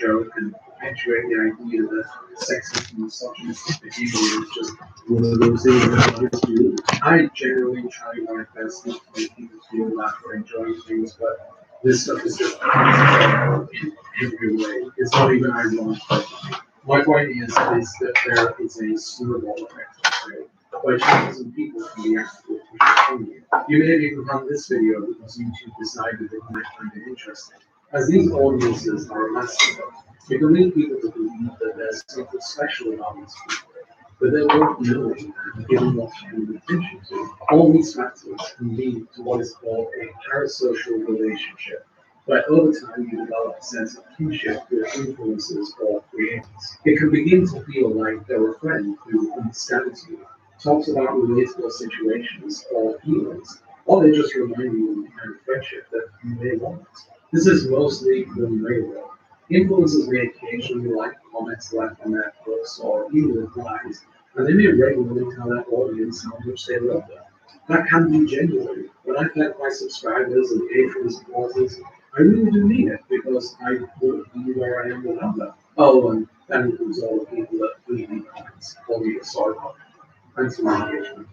joke and perpetuate the idea that sexist and misogynistic behavior is just one of those things that others do. I generally try my best not to make people feel that we're enjoying things, but this stuff is just in every way. It's not even ironic. My point is that there is a snowball effect, right? By choosing people can be actively pushing you. You may have even found this video because YouTube decided that you might find it interesting. As these audiences are elastic, you can lead people to believe that there's something special about these people, but they're worth knowing and giving what kind of attention to. All these factors can lead to what is called a parasocial relationship, where over time you develop a sense of kinship with influencers or creators. It can begin to feel like they're a friend who understands you, talks about relatable situations or feelings, or they just remind you of the kind of friendship that you may want. This is mostly unreal. Influencers may occasionally like comments left on their posts or even replies, and they may regularly tell their audience how much they love them. That can be genuine. When I thank my subscribers and Patreon supporters, I really do mean it because I wouldn't be where I am without them. Oh, and that includes all the people that leave me comments or leave a sorry comment. Thanks for my engagement.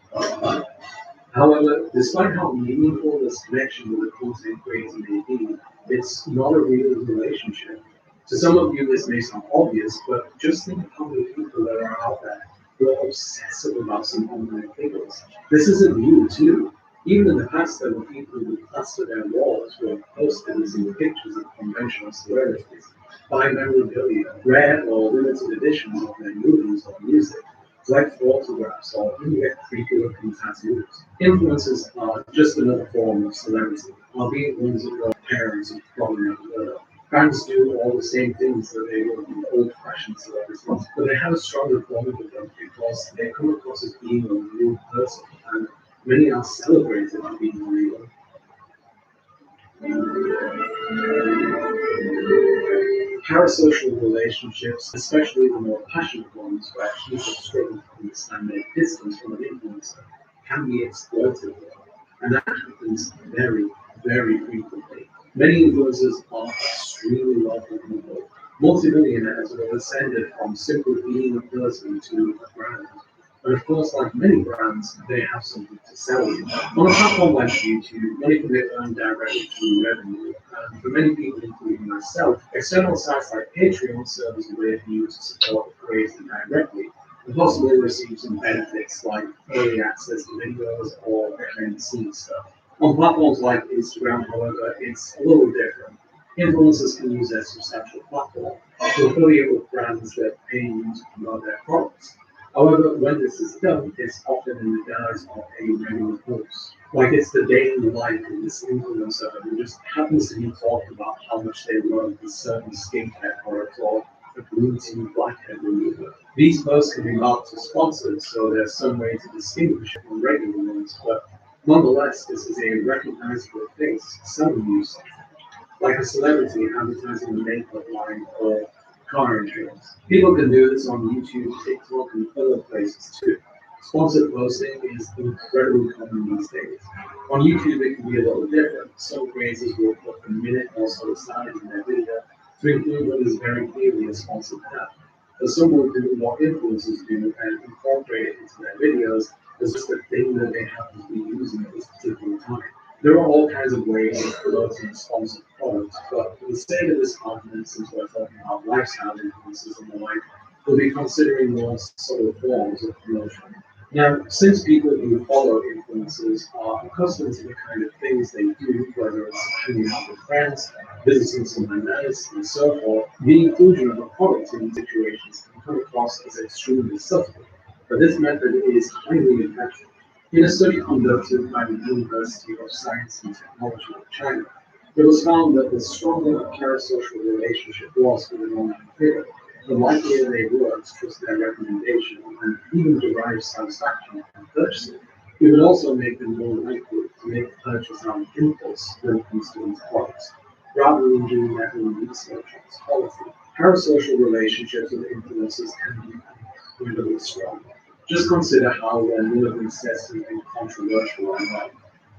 However, despite how meaningful this connection with the content creator may be, it's not a real relationship. To some of you, this may sound obvious, but just think of how many people there are out there who are obsessive about some online figures. This isn't new, too. Even in the past, there were people who plastered their walls with posters and pictures of conventional celebrities, buy memorabilia, rare or limited editions of their movies or music, collect photographs, or even get creepy-looking tattoos. Influencers are just another form of celebrity, albeit ones that your parents have probably never heard of. Brands do all the same things that they would with old-fashioned celebrities, but they have a stronger bond with them because they come across as being a real person, and many are celebrated for being real. Parasocial relationships, especially the more passionate ones where people struggle to understand their distance from an influencer, can be exploited, and that happens very, very frequently. Many influencers are extremely wealthy people. Multi-millionaires who have ascended from simply being a person to a brand. And of course, like many brands, they have something to sell you. On a platform like YouTube, money can be earned directly through revenue. And for many people, including myself, external sites like Patreon serve as a way for you to support the creator directly and possibly receive some benefits like early access to videos or behind-the-scenes stuff. On platforms like Instagram, however, it's a little different. Influencers can use their substantial platform to affiliate with brands that pay you to promote their products. However, when this is done, it's often in the guise of a regular post. Like it's the daily life of this influencer who just happens to be talking about how much they love a certain skincare product or a green tea blackhead remover. These posts can be marked as sponsored, so there's some way to distinguish it from regular ones, but nonetheless, this is a recognizable face selling you something, like a celebrity advertising a makeup line or car insurance. People can do this on YouTube, TikTok, and other places too. Sponsored posting is incredibly common these days. On YouTube, it can be a little different. Some creators will put a minute or so aside in their video to include what is very clearly a sponsored ad. But some will do what influencers do and incorporate it into their videos as just a thing that they happen to be using at this particular time. There are all kinds of ways of promoting sponsored products, but for the sake of this argument, since we're talking about lifestyle influences and the like, we'll be considering more subtle forms of promotion. Now, since people who follow influencers are accustomed to the kind of things they do, whether it's hanging out with friends, visiting somewhere nice, and so forth, the inclusion of a product in these situations can come across as extremely subtle, but this method is highly effective. In a study conducted by the University of Science and Technology of China, it was found that the stronger a parasocial relationship was with an online figure, the likelier they were to trust their recommendation and even derive satisfaction from purchasing. It would also make them more likely to make a purchase out of impulse when it comes to these products, rather than doing their own research on its quality. Parasocial relationships with influencers can be incredibly strong. Just consider how when one of them says something controversial online,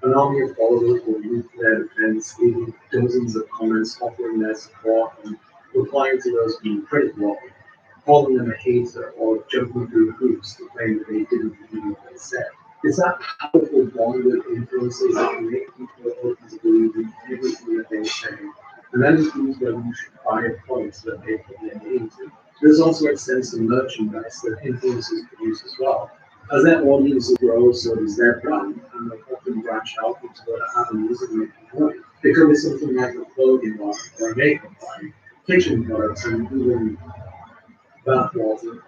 an army of followers will move to their defense, leaving dozens of comments offering their support and replying to those being critical of them, calling them a hater, or jumping through hoops to claim that they didn't believe what they said. It's that powerful bond of influences that can make people open to believing everything that they say, and that includes whether you should buy a product that they put their name to. There's also extensive merchandise that influencers produce as well. As their audience grows, so does their brand, and they often branch out into other avenues of making money. It could be something like a clothing line or a makeup line, kitchen products, and even bathwater.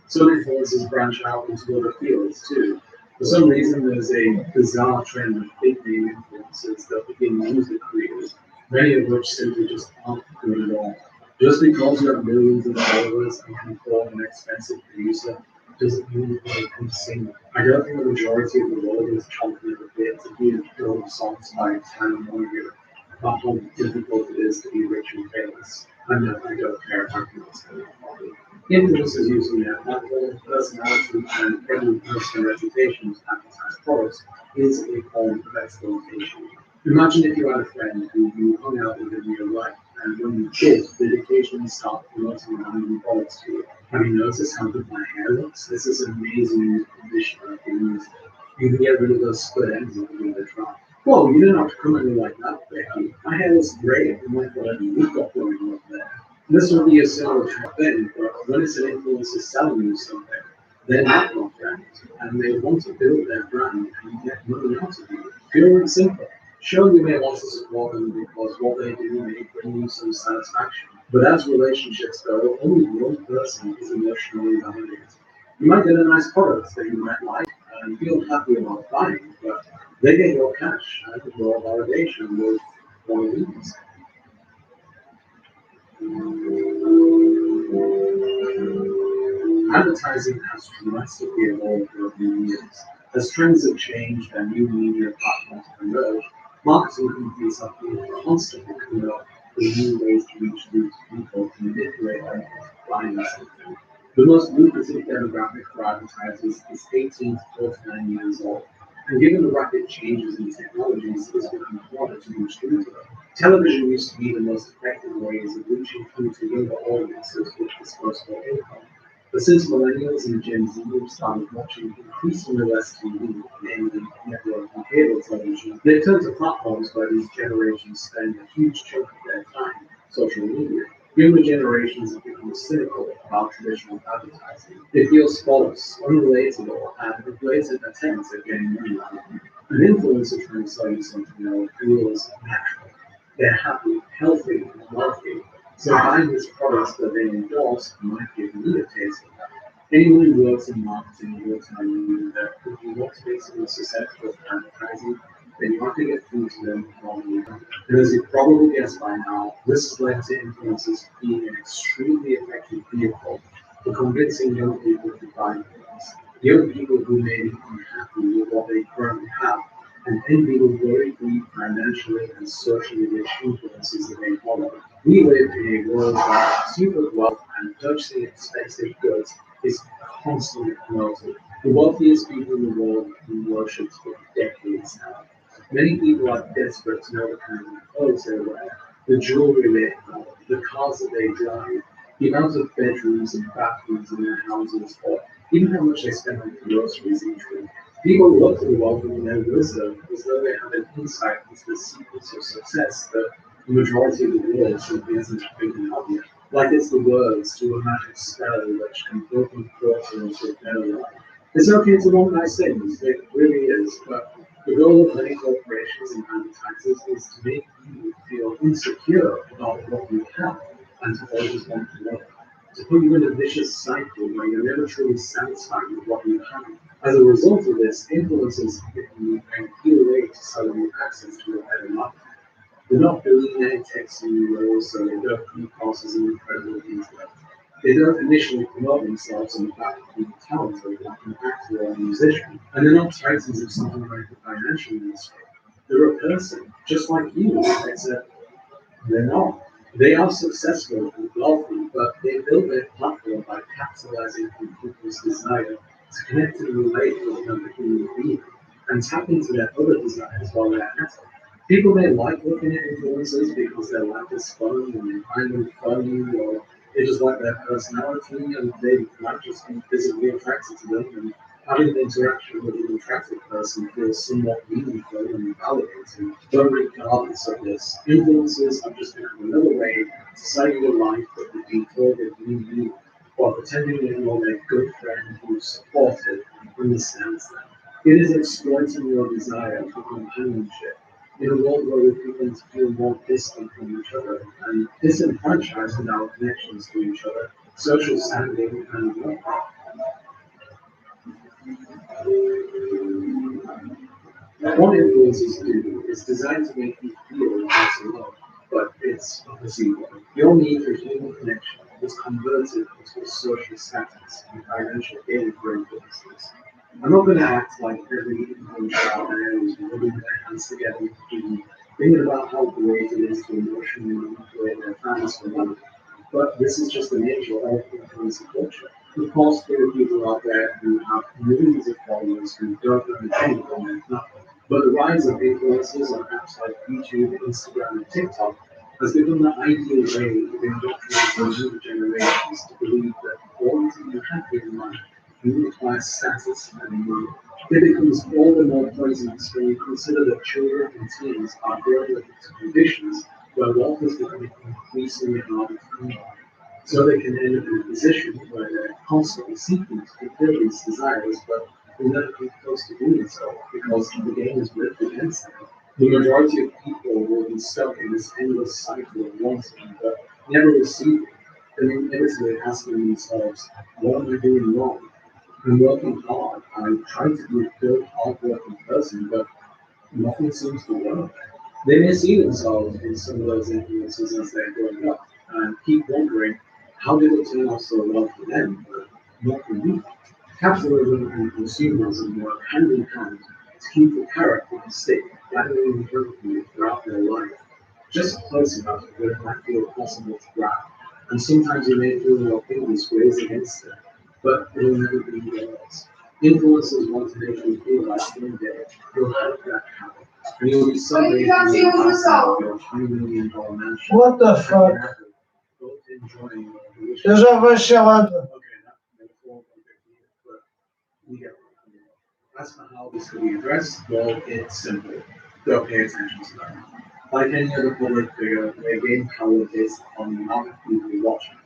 Some influencers branch out into other fields too. For some reason, there's a bizarre trend of big name influencers that begin music careers, many of which simply just aren't good at all. Just because you have millions of followers and can afford an expensive producer doesn't mean that you can sing. I don't think the majority of the world is chomping at the bit to hear film songs by Tana Mongear about how difficult it is to be rich and famous. And no, I don't care if I can spend money. Influencers using their platform, personality, and friendly personal reputation to advertise products is a form of exploitation. Imagine if you had a friend who you hung out with in real life, and when you did, they'd occasionally start promoting random products to you. Have you noticed how good my hair looks? This is amazing new conditioner I can use. You can get rid of those split ends if you give it a try. Well, you don't have to come at me like that, baby. My hair looks great, and like whatever you've got going on there. This would be a similar thing, but when it's an influencer selling you something, they're not your friends, and they want to build their brand and get money out of you. Pure and simple. Sure, you may want to support them because what they do may bring you some satisfaction. But as relationships go, only one person is emotionally validated. You might get a nice product that you might like and feel happy about buying, but they get your cash and your validation with one of these. Advertising has dramatically evolved over the years. As trends have changed and new media platforms have emerged, marketing companies have been constantly coming up with new ways to reach these people to manipulate them into buying something. The most lucrative demographic for advertisers is 18 to 49 years old, and given the rapid changes in technologies, it's become harder to reach through to them. Television used to be the most effective ways of reaching through to younger audiences with disposable income. But since millennials and Gen Z have started watching increasingly less TV, namely network and cable television, they've turned to platforms where these generations spend a huge chunk of their time, social media. Younger generations have become cynical about traditional advertising. It feels false, unrelatable, and a blatant attempt at getting money out of you. An influencer trying to sell you something else feels natural. They're happy, healthy, and wealthy. So buying these products that they endorse might give me a taste of that. Anyone who works in marketing will tell you that if you want to be successful at advertising, then you have to get through to them normally. And as you probably guessed by now, this has led to influencers being an extremely effective vehicle for convincing young people to buy things. Young people who may be unhappy with what they currently have and envy the very greed financially and socially rich influences that they follow. We live in a world where super wealth and purchasing expensive goods is constantly promoted. The wealthiest people in the world have been worshipped for decades now. Many people are desperate to know the kind of clothes they wear, the jewelry they have, the cars that they drive, the amount of bedrooms and bathrooms in their houses, or even how much they spend on groceries each week. People look to the wealth of their wisdom as though they have an insight into the secrets of success that the majority of the world simply hasn't figured out yet. Like it's the words to a magic spell which can open portals to a better life. It's okay to want nice things, it really is, but the goal of many corporations and advertisers is to make you feel insecure about what you have and to always want more. To put you in a vicious cycle where you're never truly satisfied with what you have. As a result of this, influencers become an ideal way to sell you access to a better life. They're not billionaire tech CEOs, so they don't come across as an incredible intellect. They don't initially promote themselves on the back of being talented like an actor or a musician, and they're not titans of something like the financial industry. They're a person, just like you, except they're not. They are successful and wealthy, but they build their platform by capitalizing on people's desire to connect and relate with another human being and tap into their other desires while they're at it. People may like looking at influencers because their life is fun and they find them funny or they just like their personality and they might just be physically attracted to them and having an interaction with an attractive person feels somewhat meaningful and validating. But regardless of this, influencers have just become another way to sell you a life that would be told that you while pretending that you're their good friend who's supportive and understands them. It is exploiting your desire for companionship in a world where we begin to feel more distant from each other and disenfranchised in our connections to each other, social standing, and whatnot. What influences do is designed to make you feel less alone, but it's a placebo. Your need for human connection is converted into a social status and financial gain for influencers. I'm not going to act like every influencer out there is rubbing their hands together, thinking about how great it is to emotionally manipulate their fans for money. But this is just the nature of influencer culture. Of course, there are people out there who have millions of followers who don't earn a penny from their platform. But the rise of influencers on apps like YouTube, Instagram, and TikTok has become the ideal way of indoctrinating younger generations to believe that all to be happy in life you require status and money. It becomes all the more poisonous when you consider that children and teens are growing up into conditions where wealth is becoming increasingly harder to come by. So they can end up in a position where they're constantly seeking to fulfill these desires, but will never come close to doing so because the game is rigged against them. The majority of people will be stuck in this endless cycle of wanting but never receiving, and inevitably asking themselves, what am I doing wrong? I'm working hard. I try to be a good, hardworking person, but nothing seems to work. They may see themselves in some of those influences as they're growing up and keep wondering how did it turn out so well for them, but not for me. Capitalism and consumerism work hand in hand to keep the carrot on the stick gathering vertically throughout their life, just close enough where it might feel possible to grab. And sometimes you may feel your fingers graze against it, but it'll never be yours. Influencers want to make you feel like one day you'll have that habit, and you'll be someday your $3 million mansion. What the fuck? Both enjoying your delicious. Eu já baixei lá. Okay, that metaphor won't get here, but we get what I mean. As for how this can be addressed, well, it's simple. Don't pay attention to them. Like any other public figure, they gain power based on the amount of people watching.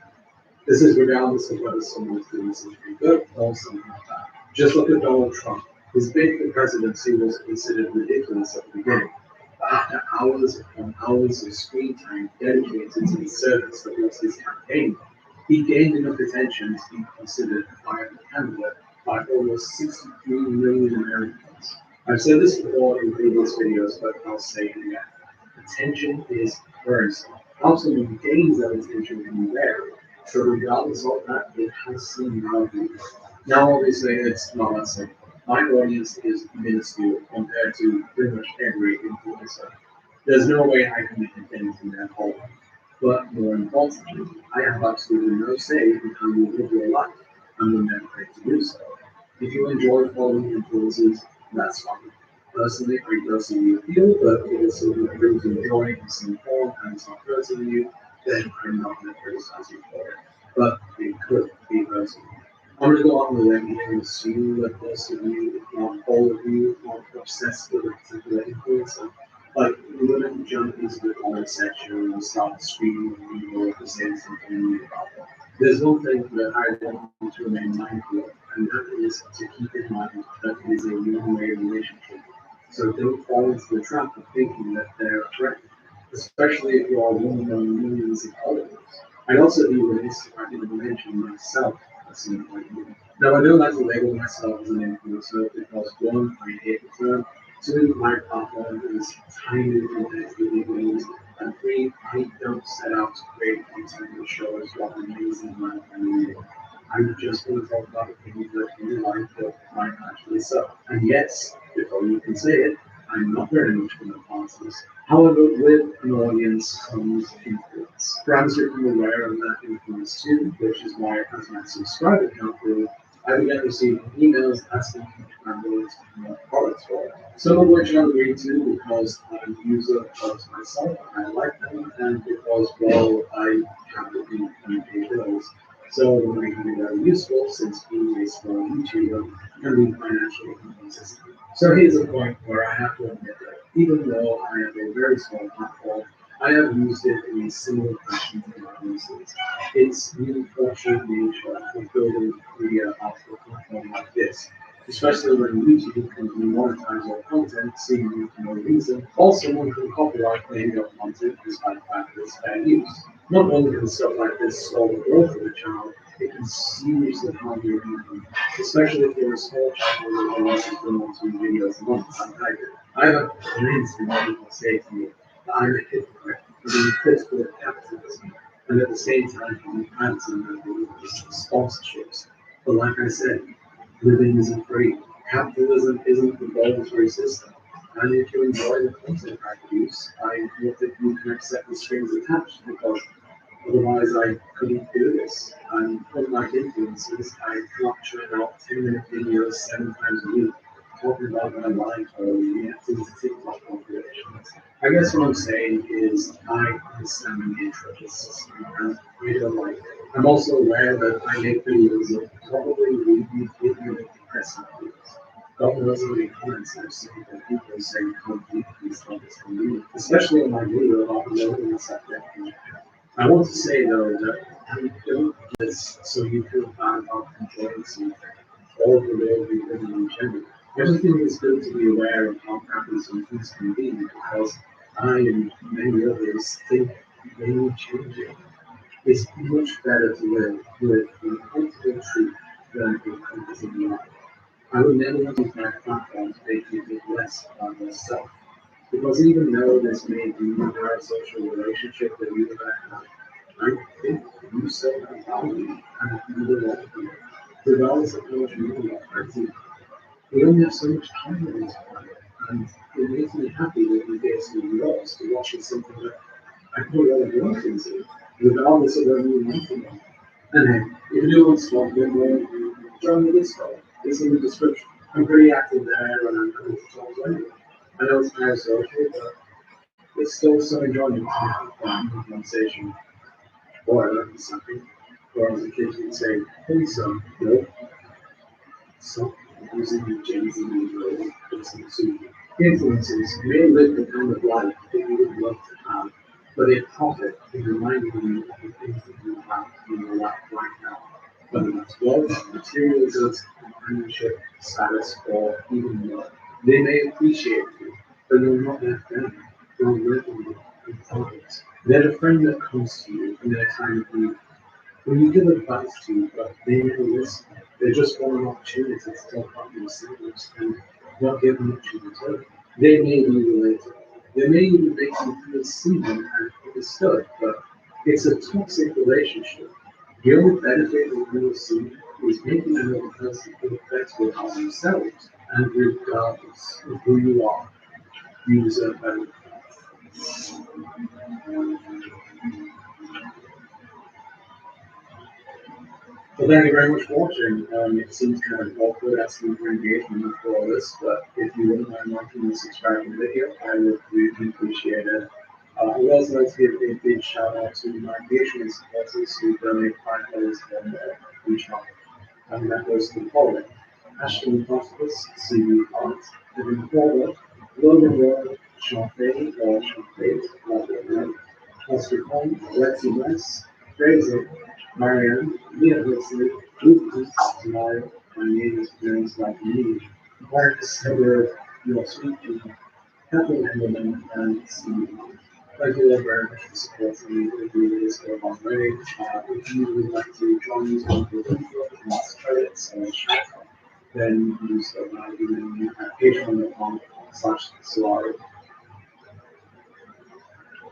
This is regardless of whether someone is doing something good or something like that. Just look at Donald Trump. His bid for presidency was considered ridiculous at the beginning. But after hours upon hours of screen time dedicated to the service that was his campaign, he gained enough attention to be considered a viable candidate by almost 63 million Americans. I've said this before in previous videos, but I'll say it again. Attention is currency. How someone gains that attention can vary. So regardless of that, it has some value. Now obviously it's not that simple. My audience is minuscule compared to pretty much every influencer. There's no way I can make a dent in their whole life. But more importantly, I have absolutely no say in how you live your life, and will never pay to do so. If you enjoy following influencers, that's fine. Personally, I personally feel that if it's something that brings you joy in some form and it's not hurting you, then I'm not going to criticize you for it. But it could be hurting you. I'm going to go on the limb here and assume that most of you, if not all of you, are obsessed with a particular influencer. Like, you wouldn't jump into the comment section and start screaming at people or saying something about it. There's one thing that I want you to remain mindful of, and that is to keep in mind that it is a one-way relationship. So don't fall into the trap of thinking that they're a threat, especially if you are one among millions of followers. I'd also be remiss if I didn't mention myself at some point. Now, I don't like to label myself as an influencer because one, I hate the term, two, my platform is tiny compared to the videos, and three, I don't set out to create content that shows what an amazing life I'm living. I just want to talk about the things that in life that might actually suck. And yes, before you can say it, I'm not very much from the parties. However, with an audience comes influence. Perhaps you're aware of that influence too, which is why as my subscriber count grew, I began receiving emails asking me to download more products for it. Some of which I agreed to because I'm a user of products myself, I like them, and because, well, I have to be pay bills. So the money can be very useful since being a small YouTuber can be financially inconsistent. So here's a point where I have to admit that even though I have a very small platform, I have used it in a similar fashion to my uses. It's the unfortunate nature of building media after a platform like this, especially when YouTube can demonetize your content seemingly for no reason. Also, one can copyright claim your content despite the fact that it's fair use. Not only can stuff like this slow the growth of the channel, it can seriously harm your income, especially if you're a small channel that releases 1 or 2 videos a month, like I do. I have plenty of people say to me that I'm a hypocrite for being critical of capitalism and at the same time being handsome and being sponsorships. But like I said, living isn't free. Capitalism isn't the voluntary system. And if you enjoy the content I produce, I hope that you can accept the strings attached because otherwise I couldn't do this. And unlike influencers, I cannot churn out 10-minute videos 7 times a week talking about my life or reacting to TikTok populations. I guess what I'm saying is I understand the nature of this system and I don't like it. I'm also aware that I make videos that probably leave me feeling depressing videos. God knows how many comments I've seen that people say you can't beat these topics from me, especially in my video about loading and subject. I want to say though that I don't do this so you feel bad about enjoying something or the world we live in general. I just think it's good to be aware of how crappy some things can be because I and many others think they need changing. It's much better to live with a comfortable truth than a comfortable life. I would never want to use my platform to make you think less about yourself. Because even though this may be a parasocial relationship that you and I have, I think you still have value and neither one of you. Regardless of how much money I do, we only have so much time on this planet, and it makes me happy that you get some lots to watching something that I put a lot of work into, regardless of whether you like it or not. And hey, if you do want to talk a bit more, join the Discord. It's in the description. I'm pretty active there and I'm coming to talk to anyone. I know it's very social, but it's still so enjoyable to have fun conversation. Or I learned something. Or as a kid would say, hey son, no, stop using the James and the person to influences may live the kind of life that you would love to have, but they profit in reminding you of the things that you have in your life right now. Whether that's wealth, material goods, companionship, status, or even love. They may appreciate you, but you're not their friend. You're living in progress. They're the friend that comes to you in their time of need. When you give advice to, but they never listen, they just want an opportunity to talk about themselves and not give much in return. They may be related. They may even make you feel seen and understood, but it's a toxic relationship. The only benefit that you will see is making another person feel better about themselves, and regardless of who you are, you deserve better. Well, thank you very much for watching. It seems kind of awkward asking for engagement after all this, but if you wouldn't mind liking and subscribing to the video, I would really appreciate it. I would also like to give a big shout out to my Patreon supporters who donate $5 from each month. And that goes to the following: Ashton Prosperous, CV Art, Living Forward, Logan Roy, Champagne or Champagne, Oscar Home, Lexi West, Fraser, Marianne, Leah Wilson, Ruth Tomorrow, my name is James Like Me, Mark Discover, Your Sweet People, Kathleen Engelman, and Steve. Thank you all very much for supporting me with the videos that are on way. If you would like to join me on the last credits or chat, then you can do so by emailing me at patreon.com/Solari.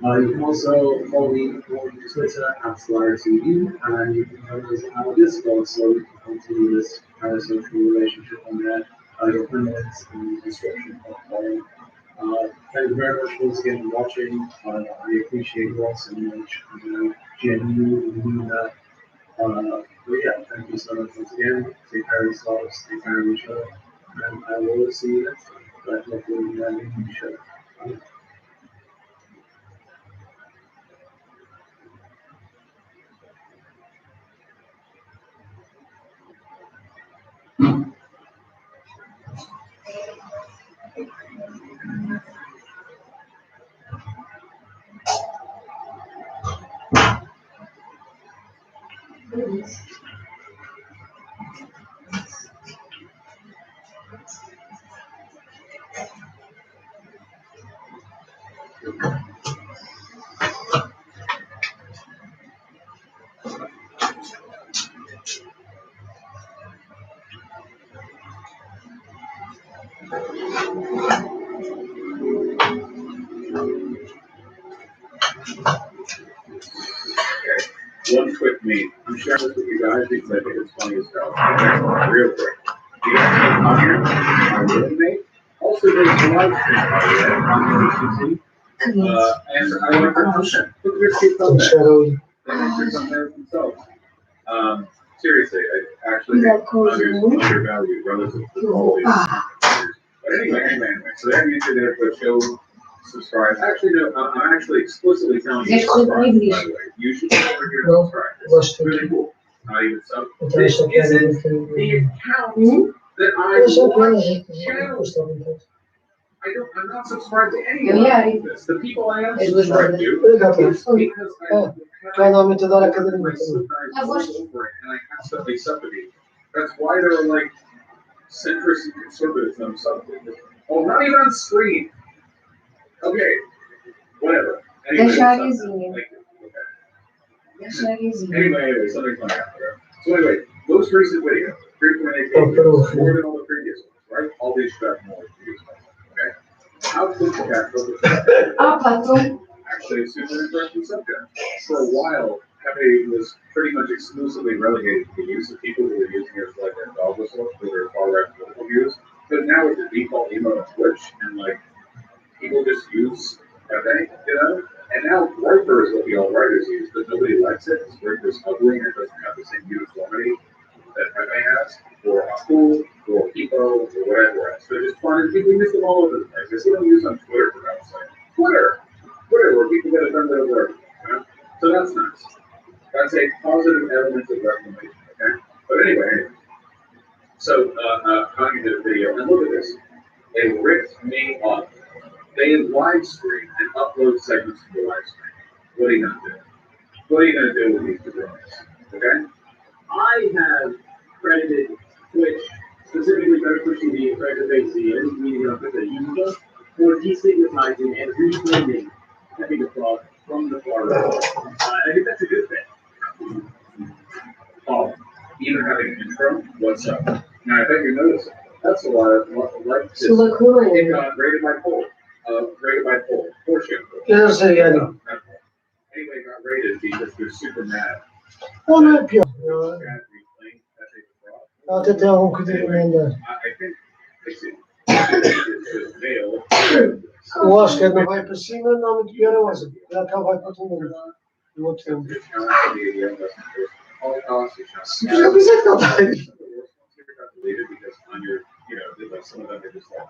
You can also follow me on Twitter at SolariTV, and you can join us on our Discord so we can continue this parasocial relationship on there. You'll find the links in the description of the video. Thank you very much once again for watching. I appreciate you all so much. Genuinely mean that. But yeah, thank you so much once again. Take care of yourselves, take care of each other, and I will see you next time. But hopefully, we have a new show. One quick meme. I'm sharing this with you guys because I think it's funny as hell. Okay, real quick. You guys come here, my roommate, also does a live stream by the way on HTC. And I like her content. Look at her cute thumbnails. They make their thumbnails themselves. Seriously, I actually think undervalued relative to the quality of the content. But anyway. So that means you're there to show. Subscribe. Actually, no. I'm actually explicitly telling you to subscribe. By the way, you should come over here and subscribe. It's really cool. Not even sub. This isn't the account that I watch channels. I'm not subscribed to any of this. The people I am subscribed to is because I accidentally subbed. That's why they're like centrist and conservative on something. Oh, not even on screen. Okay, whatever. Anyway, something's funny out there. So anyway, most recent video, 3.8 videos, more than all the previous ones, right? All these should have more views. Okay? How could the cat focus? Actually, a super interesting subject. For a while, Pepe was pretty much exclusively relegated to the use of people who were using it as like a dog whistle for their far-right political views. But now it's the default emote on Twitch, and like, people just use Pepe, you know? And now Groper is what the alt-righters use, but nobody likes it because Groper's ugly and it doesn't have the same uniformity that Pepe has, or Aku, or Hippo, or whatever else. They're just fun, and people use them all over the place. They still don't use on Twitter, for God's sake. Twitter, where people get a done bit of work, you know? So that's nice. That's a positive element of reclamation, okay? But anyway. So, Kanye did a video, and look at this. They ripped me off. They live stream and upload segments to the live stream. What are you going to do? What are you going to do with these performances? Okay? I have credited Twitch, specifically Better TV, credited ACN, meaning of the user, for destigmatizing and reclaiming Pepe the Frog from the far right. I think that's a good thing. Even having an intro, what's up? Now, I bet you notice that's a lot of like this. So look who it got rated by poll. Rated by poll. Portion. Yes, yeah. Anyway, got rated because they're super mad. Oh, no, pior. Até tem algum que tem ainda. I think it's male. O Oscar não vai para cima, não muito pior é o Oscar. Já que ele vai para todo mundo. No outro filme. Já pensei que ele está aí. Because on your, like some of them are just like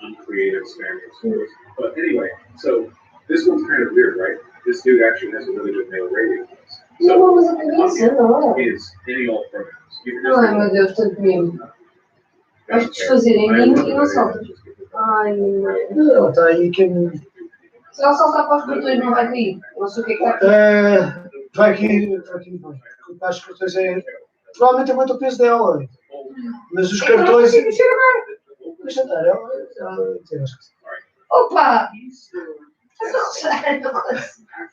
uncreative spamming. But anyway, so this one's kind of weird, right? This dude actually has a really good male rating. So is any alt programs. Ai, meu Deus, tô comigo. Vais desfazer em mim e não soltas. Ai, não, está aí que. Se ela soltar para os cartões, não vai cair. Não sei o que é que está. Vai cair. Acho que os cartões é. Provavelmente é muito o peso dela. Mas os cartões. Deixa estar, ela. Opa!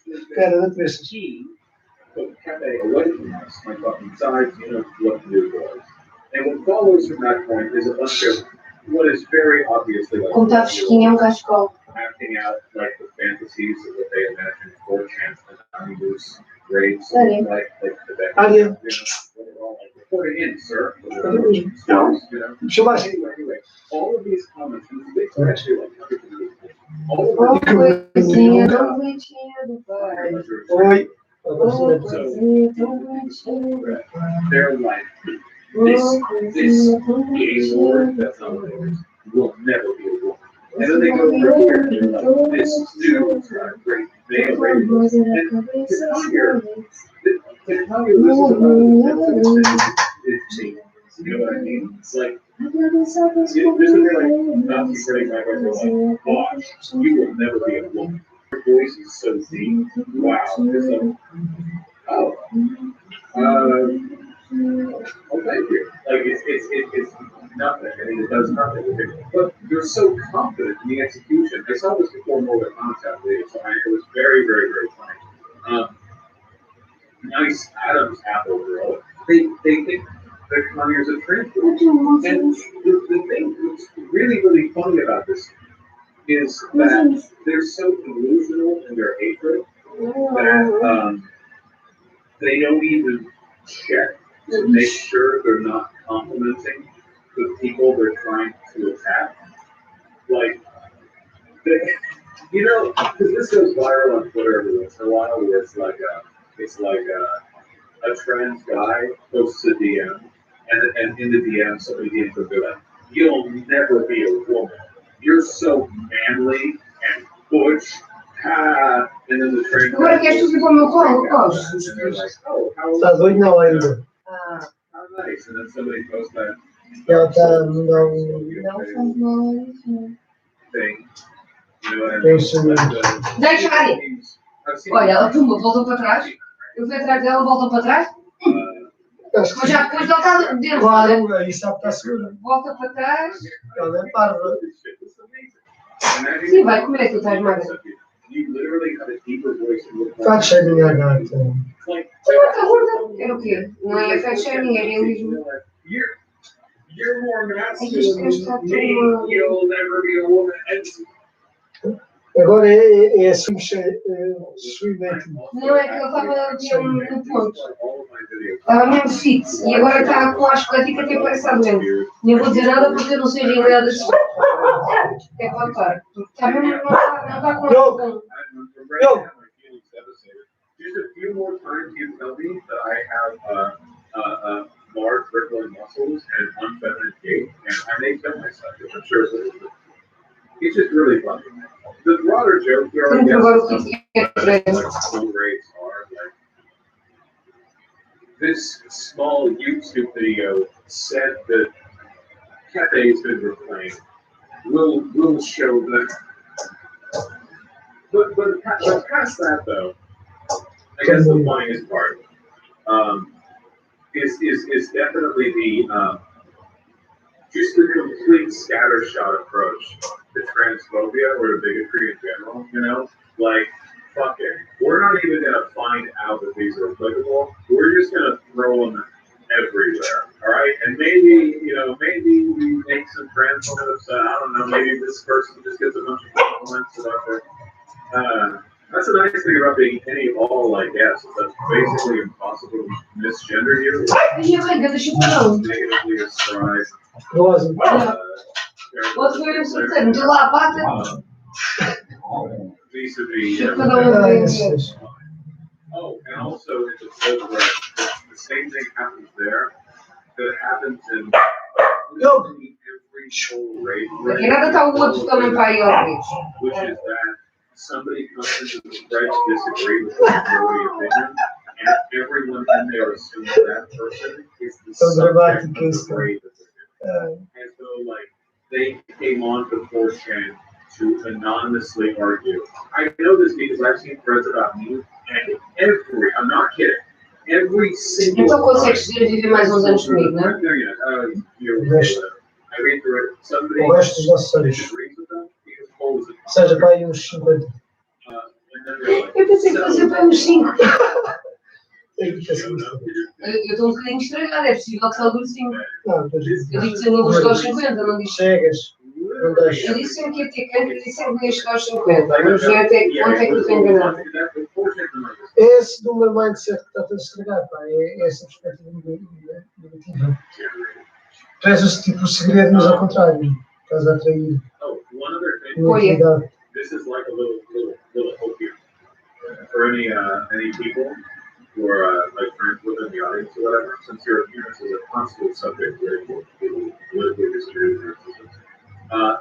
Espera, não te mexas. And what follows from that point is a bunch of what is very obviously like acting out like the fantasies of what they imagine for chance and anonymous grades like the reporting in, sir. Anyway, all of these comments, actually like all of They're like, this gay lord, that's not what it is, will never be a woman. And then they go through here, and they're like, this dude's got a great male radio. And to come here, this is about you know what I mean? It's like, there's something like, not getting my voice, like, watch, you will never be a woman. Your voice is so deep. Wow. It's like, oh. Well, thank you. Like, it's nothing. I mean, it does nothing. But you're so confident in the execution. I saw this before more with contact video, so it was very, very, very funny. Nice Adam's apple girl. They think that Kanye's a transport. And the thing that's really, really funny about this is that they're so delusional in their hatred that they don't even check to make sure they're not complimenting the people they're trying to attack. Like, you know, because this goes viral on Twitter every once in a while, where it's like a trans guy posts a DM, and in the DM, somebody DMs will be like, "You'll never be a woman. You're so manly and butch." And then the trans guy. Agora queres fazer para o meu colo? Posso. And they're like, "Oh, Está doido? Não, ainda. how nice." And then somebody posts that. Ela está não Thing. You know what I tem mean? sumido. Deixa aí. Olha, ela tumba, volta para trás. Eu fui atrás dela, volta para trás. Acho Mas já depois ela está dentro. claro, aí sabe que está segura. Volta para trás. Ela é parva. Sim, vai comer, tu estás magra. Faz shaming à gata. Tu não está gorda. É o quê? Não é fat shaming, é realismo. You're more É que isto está masculine than me. You'll never be a woman. Agora é swimmeting. Não é que ele estava no ponto. Estava mesmo fit. E agora está com a esquelética que parece estar doente. Nem vou dizer nada porque eu não sei realidade das pessoas. É contar. Está mesmo, não está com Yo. Just a few more times you tell me that I have large rippling muscles and unfeminine gait, and I may kill myself, which I'm sure is what it is. It's just really funny. The broader joke here, I guess, like school rates are like this small YouTube video said that Cafe's been reclaimed. We'll show that. But past that though, I guess the funniest part is definitely the just the complete scattershot approach to transphobia or to bigotry in general. You know, like fuck it, we're not even gonna find out that these are applicable. We're just gonna throw them everywhere. All right, and maybe maybe we make some transphobes. I don't know. Maybe this person just gets a bunch of compliments about it. That's the nice thing about being any of all, I guess, is that's basically impossible to misgender you. Negatively ascribe. Vis-a-vis. Oh, and also it's a whole where the same thing happens there that happens in every show rate. Which is that somebody comes into the spread to disagree with the majority opinion, and everyone in there assumes that person is the subject of the grade that they're doing. As though, like, they came on to 4chan to anonymously argue. I know this because I've seen threads about me, and I'm not kidding, every single Então consegues viver mais uns anos comigo, não é? I read through it. Somebody O resto dos nossos anos. disagrees with them, he just pulls it. Seja para aí uns 50. Eu pensei que fosse para uns 5. Eu estou Eu estou um bocadinho estragada, é possível que só dure 5. Não, Eu disse que eu não vou chegar aos 50, não disse. chegas. Não deixa. Eu disse sempre que ia ter canto, eu disse sempre que ia chegar aos 50. Vamos ver até quanto é que eu estou enganado. Esse do meu mindset que está todo estragado, pá, é essa perspectiva negativa. Tu és esse tipo de segredo, mas ao contrário, estás a atrair. Olha. This is like a little hope here for any people. or like friends within the audience or whatever, since your appearance is a constant subject where people politically disagree with your decisions,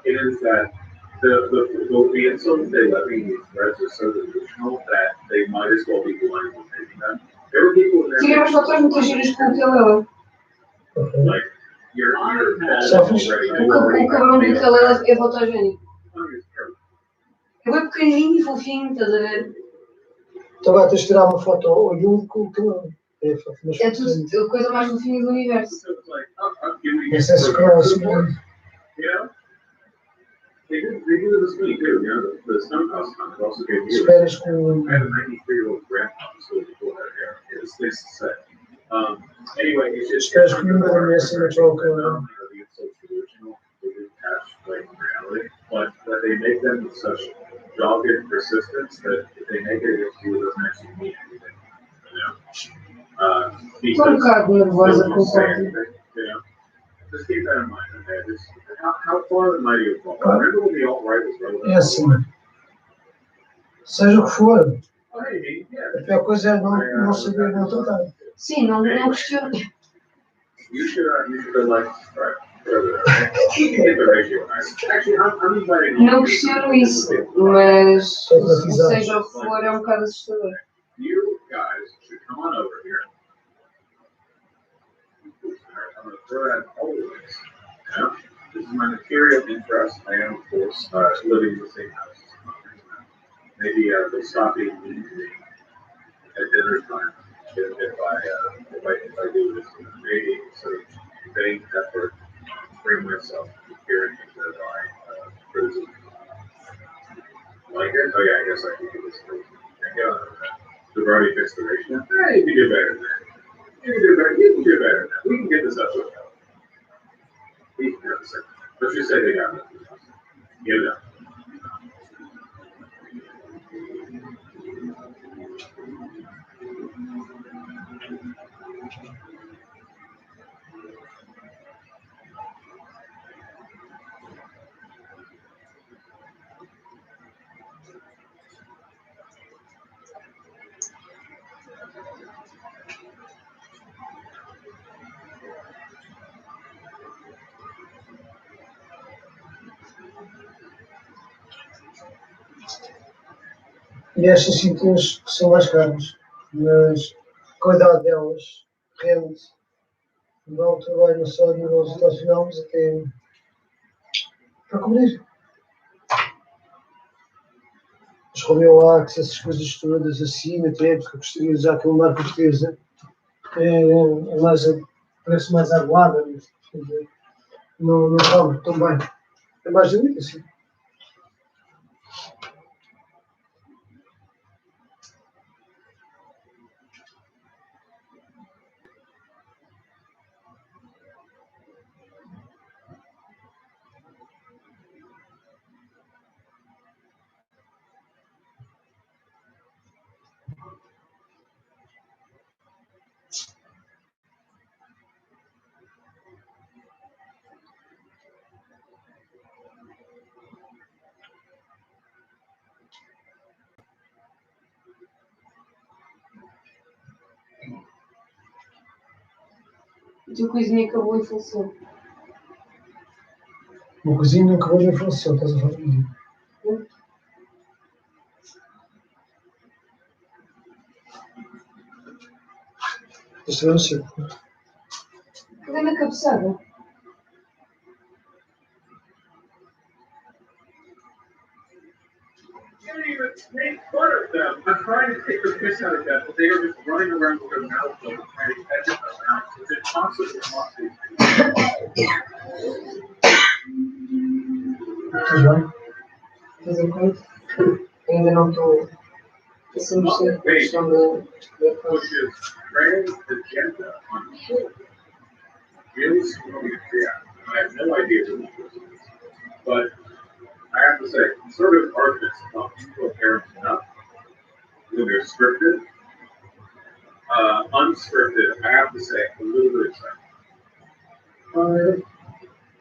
it is that the insults they levy in these threads are so delusional that they might as well be blind with taking them. There were people in there. Tirem as fotos muitas giras com o ukulele. Like, you're Selfies? O cabrão do ukulele é fotogénico. É bem pequenininho e fofinho, estás a ver? Então agora tens de tirar uma foto ao Yul com o ukulele. É tudo a coisa mais fofinha do universo. Esse é scroll, assim. They do this week too, you know, the Stone House Con also gave you. Esperas com. I had a 93-year-old grandpa who still people had hair. It was nice to say. Anyway, it's just. Esperas que nenhuma da minha assinatura ao ukulele. The insults delusional, they didn't catch like reality, but that they make them with such dogged persistence that if they make it against you, it doesn't actually mean anything. You know? Estou bocado nervosa com o corte. You know? Just keep that in mind, okay? How far the mighty have fallen. Remember when the alt-right was relevant? É assim. Seja o que for. Maybe, yeah. A pior coisa é não saber não tentar. Sim, não questiono. You should like, right? Get the ratio nice. Actually, I'm inviting. Não questiono isso, mas seja o que for, é um bocado assustador. You guys should come on over here. I'm going to throw out all the links. Yeah? This is my material interest. I am, of course, living in the same house. Maybe they'll stop being mean to me at dinner time if I do this. Maybe sort of vain effort to bring myself to hearing into my criticism. Like it? Oh yeah, I guess I can do this. I get on that. We've already fixed the ratio. You can do better than that. You can do better. You can do better than that. We can get this up to a couple. We can do this. Let's just say they got it. You know. E estas cintas que são mais caras, mas a qualidade delas rende. Dá o trabalho não só a nível resultacional, mas até para cobrir. Os Romeo Axe, essas coisas todas, assim, até porque eu gostaria de usar aquela marca portuguesa, é mais, parece mais aguada, mas não cobre tão bem. É mais bonito assim. A tua coisinha acabou e faleceu. Uma coisinha acabou e faleceu, estás a falar comigo. Isto também não sei. Cadê na cabeçada? Can't even make fun of them. I'm trying to take the piss out of them, but they are just running around with their mouth open, trying to catch it around. It's impossible not to. Estás bem? Estás a coisa? Ainda não estou a 100% com a questão da Pushes Ray's agenda on children. Really slowly, yeah. I have no idea who this is. But I have to say, conservative arguments about people parenting up when they're scripted, unscripted, I have to say, a little bit exciting.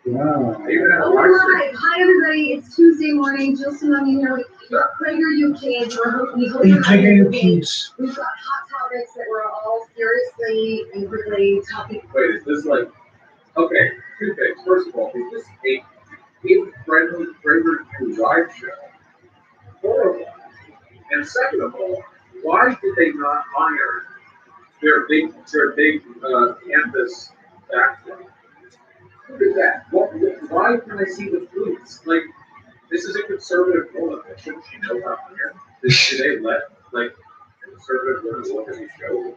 Wow. Hi everybody, it's Tuesday morning. Jill Simone here with Prager UK. You Prager your kids. We've got hot topics that we're all seriously and quickly talking. Wait, is this like, okay, two things. First of all, is this a kid-friendly favorite to drive show? Horrible. And second of all, why did they not hire their big campus background? Look at that. Why can I see the booths? Like, this is a conservative woman. Shouldn't she know how to hire? Did they let, like, a conservative woman look at the show?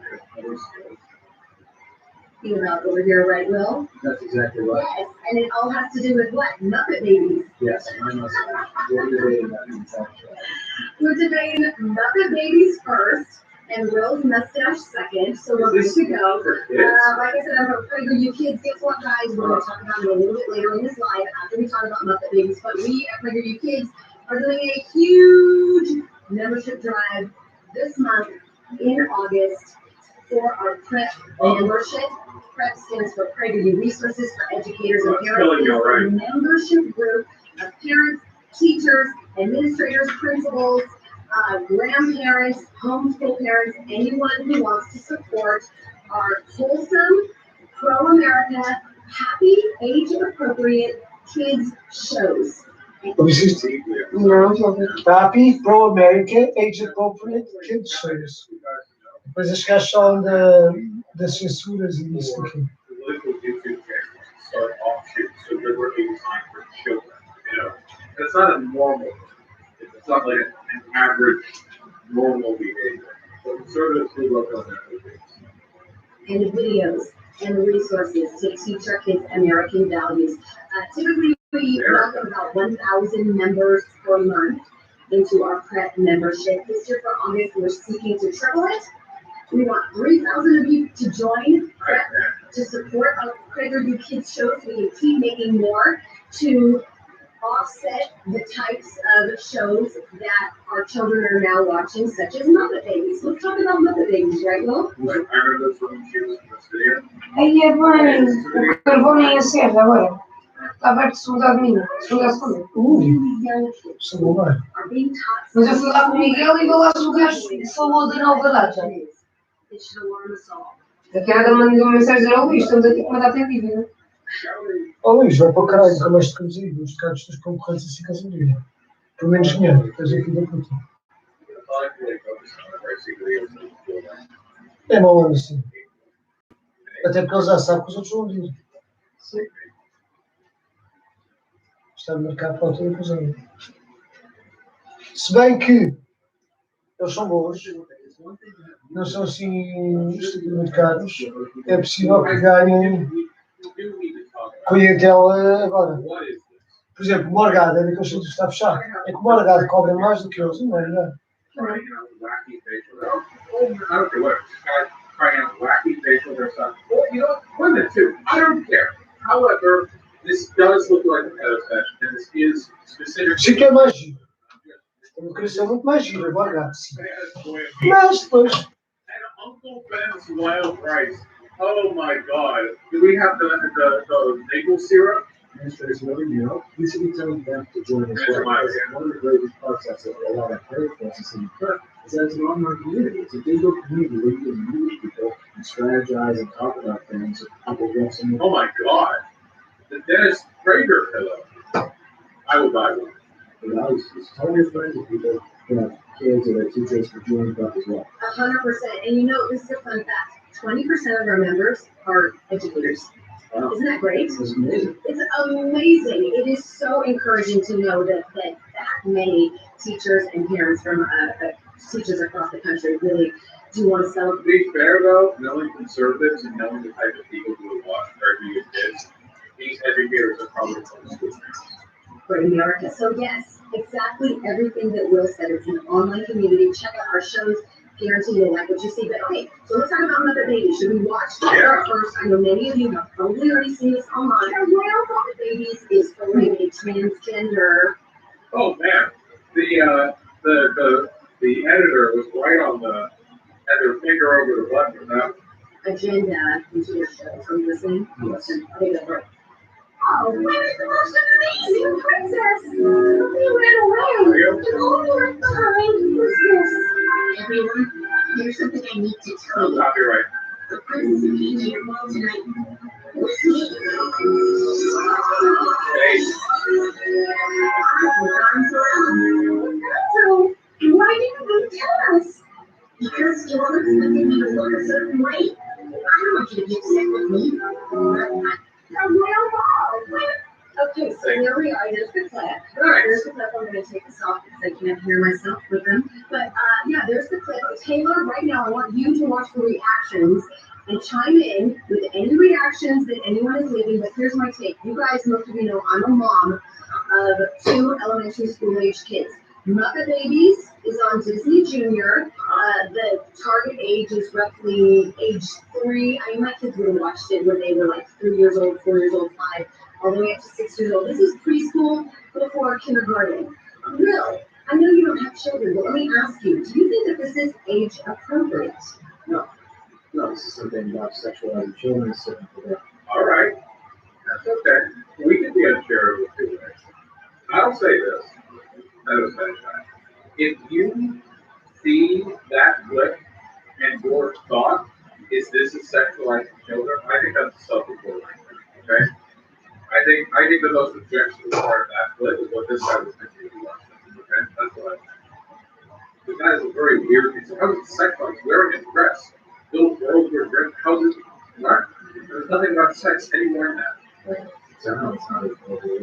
Think about over here, right, Will? That's exactly right. Yes, and it all has to do with what? Muppet Babies. Yes, I must. We're debating that exactly. We're debating Muppet Babies first and Will's mustache second, so we're good to go. Like I said, I'm going to pray for you kids. Guess what, guys? We're going to talk about it a little bit later in this live after we talk about Muppet Babies. But we at Pray for You Kids are doing a huge membership drive this month in August for our PrEP membership. PrEP stands for Pray for You Resources for Educators and Parents. It's a membership group of parents, teachers, administrators, principals, grandparents, homeschool parents, anyone who wants to support our wholesome, pro-America, happy, age-appropriate kids shows. What is it? Happy, pro-America, age-appropriate kids shows. Depois as gajos falam das censuras e isso aqui. Political YouTube channels start offshoots, so they're working designed for children. You know, it's not a normal. It's not like an average normal behavior. So conservatives do look on that. And the videos and the resources to teach our kids American values. Typically, we welcome about 1,000 members per month into our PrEP membership. This year for August, we're seeking to triple it. We want 3,000 of you to join PrEP to support our Pray for You Kids shows. We can keep making more to offset the types of shows that our children are now watching, such as Muppet Babies. Let's talk about Muppet Babies, right, Will? I remember this one she was in this video. Aí é bem, o carvão nem acende agora. Está aberto segunda domingo, segunda. Really young kids Isso não vai. are being taught. Mas eu fui lá com o Miguel e vou lá se o gajo falou da nova data. It should alarm us all. Daqui a nada mandou uma mensagem ao Luís, estamos aqui com uma data em dívida. Ó Luís, vai para o caralho, nunca mais te conduzir. Os carros dos concorrentes assim que assim digo. Pelo menos dinheiro, estás aqui da puta. É mau assim. Até porque eles já sabem que os outros vão vir. Sim. Está no mercado para a altura que usam. Se bem que eles são bons, não são assim muito caros, é possível que ganhem clientela agora. Por exemplo, o Morgado é daqueles sítios que está fechado. É que o Morgado cobra mais do que eles, não é verdade? This does look like a pedo session, and this is specific. Sim que é mais giro. A democracia é muito mais giro, o Morgado, sim. Mas depois... And Uncle Ben's wild rice. Oh my God! Do we have the maple syrup? Yes, there's another meal. You should be telling them to join as well. One of the greatest parts that's a lot of prayer process in prep is that it's an online community. It's a digital community where you can meet people and strategize and talk about things. People get some. Oh my God! The Dennis Prager pillow. I will buy one. You know, tell your friends if people have kids or their teachers for joining prep as well. 100%. And you know, this is a fun fact. 20% of our members are educators. Wow. Isn't that great? It's amazing. It's amazing. It is so encouraging to know that many teachers and parents from teachers across the country really do want to To celebrate. be fair though, knowing conservatives and knowing the type of people who would watch Pray for Kids, these educators are probably the school parents. For America. So yes, exactly everything that Will said. It's an online community. Check out our shows. Guarantee you'll like what you see. But okay, so let's talk about Muppet Babies. Should we watch that first? I know many of you have probably already seen this online. Muppet Babies is for a transgender. Oh man, the editor was right on had their finger over the button for that. Agenda into the show. So you listening? Yes. I think that's right. Oh, where's the most amazing princess? They ran away. And all we left behind was this. Everyone, There's something I need to tell you. Copyright. The presence of AJ and Will tonight was me. Hey. So, why didn't you tell us? Because you weren't expecting me to look a certain way? I don't want you to be upset with me. A real ball. Okay, so here we are. There's the clip. There's the clip. I'm going to take this off because I can't hear myself with them. But yeah, there's the clip. Taylor, right now, I want you to watch the reactions and chime in with any reactions that anyone is leaving. But here's my take. You guys, most of you know, I'm a mom of 2 elementary school age kids. Muppet Babies is on Disney Junior. The target age is roughly age 3. I mean, my kids would have watched it when they were like 3 years old, 4 years old, 5, all the way up to 6 years old. This is preschool before kindergarten. Will, I know you don't have children, but let me ask you, do you think that this is age appropriate? No, this is something about sexualizing children is sitting for that. All right. That's okay. We can be unsure with 2 minutes. I'll say this. If you see that clip and your thought is this is sexualizing children, I think that's self-reporting. Okay? I think the most objectionable part of that clip is what this guy was thinking of watching. Okay? That's what I think. Because that is a very weird thing. So how is it sexualized? Wearing a dress. Little girls wear dress. How is it? What? There's nothing about sex anywhere in that. Somehow it's not as appropriate.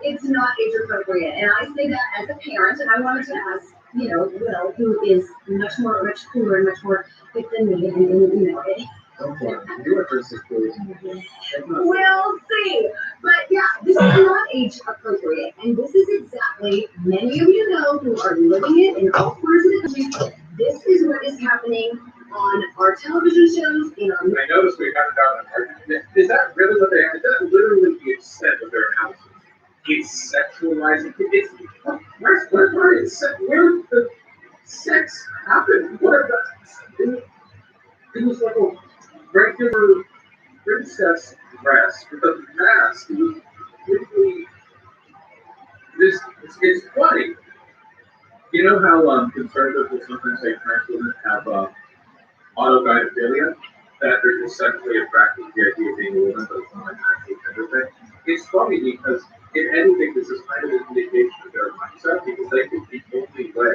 It's not age appropriate, and I say that as a parent, and I wanted to ask, Will, who is much cooler and much more fit than me, and Don't worry. You are just as cool as me. we'll see. But yeah, this is not age appropriate, and this is exactly, many of you know who are living it in all corners of the country, this is what is happening on our television shows, in our I noticed we haven't gotten an argument. Is that really what they have? Is that literally the extent of their analysis? It's sexualizing. It's where the sex happened? What the? It was like a regular princess dress with a mask. It was really it's funny. You know how conservatives will sometimes say trans women have autogynephilia, that they're just sexually attracted to the idea of being a woman, but it's not an actual gender thing. It's funny because, if anything, this is kind of an indication of their mindset, because they think the only way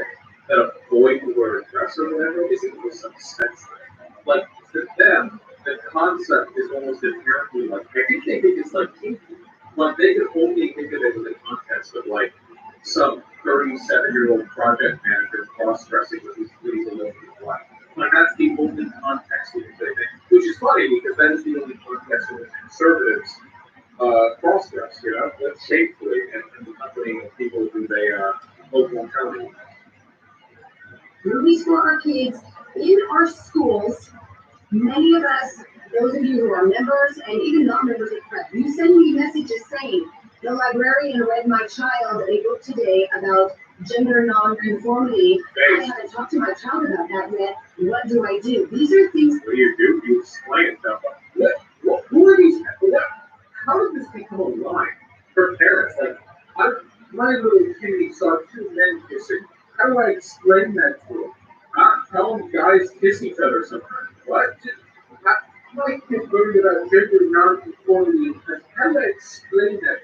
that a boy can wear a dress or whatever is if there's some sex thing. Like, to them, the concept is almost inherently like, I think they think it's like kinky. Like, they could only think of it in the context of, like, some 37-year-old project manager cross-dressing with his alone in his life. Like, that's the only context we can say that, which is funny because that is the only context in which conservatives cross-dress, that's shamefully and the company of people who they hope won't tell you. movies for our kids in our schools. Many of us, those of you who are members and even non-members of PrEP, you send me messages saying, the librarian read my child a book today about gender non-conformity. I haven't talked to my child about that yet. What do I do? These are things. What do? You explain stuff. Who are these people? How did this become a line for parents? Like, my little kitty saw 2 men kissing. How do I explain that to them? Tell them guys kiss each other sometimes. What? My kids learned about gender non-conformity. How do I explain that?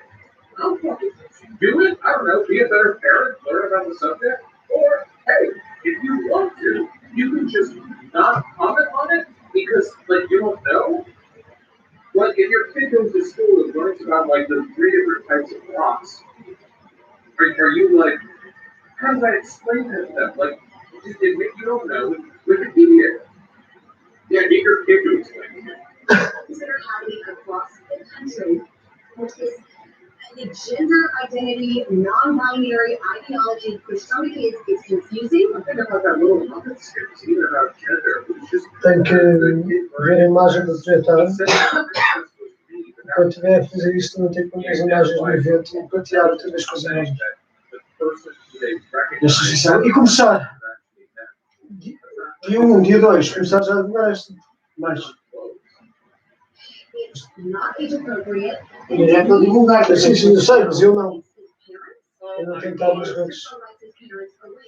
I don't fucking do it. I don't know. Be a better parent. Learn about the subject. Or, hey, if you want to, you can just not comment on it because, like, you don't know. Like, if your kid goes to school and learns about, like, the 3 different types of rocks, are you like, how do I explain that to them? Like, just admit you don't know. Wikipedia. Yeah, get your kid to explain it. Consider happening across the country, which is the gender identity, non-binary ideology for some kids is confusing. I'm thinking about that little Muppet skit. It's even about gender. It's just Tem que ver a imagem do projetar. Quando tiver a fazer isto, não tem que pôr as imagens no evento e para tirar todas as coisas novas. E começar. Dia 1, dia 2, começar já a demorar mais. It's not age appropriate. É para divulgar, sim, eu sei, mas eu não. Eu não tenho que estar nas redes.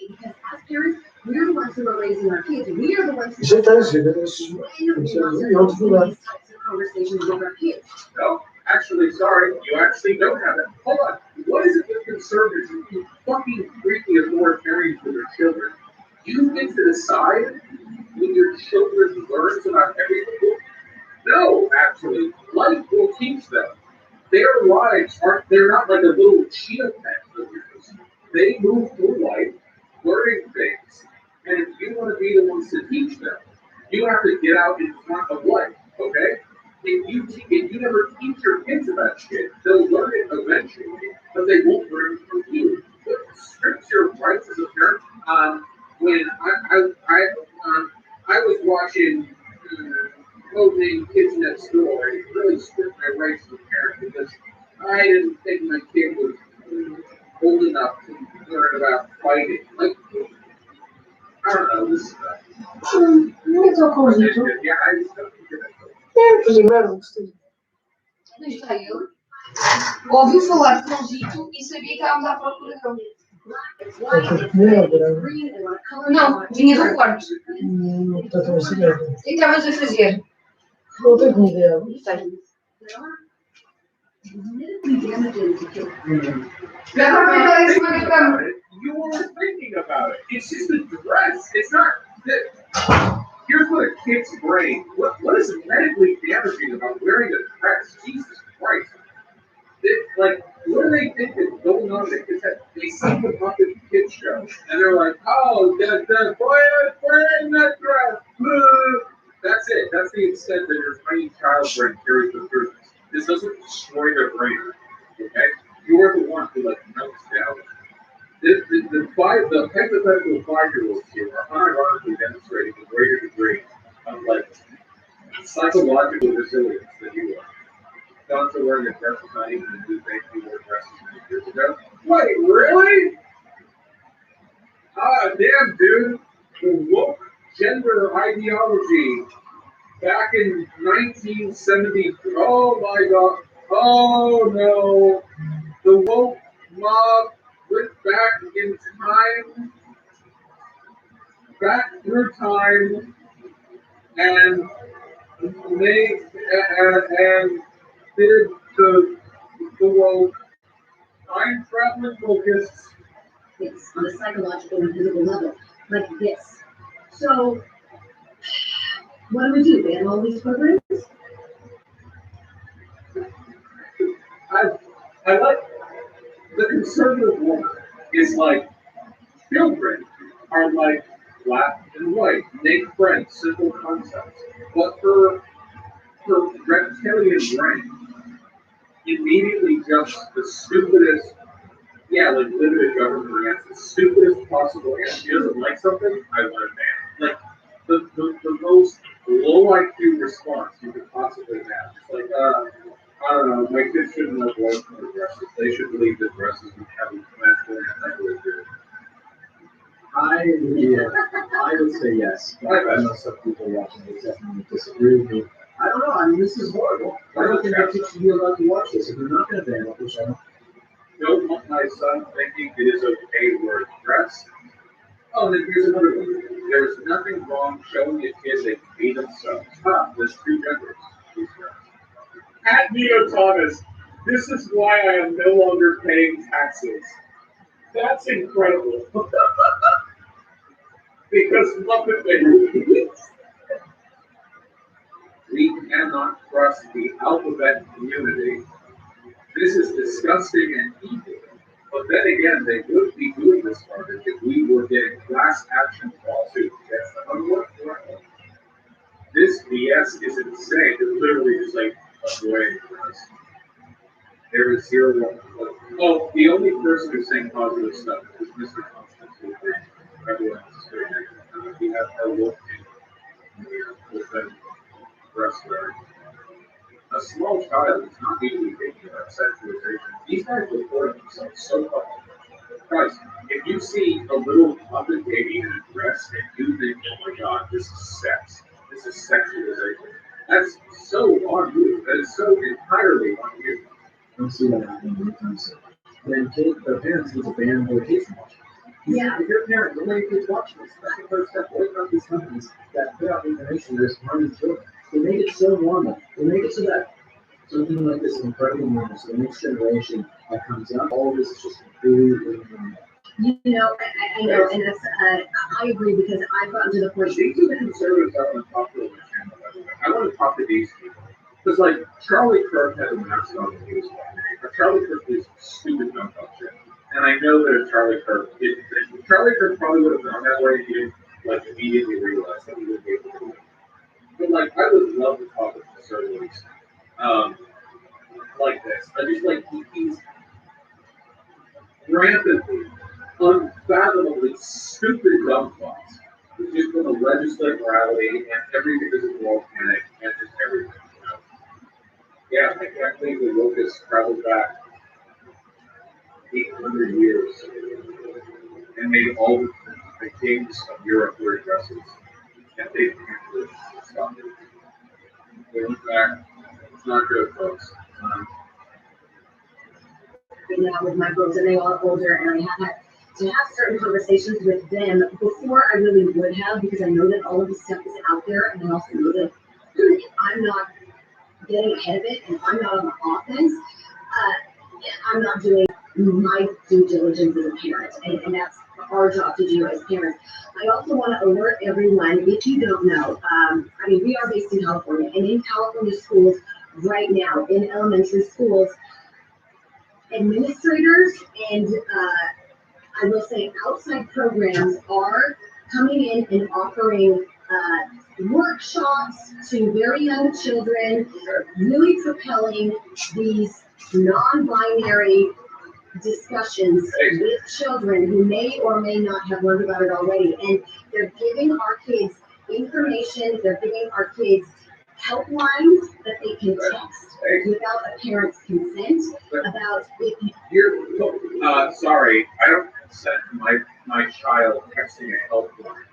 Because as parents, We're the ones who are raising our kids. We are the ones who Isso está a dizer, isso é outra verdade. these types of conversations with our kids. No, actually, sorry, you actually don't have it. Hold on. What is it with conservatives who fucking freaky authoritarians with their children? You get to decide when your children learns about everything? No, actually, life will teach them. Their lives they're not like a little cheetah pet of yours. They move through life learning things. And if you want to be the ones to teach them, you have to get out in front of life, okay? If you never teach your kids about shit, they'll learn it eventually, but they won't learn it from you. What strips your rights as a parent? When I was watching Closing Kids Next Door, it really stripped my rights as a parent because I didn't think my kid was old enough to learn about fighting. Like, I don't know, this Não é tão conjunto. yeah, I just don't think it. É, primeiro, gostei. Não está eu. Ouviu falar de Conjito e sabia que estávamos à procura dele. Não, vinha do quarto. Não está tão assim, não. O que estavas a fazer? Não tenho como ideia. Já para pegar em cima da cama. You were thinking about it. It's just a dress. It's not. Here's what a kid's brain. What is medically damaging about wearing a dress? Jesus Christ. Like, what do they think is going on in the kids' head? They see the Muppet Kids show, and they're like, oh, the boy is wearing that dress. That's it. That's the extent that your tiny child's brain carries the truth. This doesn't destroy their brain. Okay? You're the one who, like, melts down. The hypothetical 5-year-olds here are unironically demonstrating a greater degree of, like, psychological resilience than you are. Dogs are wearing a dress is not even a new thing. You wore dresses many years ago. Wait, really? Ah, damn, dude. The woke gender ideology back in 1970. Oh my god. Oh no. The woke mob went back through time, and did the woke time traveling focus. Yes, on a psychological and physical level, like this. So, what do? Ban all these programs? I like the conservative woman is like children are like black and white, make friends, simple concepts. But her reptilian brain immediately jumps the stupidest, like limited government answer, the stupidest possible answer. She doesn't like something, I want it banned. Like the most low IQ response you could possibly have. It's like, I don't know, my kids shouldn't have boys in their dresses. They should believe that dresses have masculine and feminine. I would say yes. But I know some people watching this definitely disagree with me. I don't know. I mean, this is horrible. I don't think that kids should be allowed to watch this if you're not going to ban it, which I don't want my son thinking it is okay to wear a dress. Oh, and then here's another one. There's nothing wrong showing a kid they can be themselves. There's two genders. At Neo Thomas, this is why I am no longer paying taxes. That's incredible. Because Muppet Baby. We cannot trust the alphabet community. This is disgusting and evil. But then again, they would be doing this garbage if we were getting class action lawsuits against them. Unfortunately, this BS is insane. It's literally just like avoiding for us. There is zero. Oh, the only person who's saying positive stuff is Mr. Constance, who agrees. Everyone else is very negative. We have our wolf in with the breastbone. A small child is not easily thinking about sexualization. These guys report themselves so fucking. Guys, if you see a little Muppet baby in a dress and you think, oh my god, this is sex, this is sexualization, that's so on you. That is so entirely on you. don't see that happening anytime soon. Then the parents need to ban their kids from watching. Yeah. If you're a parent, don't let your kids watch this. That's the first step away from these companies that put out information that is harming children. They make it so normal. They make it so that something like this is incredibly normal. So the next generation that comes up, all of this is just completely normal. You know, I know, and that's, I agree because I've gotten to the point. These are the conservatives that want to talk to on the channel, by the way. I want to talk to these people. Because, like, Charlie Kirk had a mask on when he was talking. But Charlie Kirk is stupid dumb about shit. And I know that if Charlie Kirk didn't think, Charlie Kirk probably would have gone that way if he didn't, like, immediately realize that he would be able to do it. But, like, I would love to talk with conservatives like this. I just, like, he's rampantly, unfathomably stupid dumb thoughts. He's just going to legislate morality and everything is a world panic and just everything, you know? Yeah, I can't believe the locusts traveled back 800 years and made all the kings of Europe wear dresses. And they can't stop it. They went back. It's not good, folks. Now with my girls, and they all older, and I have had to have certain conversations with them before I really would have, because I know that all of this stuff is out there, and I also know that I'm not getting ahead of it, and I'm not on the offense. I'm not doing my due diligence as a parent, and that's our job to do as parents. I also want to alert everyone, if you don't know, I mean, we are based in California, and in California schools right now, in elementary schools, administrators and I will say outside programs are coming in and offering workshops to very young children, really propelling these non-binary discussions with children who may or may not have learned about it already. And they're giving our kids information, they're giving our kids helplines that they can text without a parent's consent about if You're, sorry, I don't consent my child texting a helpline.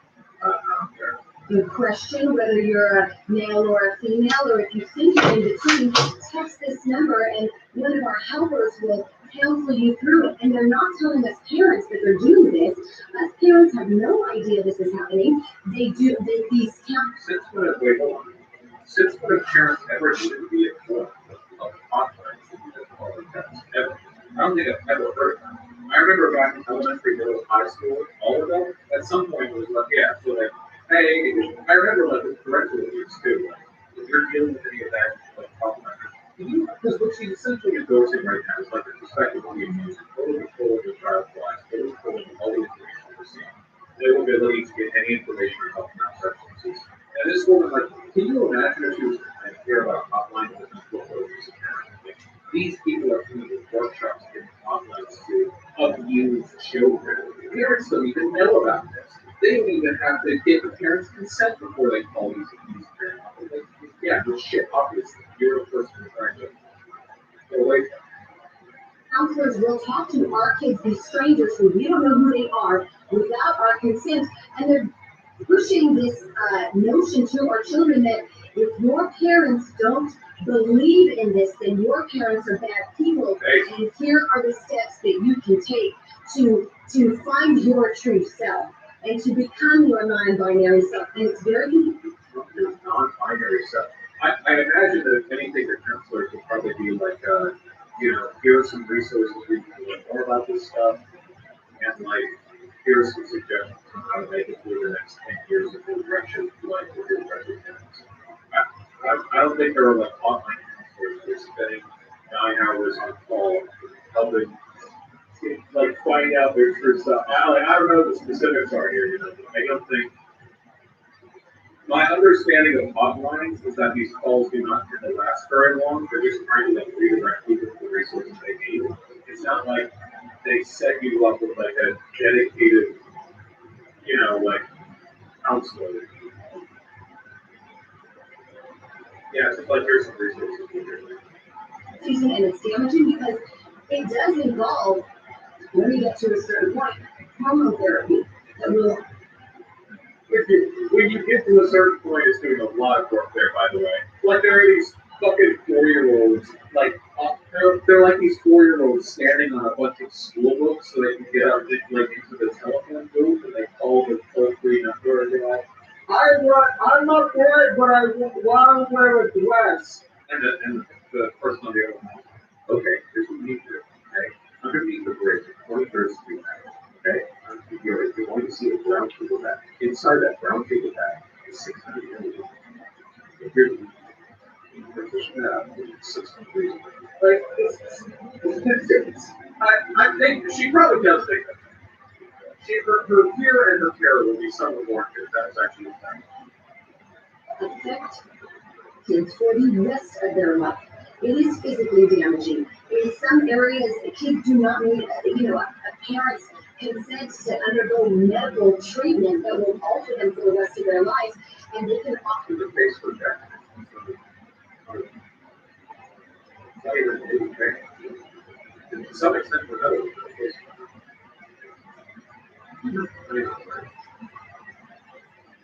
you question whether you're a male or a female, or if you think you're in between, text this number and one of our helpers will counsel you through it. And they're not telling us parents that they're doing this. Us parents have no idea this is happening. These Since when have, wait, hold on. Since when have parents ever needed to be informed of conflicts that you just call them text? Ever. I don't think I've ever heard of that. I remember back in elementary, middle, high school, all of them, at some point it was like, yeah, so like, hey, I remember like the parental abuse too. Like, if you're dealing with any of that, like, problem, because what she's essentially endorsing right now is like the perspective of the abuse, total control of the child's life, total control of all the information they're seeing, their ability to get any information about substances. And this woman, like, can you imagine if she was to hear about a hotline with this abuse? These people are coming to workshops and hotlines to abuse children. Parents don't even know about this. They don't even have to get the parents' consent before they call these parents. Like, yeah, good shit, obviously. You're the person trying to get away from. counselors will talk to our kids, these strangers who we don't know who they are, without our consent, and they're pushing this notion to our children that if your parents don't believe in this, then your parents are bad people, and here are the steps that you can take to find your true self and to become your non-binary self. And it's very Non-binary self. I imagine that if anything, the counselors would probably be like, here are some resources we can learn more about this stuff, and like, here are some suggestions on how to make it through the next 10 years of the direction like with your direction. I don't think there are like hotline counselors who are spending 9 hours on call helping like find out their true stuff. I don't know what the specifics are here, I don't think. My understanding of hotlines is that these calls do not tend to last very long. They're just trying to like redirect people to the resources they need. It's not like they set you up with like a dedicated, like counselor. Yeah, it's just like here's some resources. confusing and it's damaging because it does involve, when you get to a certain point, hormone therapy that will. When you get to a certain point, it's doing a lot of work there, by the way. Like, there are these fucking 4-year-olds, like, They're like these 4-year-olds standing on a bunch of school books so they can get out into the telephone booth and they call the toll-free number and they're like, I'm not worried, but I want to wear a dress. And the person on the other line, okay, here's what you need to do. Okay, underneath the bridge, 23rd Street. Okay, you're going to see a brown paper bag. Inside that brown paper bag is 600 million. Here's the like, I think she probably does think that. Her fear and her terror will be somewhat warranted. That's actually the thing. Affect kids for the rest of their life. It is physically damaging. In some areas, kids do not need, a parent's consent to undergo medical treatment that will alter them for the rest of their lives, and they can often The face for that. To some extent, we're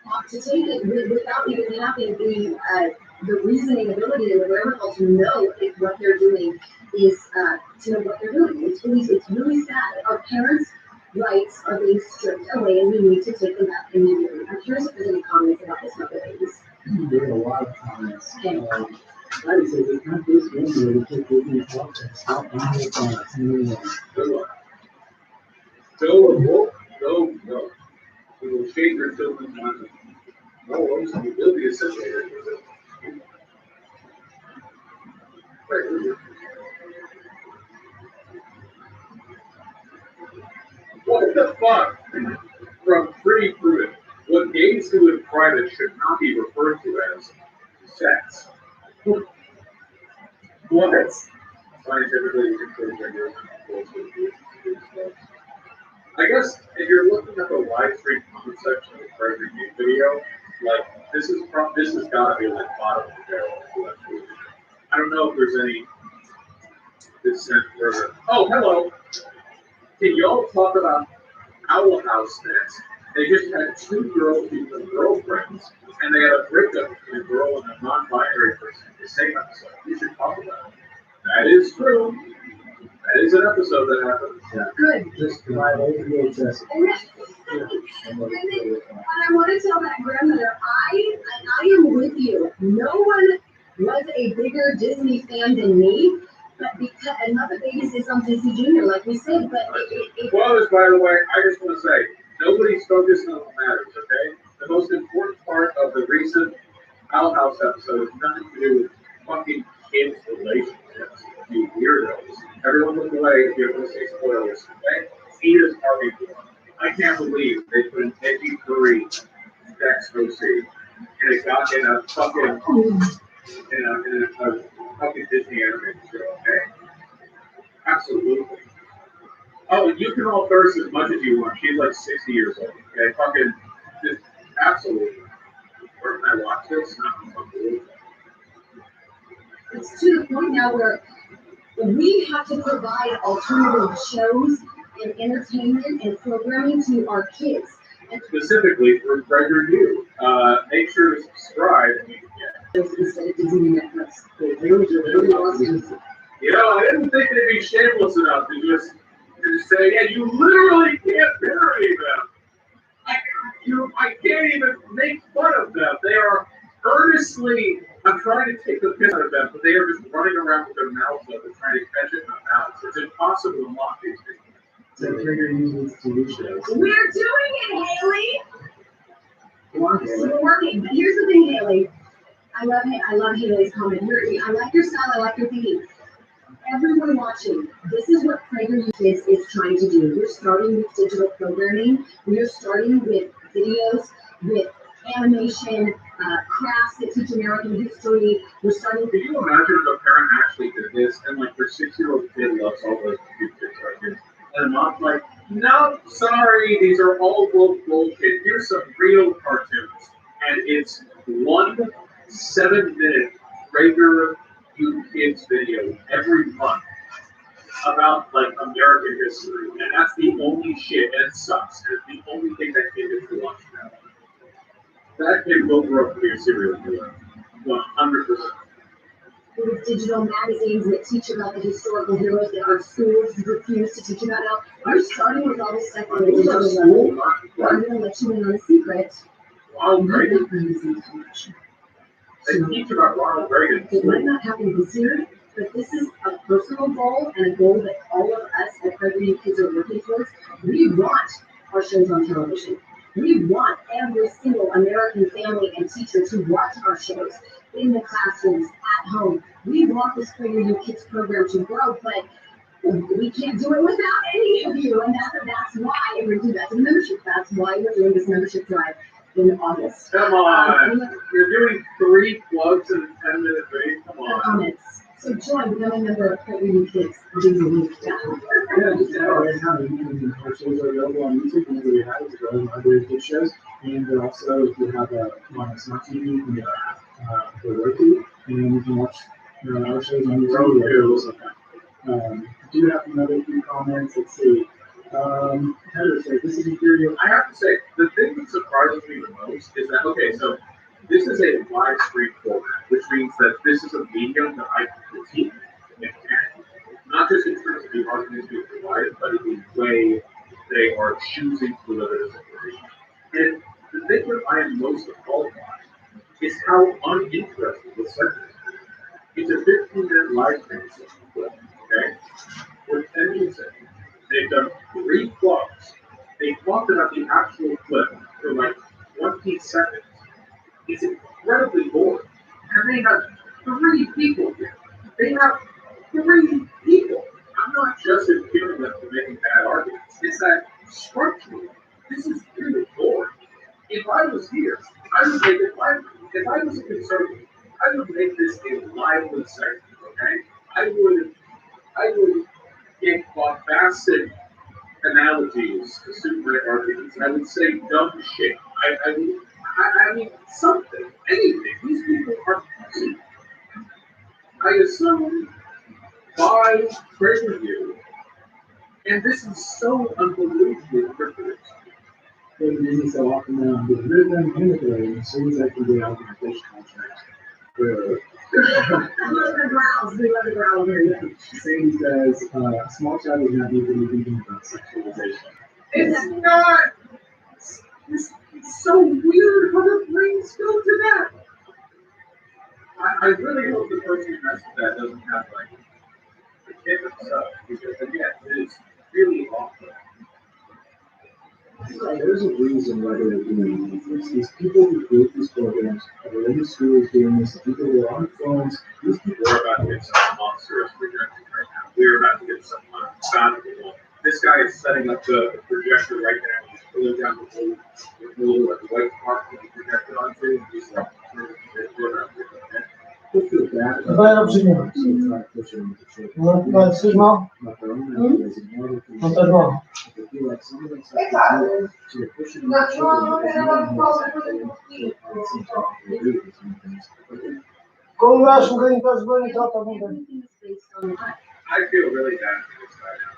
not to take it without even having the reasoning ability and the wherewithal to know if what they're doing is to know what they're doing. It's really sad. Our parents' rights are being stripped away, and we need to take them back immediately. I'm curious if there's any comments about this with the babies. There are a lot of comments. Okay. I would say there's not this one where we take these podcasts. How many comments? Good luck. Go. We will shake your children's minds. No worries, we will be associated with it. What the fuck? From Pretty Prudent, what gays do in private should not be referred to as sex. What? Scientifically, I guess if you're looking at the live stream comment section of the Treasure Game video, like this has got to be like bottom of the barrel. I don't know if there's any dissent further. Oh, hello. Can y'all talk about Owl House next? They just had 2 girls become girlfriends, and they had a breakup between a girl and a non-binary person in the same episode. You should talk about it. That is true. That is an episode that happened. Yeah. Good. Just provide all the VHS. And I want to tell that grandmother, I am with you. No one was a bigger Disney fan than me, but because and not the baby is on Disney Junior, like we said, but Spoilers, by the way, I just want to say, nobody's focused on what matters, okay? The most important part of the recent Owl House episode has nothing to do with fucking kids' relationships. You weirdos. Everyone look away if you're going to say spoilers, okay? Tina's Harvey One. I can't believe they put an edgy furry Dex OC and it got in a fucking fucking Disney animated show, okay? Absolutely. Oh, you can all thirst as much as you want. She's like 60 years old, okay? Fucking just absolutely. Where can I watch this? Not unbelievable. it's to the point now where we have to provide alternative shows and entertainment and programming to our kids. And Specifically for Treasure You. Make sure to subscribe. instead of Disney Netflix. You know, I didn't think they'd be shameless enough to just say, yeah, you literally can't parody them. I can't even make fun of them. They are earnestly, I'm trying to take the piss out of them, but they are just running around with their mouths open trying to catch it in their mouths. It's impossible to mock these things. So Trigger uses TV shows. We're doing it, Haley. Come on, Haley. We're working. But here's the thing, Haley. I love Haley's comment. I like your style. I like your thinking. Everyone watching, this is what PragerU Kids is trying to do. We're starting with digital programming. We're starting with videos, with animation, crafts that teach American history. We're starting. Can you imagine if a parent actually did this and like their 6-year-old kid loves all those cute cartoons? And the mom's like, no, sorry, these are all bullshit. Here's some real cartoons. And it's 1 7-minute regular You Kids video every month about like American history. And that's the only shit, and it sucks. And it's the only thing that kid gets to watch now. That kid will grow up to be a serial killer. 100%. with digital magazines that teach about the historical heroes that our schools refuse to teach about now. We're starting with all this stuff on the digital level. I'm going to let you in on a secret. Ronald Reagan. It They teach about Ronald Reagan. might not happen this year, but this is a personal goal and a goal that all of us at Prairie Kids are working towards. We want our shows on television. We want every single American family and teacher to watch our shows in the classrooms, at home. We want this Prairie Kids program to grow, but we can't do it without any of you, and that's why we're doing that membership. That's why we're doing this membership drive in August. Come on. You're doing 3 plugs in a 10-minute break. Come on. Comments. So join, become a member of Prairie Kids. Days a week. Yeah, right now you can our shows are available on YouTube whenever you have it to go and library kid shows. And also if you have a smart TV, you can get the Roku and you can watch our shows on YouTube. I do have another few comments. Let's see. Heather said, this is Imperial. I have to say, the thing that surprises me the most is that, okay, so this is a live stream format, which means that this is a medium that I can critique and can. Not just in terms of the arguments being provided, but in the way they are choosing to deliver this information. And the thing that I am most appalled by is how uninteresting this segment is. It's a 15-minute live stream clip, okay? With 10 minutes in. They've done 3 plugs. They talked about the actual clip for like 20 seconds. It's incredibly boring. And they have 3 people here. They have 3 people. I'm not just impugning them for making bad arguments. It's that structurally, this is really boring. If I was here, I would make it lively. If I was a conservative, I would make this a lively segment, okay? I would get bombastic analogies to suit my arguments. I would say dumb shit. I mean, something, anything. These people are pussy. I assume by trade review, and this is so unbelievably privileged. They use so often now with rhythm and the play, as soon as I can get out of my fish contract. We love the growls. We love the growl here. Sadie says, small child is not even thinking about sexualization. It's not. It's so weird how the brains go to that. I really hope the person who messed with that doesn't have like the kid himself, because again, it is really awful. There's a reason why they're doing this. These people who create these programs are in the schools doing this. The people who are on phones, these people We're about to get some monstrous projections right now. We're about to get some unfathomable. This guy is setting up the projector right now. He's pulling down the whole like white part to be projected onto. And he's like, we're about to get that. Vai opcional. Não vai ser mal. Não está mal. Como eu acho um bocadinho estás bem e tal, está bom. I feel really bad for this guy now.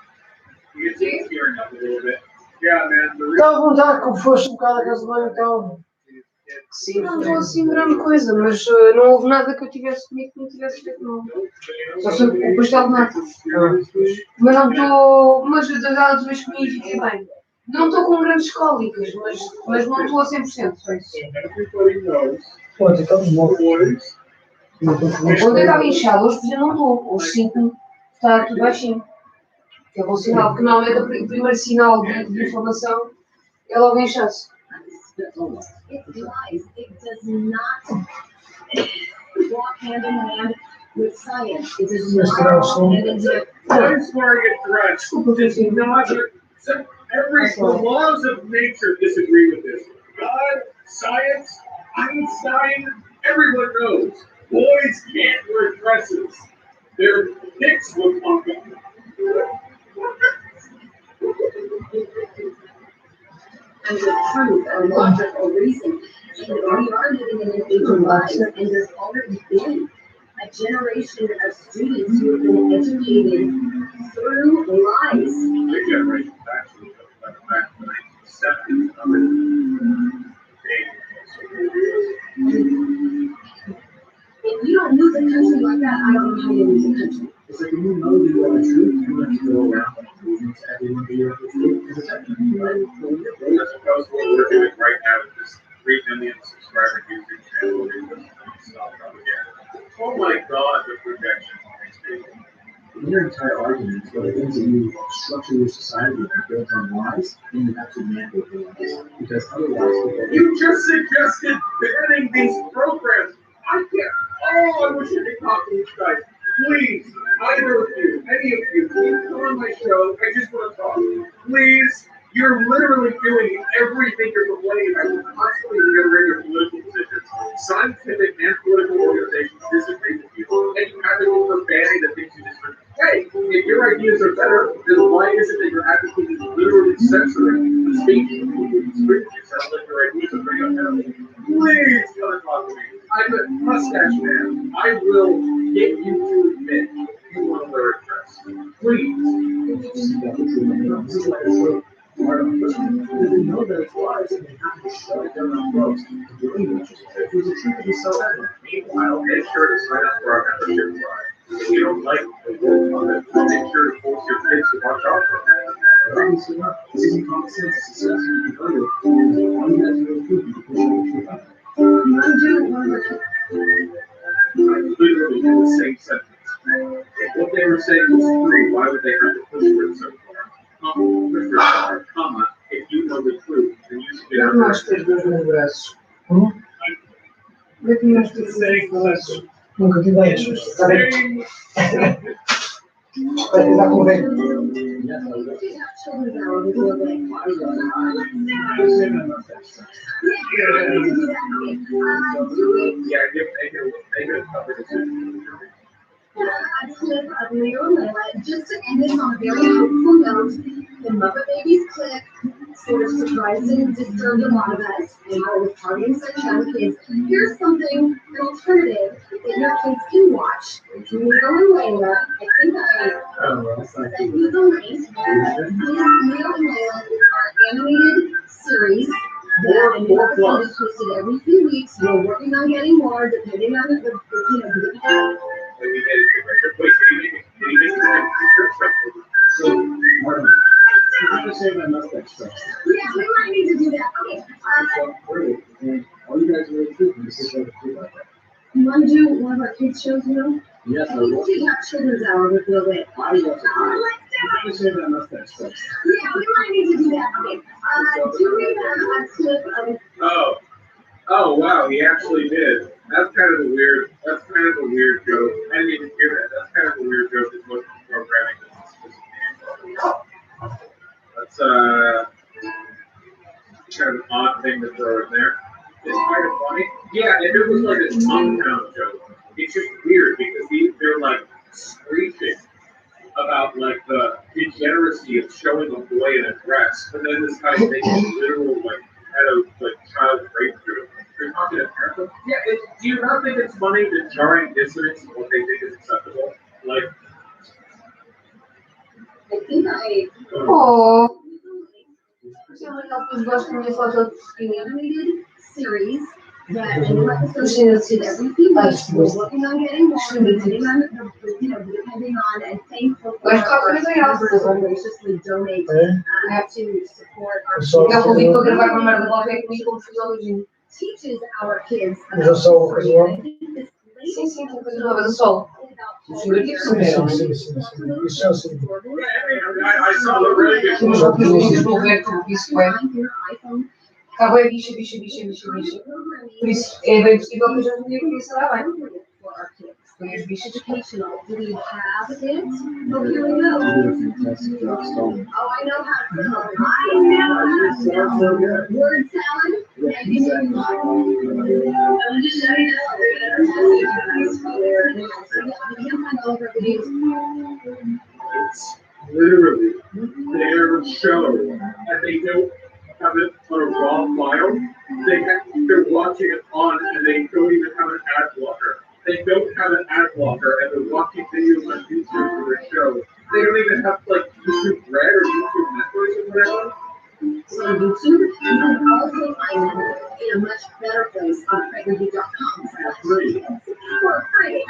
You can see he's tearing up a little bit. Yeah, man. Está à vontade, como foste um bocado a casa de banho e tal. Sim, não estou assim grande coisa, mas não houve nada que eu tivesse comigo que não tivesse feito mal. Só sei o pastel de nata. Mas não estou. Mas das outras vezes comi e fiquei bem. Não estou com grandes cólicas, mas não estou a 100%. Só isso. Ontem estamos bons. Ontem estava inchado, hoje por não estou. Hoje sinto-me está tudo baixinho. Que é bom sinal, porque normalmente o primeiro sinal de inflamação é logo inchaço. It lies. It does not walk hand in hand with science. It does not walk hand in hand. I'm swearing it threats. This is not the laws of nature disagree with this. God, science, Einstein, everyone knows. Boys can't wear dresses. Their dicks look funky. And the truth and logical reason. And we are living in an age of lies, and there's already been a generation of students who have been educated through lies. My generation actually went back to the 1970s. And you don't lose a country like that, I don't know how you lose a country. It's like when you know the truth, you have to go around and prove to everyone that you're the truth. Because it's actually right. I suppose what we're doing right now is this 3 million subscriber YouTube channel is stop propaganda. Oh my God, the projection of these people. Your entire argument is whether things that you structure your society are built on lies, then you have to mandate the lies. Because otherwise, people. You just suggested banning these programs. I can't. Oh, I wish I could talk to you guys. Please, either of you, any of you, please come on my show. I just want to talk. Please, you're literally doing everything you're complaining about. You're constantly reiterating your political positions. Scientific and political organizations disagree with you, and you advocate for banning the things you disagree. Hey, if your ideas are better, then why is it that you're advocating literally censoring the speech of people who disagree with you? Sounds like your ideas are pretty unhealthy. Please come and talk to me. I'm a mustache man. I will get you to admit you want to wear a dress. Please. This is like a true part of the person. They know that it's lies and they have to shove it down our throats to believe it. Because the truth is so evident. Meanwhile, make sure to sign up for our membership drive. If you don't like the work of it, make sure to force your kids to watch our program. Obviously not. This isn't common sense. It's a you can go to it. All you have to know the truth. You can push the truth out. I literally did the same sentence. If what they were saying was true, why would they have to push for it so far? Comma, if you know the truth, then you should get out Nós temos dois no braço. Daqui nós temos dois no braço. Nunca tive eixos. Está bem? Vai tentar correr. Yeah, make it a cover decision. A clip of Leo and Layla, just to end it on a very hopeful note. The Muppet Babies clip sort of surprised and disturbed a lot of us, and how it was targeting such young kids. Here's something, an alternative that your kids can watch. Leo and Layla, I think I sent you the link. Leo and Layla is our animated series that a new episode is posted every few weeks. We're working on getting more, depending on the Maybe they should write their place. Did he make the So, Martin, I'm just saying that mustache stuff. Yeah, we might need to do that. Okay. And all you guys are really truth, and this is what we do like that. You want to do one of our kids' shows now? Yes, I We will. should have children's hour with Will Witt. I will. I'm just saying that mustache stuff. Yeah, we might need to do that. Okay. Do we have a clip of? Oh wow, he actually did. That's kind of a weird joke. I didn't even hear that. That's kind of a weird joke is what programming is. That's kind of an odd thing to throw in there. It's kind of funny. Yeah, if it was like a Toontown joke, it's just weird because they're like screeching about like the degeneracy of showing a boy in a dress, and then this guy's making literal like kind of like child rape joke. You're talking to parents. Yeah, do you not think it's funny the jarring dissonance of what they think is acceptable? Like, I think I. Oh. Os gostam de foto de Animated series that a new episode is posted every few weeks. We're working on getting more, depending on depending on and thankful for our members who graciously donate to support our Não consigo gravar com a merda qualquer comigo como fiz hoje. teaches our kids Mas eu sou o history. casual. And I think this Sim, sim, tem coisas novas. Eu sou. Os negativos são melhores. Sim. Isso é assim. I saw the really good Temos Já outros vi. vídeos do Roberto, isso é. Está bem, bicha. Por isso é bem possível que a gente diga que isso está bem. Foi as bichas que Educational. Do we have it? Oh, here we go. You did a fantastic job, Stone. Oh, I know how to spell. I know how to spell. Word salad. Thank you very much. I'm just showing you. It's literally their show, and they don't have it on a raw file. They're watching it on, and they don't even have an ad blocker. They don't have an ad blocker, and they're watching videos on YouTube for their show. They don't even have like YouTube Red or YouTube Networks or whatever. So on YouTube, you can also find them in a much better place on PragerU.com. For free. For free.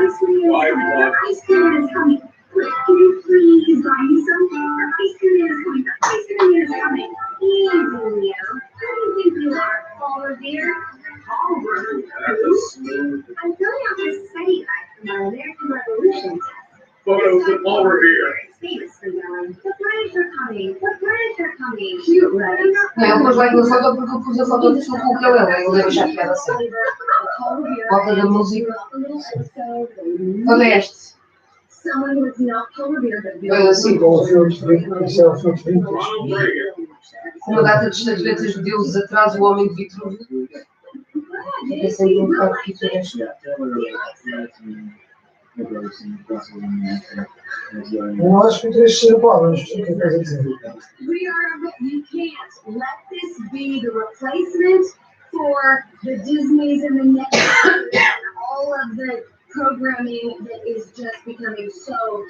ice cream. Why we The love ice cream is coming. Can you please buy me some? The ice cream is coming. The ice cream is coming. Easy, Leo. Who do you think you are, Paul Revere? Paul Revere? That's a smooth. I'm filling out this study guide for my American Revolution test. Photos of Paul Revere. It's famous for yelling, the British are coming, the British are coming. Cute, right? Não, eu depois levo a foto porque eu pus a foto do seu com o ukulele. Eu devo achar piada assim. Volta da música. Quando é este? Someone who is not Paul Revere, but Foi assim, Com os filmes isso é o filme de Ronald Reagan. com uma data de estatuetas de deuses atrás, o homem de Vitruvio. Fica sempre um bocado pitoresco. Eu acho que três ser palavras, o que é que quer dizer? We are, you can't let this be the replacement for the Disneys and the Netflix, all of the programming that is just becoming so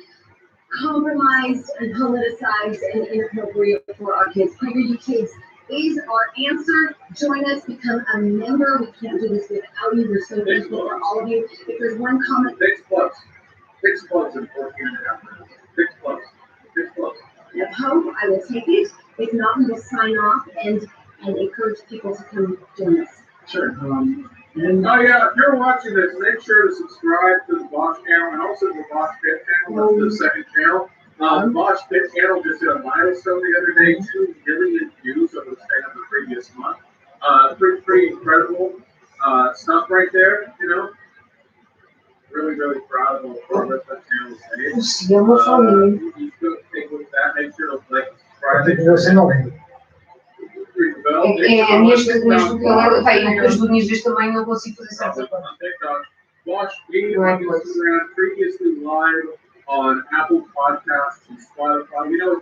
compromised and politicized and inappropriate for our kids. PragerU Kids is our answer. Join us, become a member. We can't do this without you. We're so grateful for all of you. If there's one comment, 6 plugs. 6 plugs in 14 and a half minutes. 6 plugs. 6 plugs. of hope, I will take it. If not, we will sign off and encourage people to come join us. Sure. Oh yeah, if you're watching this, make sure to subscribe to the Bosch channel and also the Bosch Pit channel. That's the second channel. The Bosch Pit channel just hit a milestone the other day, 2 million views over the span of the previous month. Pretty incredible stuff right there, you know. Really, really proud of all the progress that channel has made. Se é uma família. You still take with that, make sure to like, subscribe. Tem que ver se não. Ring the bell. É neste ukulele, bem, as bolinhas deste tamanho não consigo fazer certas coisas. Watch me on Instagram, previously live on Apple Podcasts and Spotify. You know,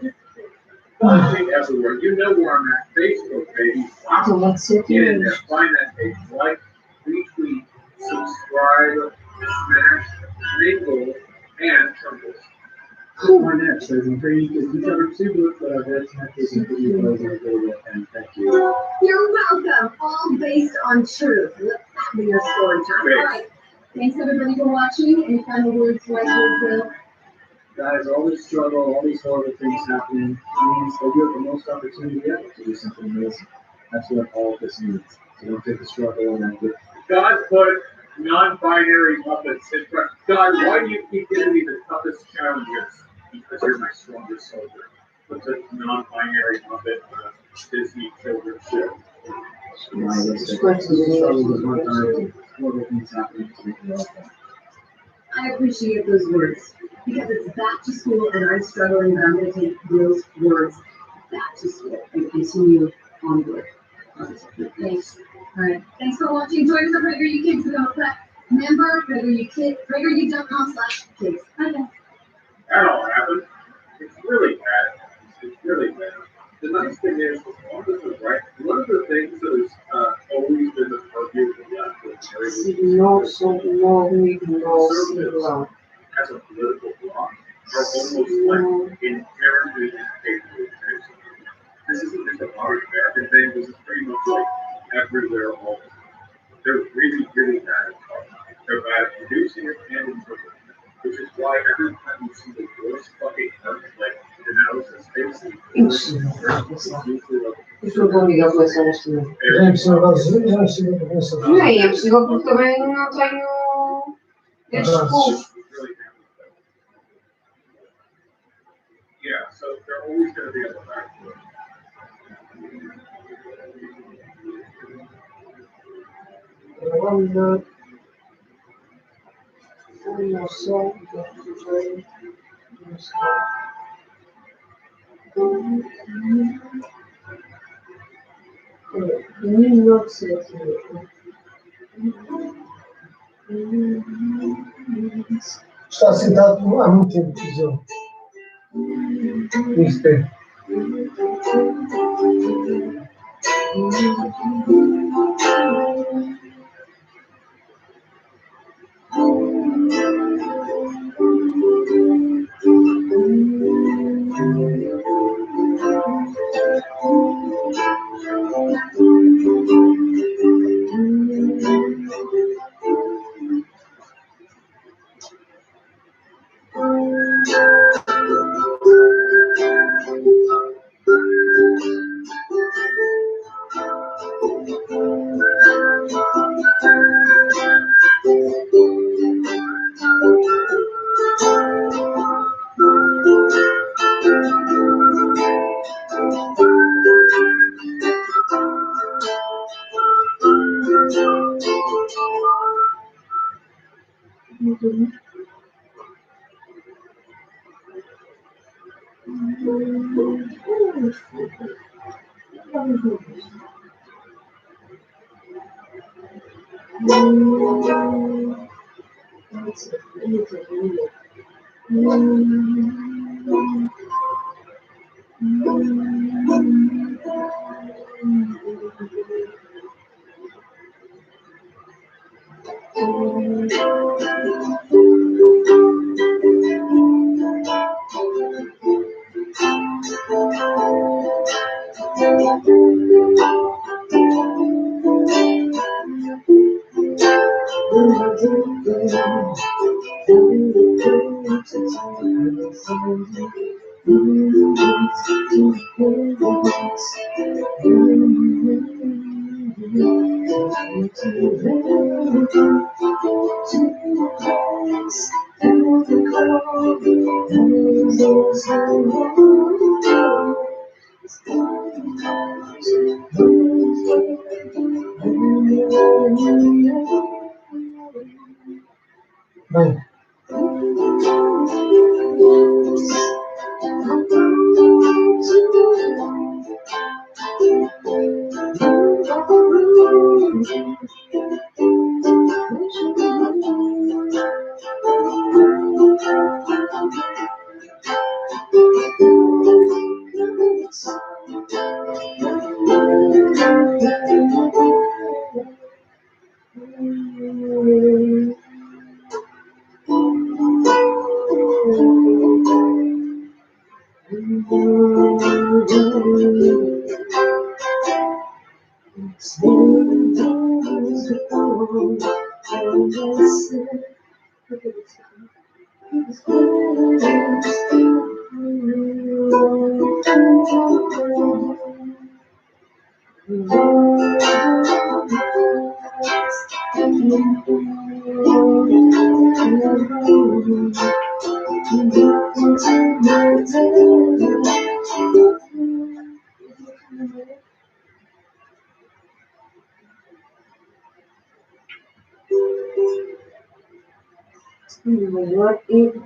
find me everywhere. You know where I'm at. Facebook, baby. Então vai ser Get in there, find that page, like, retweet, subscribe, smash, mingle, and trumbles. My next says, I'm pretty good. You covered 2 books that I've read tonight. There's some pretty close and and thank you. You're welcome. All based on truth. Let that be your story time. All right. Thanks everybody for watching. Any final words, wise words, Will? Guys, all this struggle, all these horrible things happening means that you have the most opportunity ever to do something amazing. That's what all of this means. So don't take the struggle and get. God put non-binary Muppets in front. God, why do you keep giving me the toughest challenges? Because you're my strongest soldier. Put the non-binary Muppet on a Disney children's show. Struggle was one time, horrible things happening to make it all fun. I appreciate those words because it's back to school and I'm struggling, but I'm going to take those words back to school and continue onward. Thanks. All right. Thanks for watching. Join us on PragerU Kids. Become a prep member. PragerU.com/kids. Bye guys. That all happened. It's really bad. It's really bad. The nice thing is, one of the things that has always been the purview of the left is conservatives as a political bloc are almost like inherently incapable of changing. This isn't just a part American thing. This is pretty much like everywhere. All they're really, really bad at talking. They're bad at producing it and interpreting it, which is why every time you see the worst fucking like analysis, Isto não vou ligar para essa horas também. Já é possível fazer, já é possível fazer. Não é possível porque também não tenho estes pulsos. Yeah, so they're always going to be on the back foot. Olha só, Está sentado há muito tempo, diz ele. Isto é. Bem, maior erro.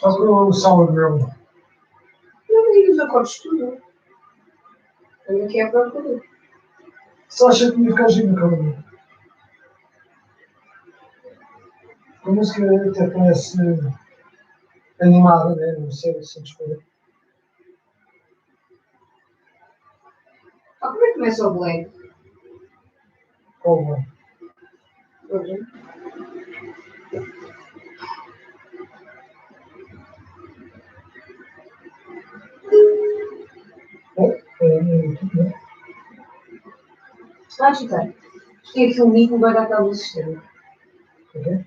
faz o salad roll. Não me digas acordes tudo. Ando aqui à procura. Só acha que me ficar giro no cabelo. A música até parece animada, né? Não sei se escolher. Ah, como é que começa o black? Como? Hoje. Chutar. Tem aqui um Miguel vai dar cabo do sistema. Ok?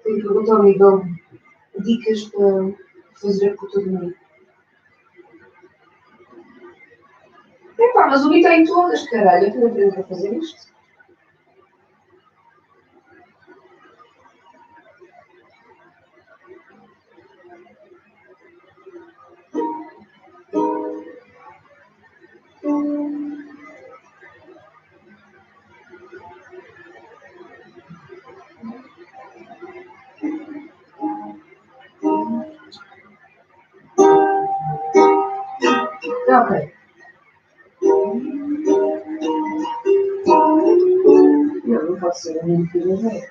Tenho que perguntar ao Miguel dicas para fazer a puta do Miguel. Epá, mas o Miguel está em todas, caralho. Eu tenho que aprender a fazer isto. Ok. Não pode ser a minha filha velha.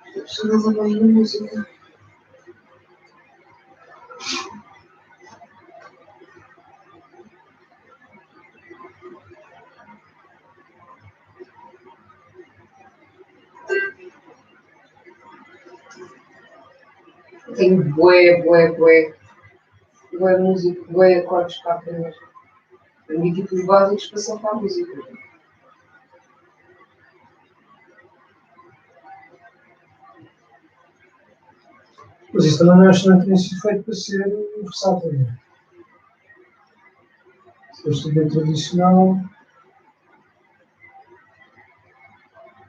As pessoas avaliam a música. Tenho bué música, bué acordes para aprender. Aprendi tipo os básicos para saltar a música. Mas isso também não é instrumento que tem sido feito para ser versátil. Se eu estudei tradicional,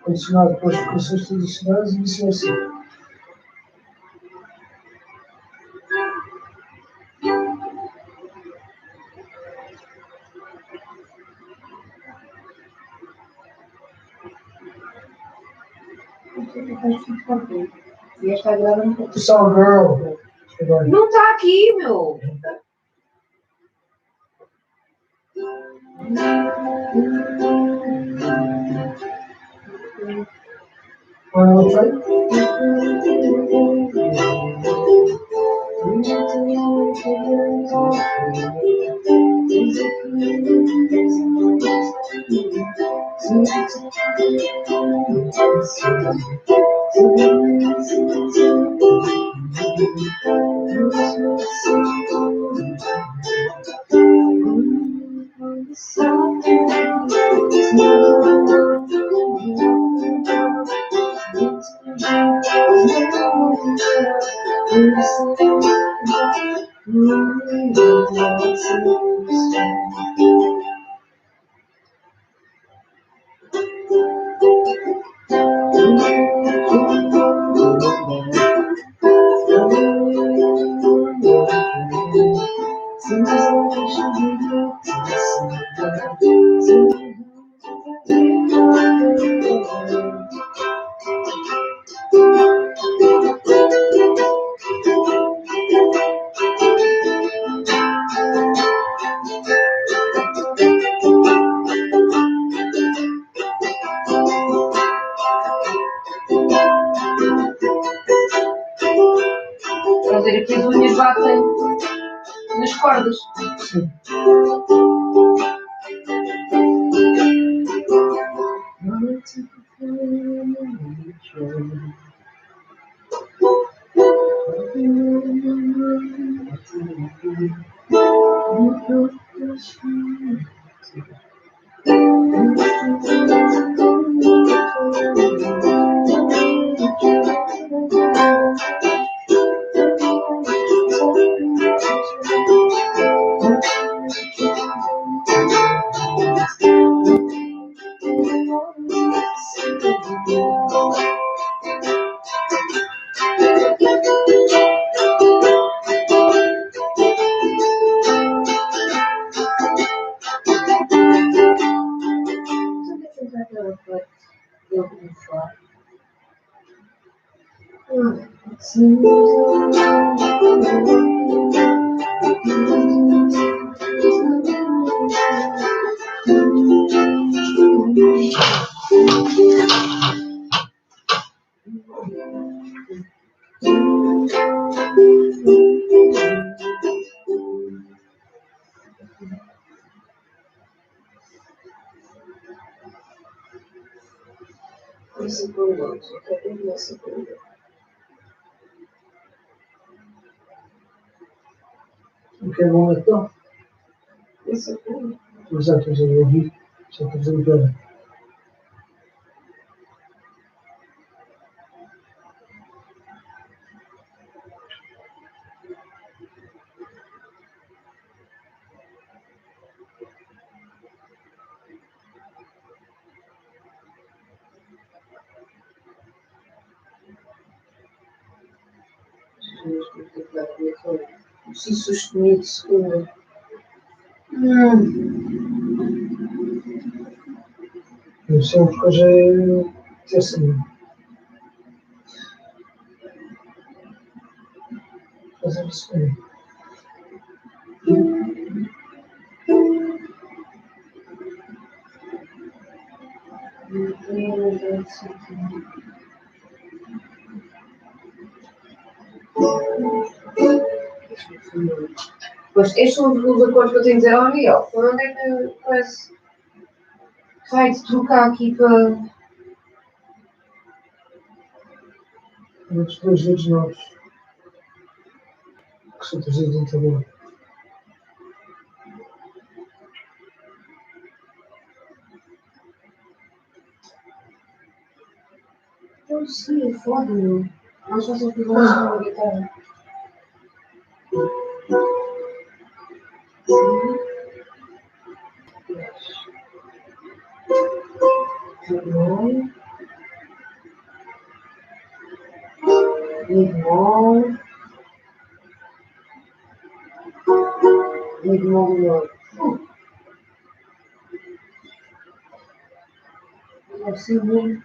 condicionado com as percussões tradicionais e vice-versa. E esta agrada um pouco. Só girl. Não está aqui, meu! Não sei. Estás a ver que as unhas batem nas cordas. Sim. O que é bom então? Já estou a ouvir, já estou a fazer o pior. Si sustenido segunda. Eu sempre que hoje é terça-feira. Fazer a segunda. Pois, estes são os acordos que eu tenho de dizer ao Miguel. Por onde é que parece vai de trocar aqui para. Os dois dedos novos, que são trazidos em tabuleiro. Eu sim, foda-me. Mas só se fizer uma guitarra. Igmol. Deve ser bem.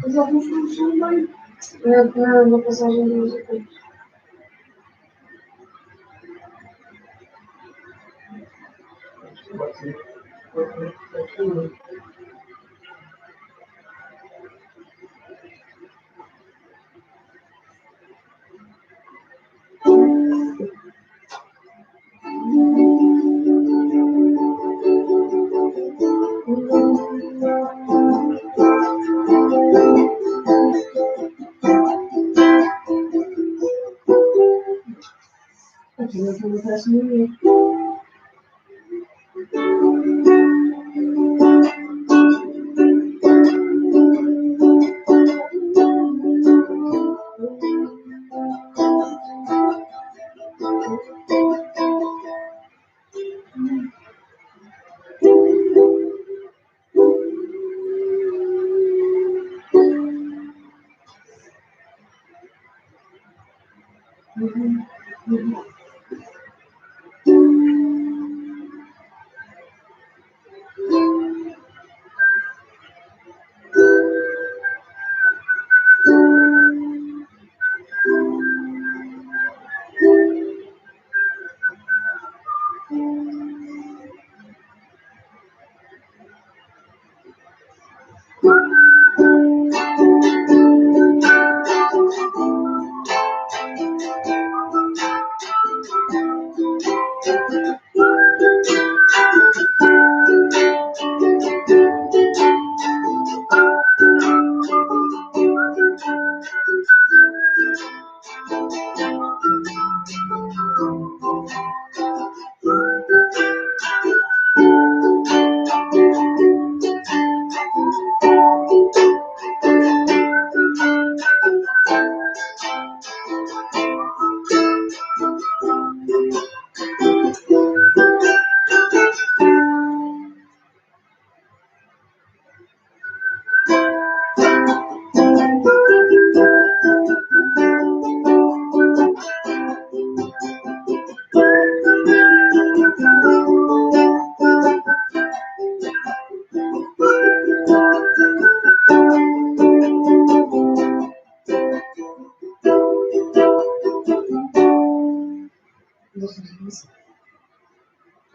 Mas alguns não são bem. Na passagem de música. Aquilo que me parece muito.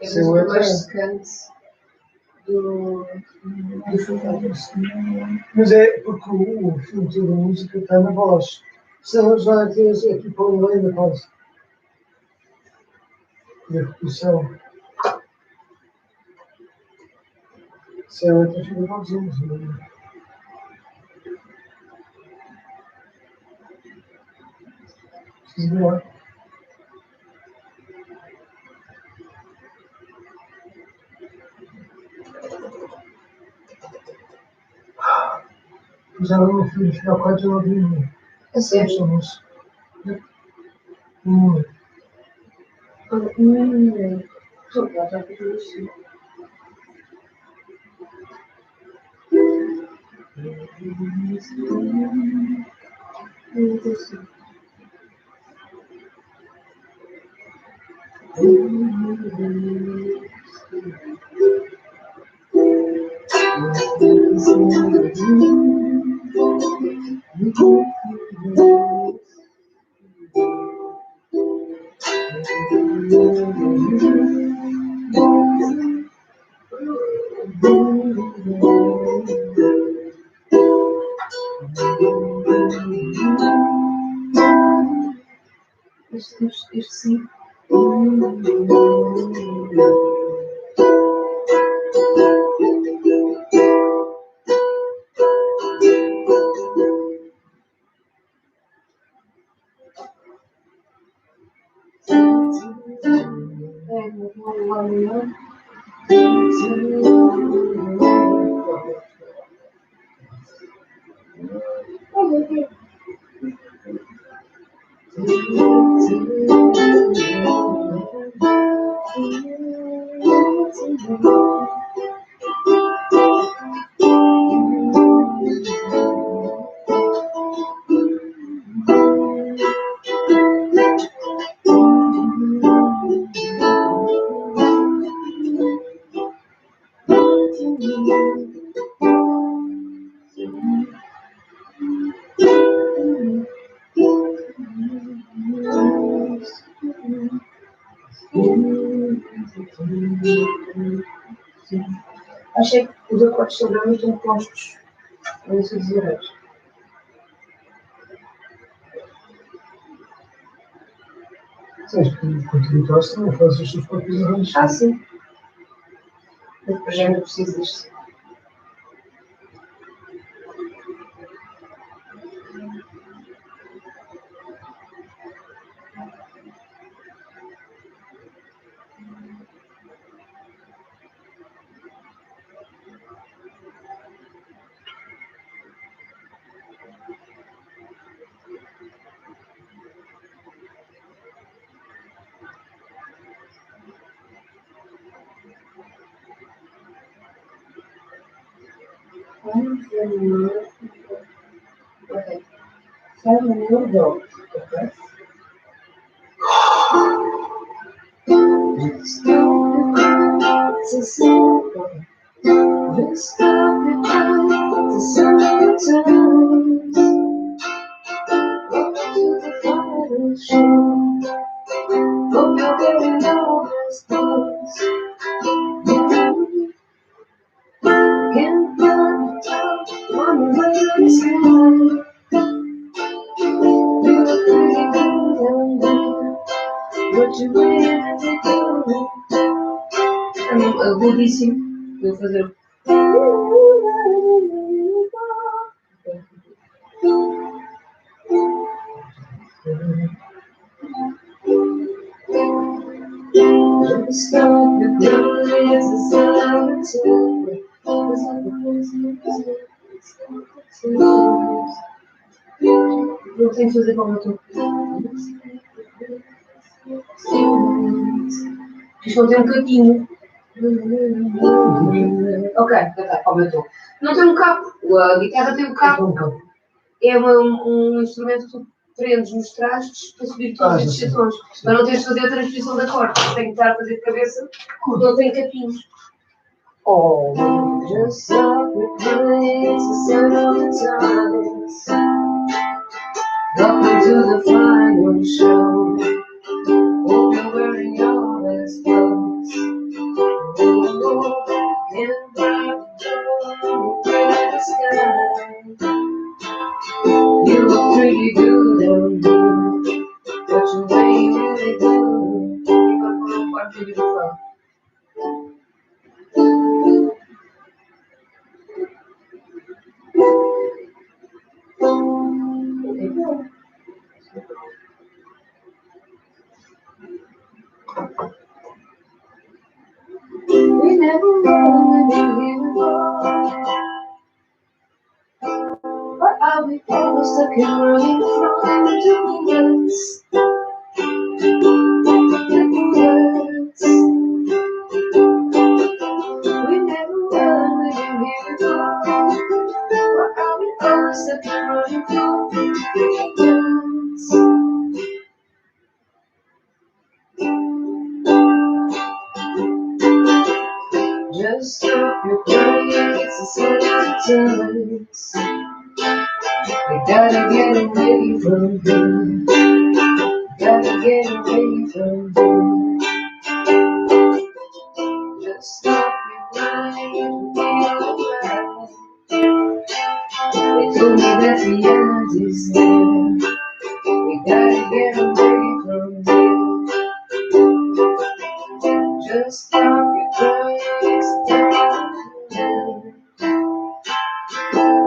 É o mais secante do filme. Mas é porque o filme toda a música está na voz. Se ela já tem aqui para o meio da voz. E a repetição. Se ela tem que fazer vozinhos, não é? Preciso ver lá. Já não fui ficar quase uma vez. É sério? Não. Estou a já fiz isso. Este sim. Achei que os acordes serão muito compostos nesses horários. Sabes que quando editaste também fazes os teus próprios arranjos. Ah, sim. Depois já ainda preciso disto. Okay. 7 years old. Okay. Agudíssimo. Vou fazer. Eu tenho que fazer como eu estou. Isto não tem um capinho. Ok, como eu estou. Não tem um cabo. A guitarra tem um cabo. É um instrumento que tu prendes nos trastes para subir todos estes setores. Para não teres de fazer a transposição de acordes. Tem que estar a fazer de cabeça porque não tem capinhos. Oh, just stop the place the sun of the times. Welcome to the final show. Hope you're wearing your best clothes. And by the sky, you look pretty good on you. But you ain't really good. You got one part to do. We never know when you're here before. But I'll be almost stuck in running from the words. We never know when you're here before. But I'll be almost stuck in running from the words. stop your crying, it's a sign of times. We gotta get away from here. Gotta get away from here. Just stop your crying, it'll be alright. They told me that the end is near. We gotta get away from here. Just stop your crying, it's time.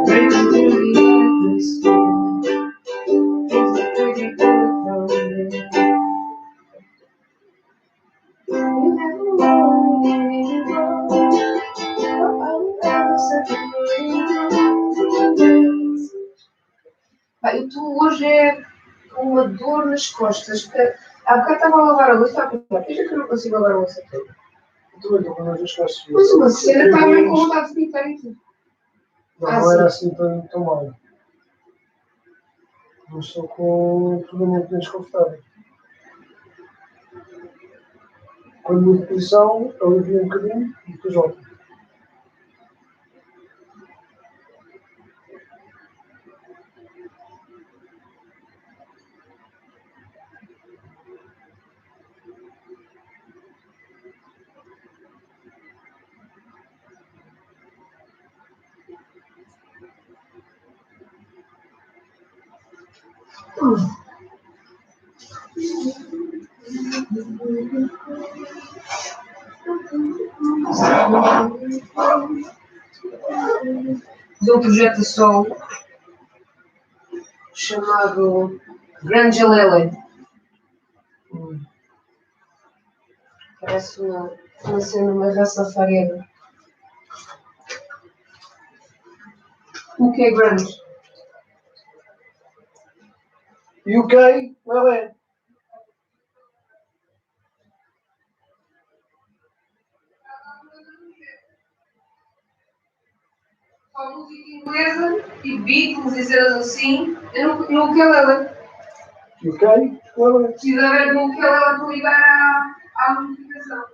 Breaking through the atmosphere. Things look pretty good from here. You never know when you're wrong. Pá, eu estou hoje com uma dor nas costas. Que há bocado estava a lavar a louça, está a pensar, veja que eu não consigo lavar a louça toda. Estou com as costas. Mas uma cena está bem com vontade de deitar aqui. Não era assim tão mal. Mas estou com um problema bem desconfortável. Quando mudo de posição, alivio um bocadinho e depois volto. De um projeto de som chamado Grande Jalele. Parece uma cena, uma raça fareda. O que é grande? UK, não é? Só música inglesa e Beatles e cenas assim, no ukulele. UK, não é? Precisa haver no ukulele para ligar à notificação.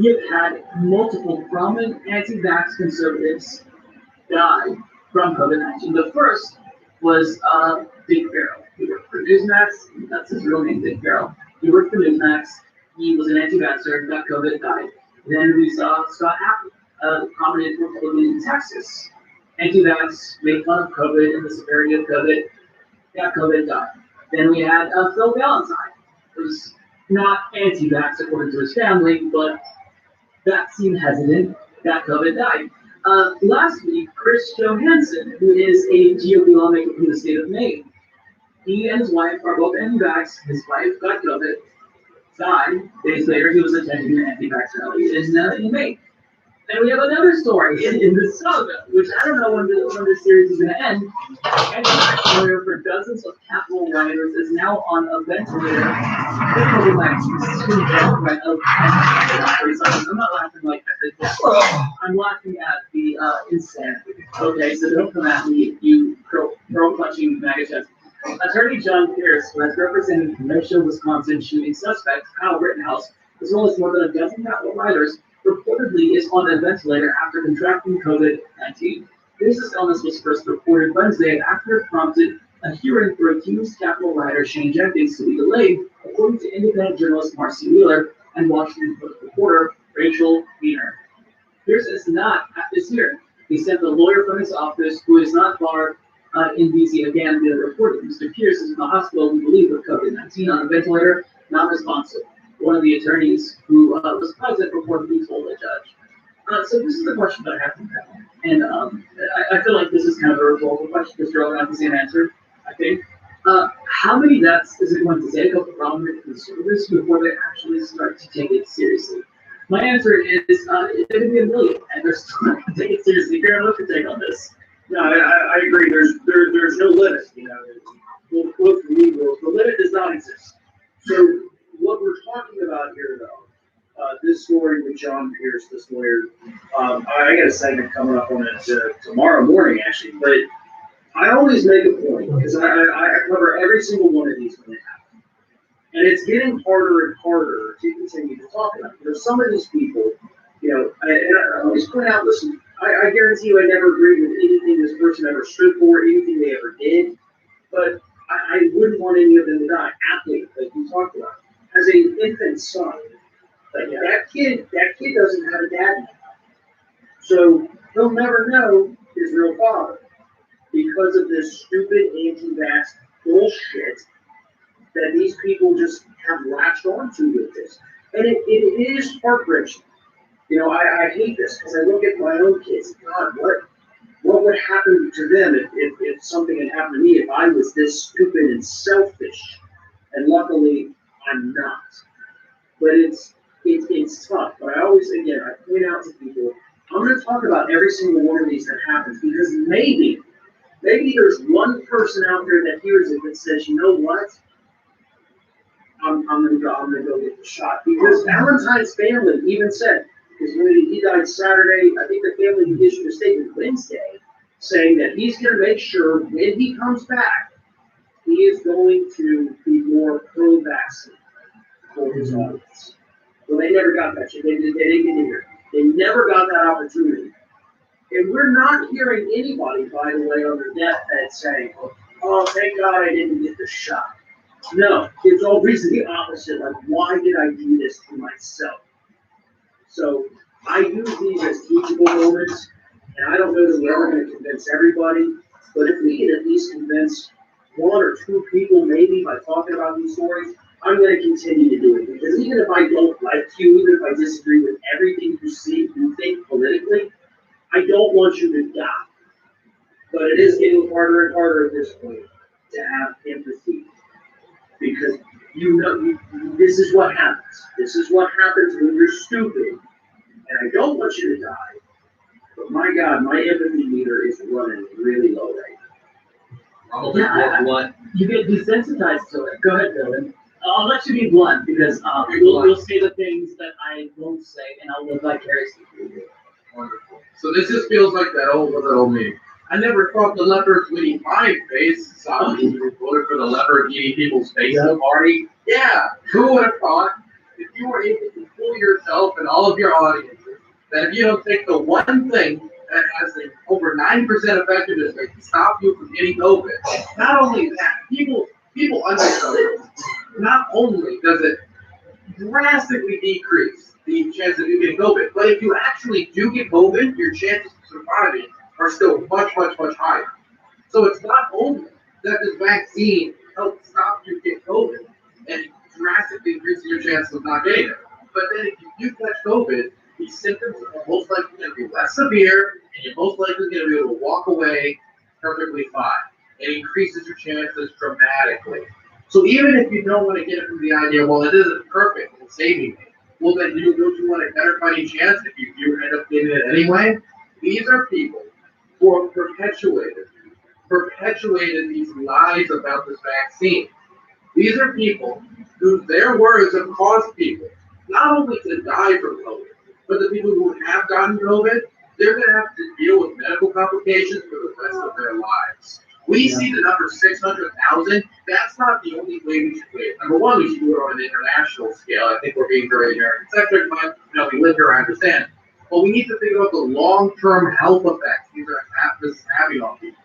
He had multiple prominent anti-vax conservatives died from COVID-19. The first was Dick Farrell. He worked for Newsmax. That's his real name, Dick Farrell. He worked for Newsmax. He was an anti-vaxxer, got COVID, died. Then we saw Scott Happel, a prominent Republican in Texas. Anti-vax, made fun of COVID and the severity of COVID, got COVID, died. Then we had Phil Valentine, who's not anti-vax according to his family, but vaccine hesitant, got COVID, died. Last week, Chris Johansson, who is a GOP lawmaker from the state of Maine, he and his wife are both anti-vax. His wife got COVID, died. Days later, he was attending an anti-vax rally in Maine. And we have another story in the saga, which I don't know when this series is going to end. Anti-vax lawyer for dozens of Capitol rioters is now on a ventilator. I'm not laughing like that. I'm laughing at the insanity. Okay, so don't come at me, you pro-clutching MAGA. Attorney John Pierce, who has represented Kenosha, Wisconsin shooting suspect Kyle Rittenhouse, as well as more than a dozen Capitol rioters, reportedly is on a ventilator after contracting COVID-19. Pierce's illness was first reported Wednesday after it prompted a hearing for accused Capitol rioter Shane Jenkins to be delayed, according to independent journalist Marcy Wheeler and Washington Post reporter Rachel Wiener. Pierce is not at this hearing. He sent the lawyer from his office, who is not barred in D.C. again, the reported Mr. Pierce is in the hospital, we believe, with COVID-19 on a ventilator, not responsive. One of the attorneys who was present reportedly told the judge. So this is the question that I have from them. And I feel like this is kind of a rhetorical question because you're all going to have the same answer, I think. How many deaths is it going to take of the prominent conservatives before they actually start to take it seriously? My answer is it's going to be 1 million, and they're still not going to take it seriously. Karen, what's your take on this? No, I agree. There's no limit. You know, quote from me, the limit does not exist. So what we're talking about here, though, this story with John Pierce, this lawyer, I got a segment coming up on it tomorrow morning, actually. But I always make a point because I cover every single one of these when they happen, and it's getting harder and harder to continue to talk about. You know, some of these people, you know, and I always point out, listen. I guarantee you I never agreed with anything this person ever stood for, anything they ever did, but I wouldn't want any of them to die. Athlete, like you talked about, has an infant son. Like that kid doesn't have a dad now. So he'll never know his real father because of this stupid anti-vax bullshit that these people just have latched onto with this. And it is heart-wrenching. You know, I hate this because I look at my own kids. God, what would happen to them if something had happened to me if I was this stupid and selfish? And luckily, I'm not. But it's tough. But I always, again, I point out to people, I'm going to talk about every single one of these that happens because maybe there's one person out there that hears it that says, you know what? I'm gonna go get the shot. Because Valentine's family even said, because when he died Saturday, I think the family issued a statement Wednesday saying that he's going to make sure when he comes back, he is going to be more pro-vaccine for his audience. Well, they never got that shit. They didn't get here. They never got that opportunity. And we're not hearing anybody, by the way, on their deathbed saying, oh, thank God I didn't get the shot. No, it's always the opposite. Like, why did I do this to myself? So I use these as teachable moments, and I don't know that we're ever going to convince everybody, but if we can at least convince one or two people maybe by talking about these stories, I'm going to continue to do it. Because even if I don't like you, even if I disagree with everything you think politically, I don't want you to die. But it is getting harder and harder at this point to have empathy. Because this is what happens. This is what happens when you're stupid. And I don't want you to die. But my God, my empathy meter is running really low right now. Yeah, you get desensitized to it. Go ahead, Dylan. I'll let you be blunt because you'll say the things that I won't say, and I'll live vicariously through you. Wonderful. So this just feels like that old meme. I never thought the leopards would eat my face. So I voted for the leopard eating people's face at the party. Yeah, who would have thought if you were able to fool yourself and all of your audiences that if you don't take the one thing has an over 90% effectiveness rate to stop you from getting COVID. Not only that, people understand. Not only does it drastically decrease the chance of you getting COVID, but if you actually do get COVID, your chances of surviving are still much, much, much higher. So it's not only that this vaccine helps stop you getting COVID and drastically increases your chances of not getting it, but then if you do catch COVID, these symptoms are most likely going to be less severe, and you're most likely going to be able to walk away perfectly fine. It increases your chances dramatically. So even if you don't want to get it from the idea, well, it isn't perfect in saving me, well, then don't you want a better fighting chance if you end up getting it anyway? These are people who have perpetuated these lies about this vaccine. These are people who their words have caused people not only to die from COVID, but the people who have gotten COVID, they're going to have to deal with medical complications for the rest of their lives. We see the number 600,000. That's not the only way we should do it. Number one, we should do it on an international scale. I think we're being very American-centric, but we live here, I understand. But we need to think about the long-term health effects this is having on people.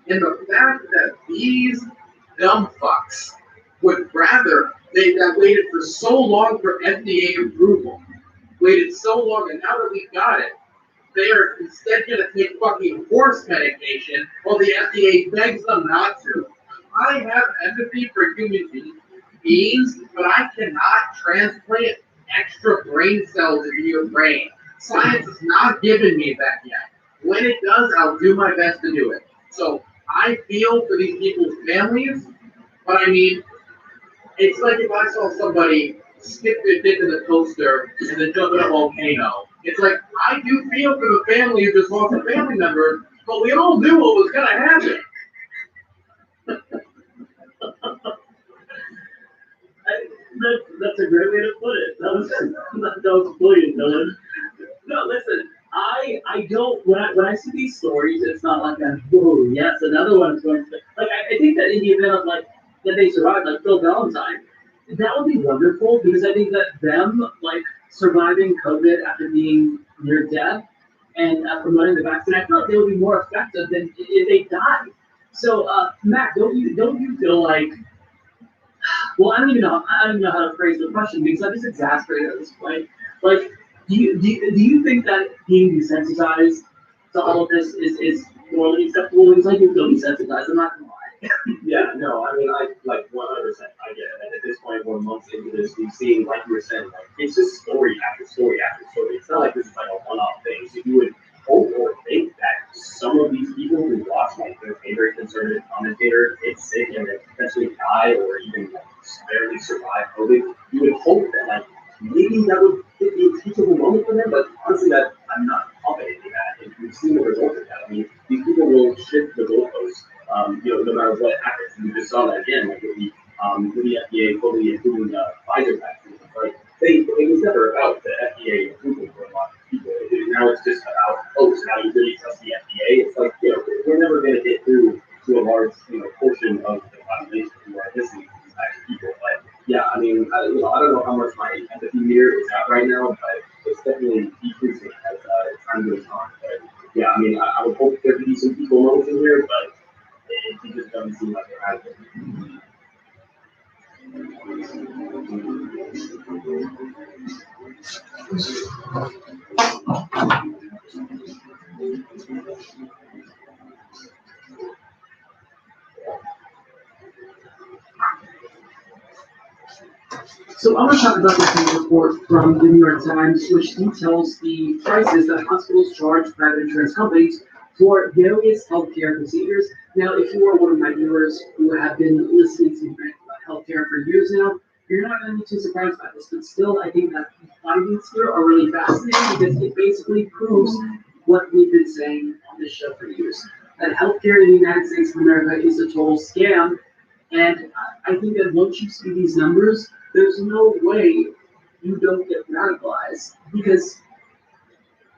And the fact that these dumb fucks would rather, they that waited for so long for FDA approval, waited so long, and now that we've got it, they are instead going to take fucking horse medication while the FDA begs them not to. I have empathy for human beings, but I cannot transplant extra brain cells into your brain. Science has not given me that yet. When it does, I'll do my best to do it. So I feel for these people's families, but I mean, it's like if I saw somebody stick their dick in the toaster and then jump in a volcano. It's like, I do feel for the family who just lost a family member, but we all knew what was going to happen. That's a great way to put it. That was brilliant, Dylan. No, listen, I don't, when I see these stories, it's not like, whoa, yes, another one's going to, like, I think that in the event of, like, that they survive, like Phil Valentine, that would be wonderful, because I think that them, like, surviving COVID after being near death and promoting the vaccine, I feel like they would be more effective than if they died. So, Matt, don't you feel like, well, I don't even know how to phrase the question, because I'm just exasperated at this point. Like, do you think that being desensitized to all of this is morally acceptable? Because I do feel desensitized, I'm not gonna lie. Yeah, no, I mean, I like 100%. I get it. And at this point, we're months into this, we've seen, like you were saying, like it's just story after story after story. It's not like this is like a one-off thing. So you would hope or think that some of these people who watch like their favorite conservative commentator get sick and then potentially die or even like barely survive COVID, you would hope that like maybe that would be a teachable moment for them. But honestly, that I'm not confident in that. And we've seen the result of that. I mean, these people will shift the goalposts. No matter what happens, and we just saw that again, like with the FDA fully approving Pfizer vaccine. Like it was never about the FDA approval for a lot of people. Now it's just about, so now you really trust the FDA. It's like, we're never going to get through to a large, portion of the population who are listening to these types of people. But yeah, I mean, I don't know how much my empathy meter is at right now, but it's definitely decreasing as time goes on. But yeah, I mean, I would hope there could be some people moments in here, but it just doesn't seem like there has been. So I want to talk about this new report from the New York Times, which details the prices that hospitals charge private insurance companies for various healthcare procedures. Now, if you are one of my viewers who have been listening to healthcare for years now, you're not going to be too surprised by this. But still, I think that the findings here are really fascinating because it basically proves what we've been saying on this show for years. That healthcare in the United States of America is a total scam. And I think that once you see these numbers, there's no way you don't get radicalized, because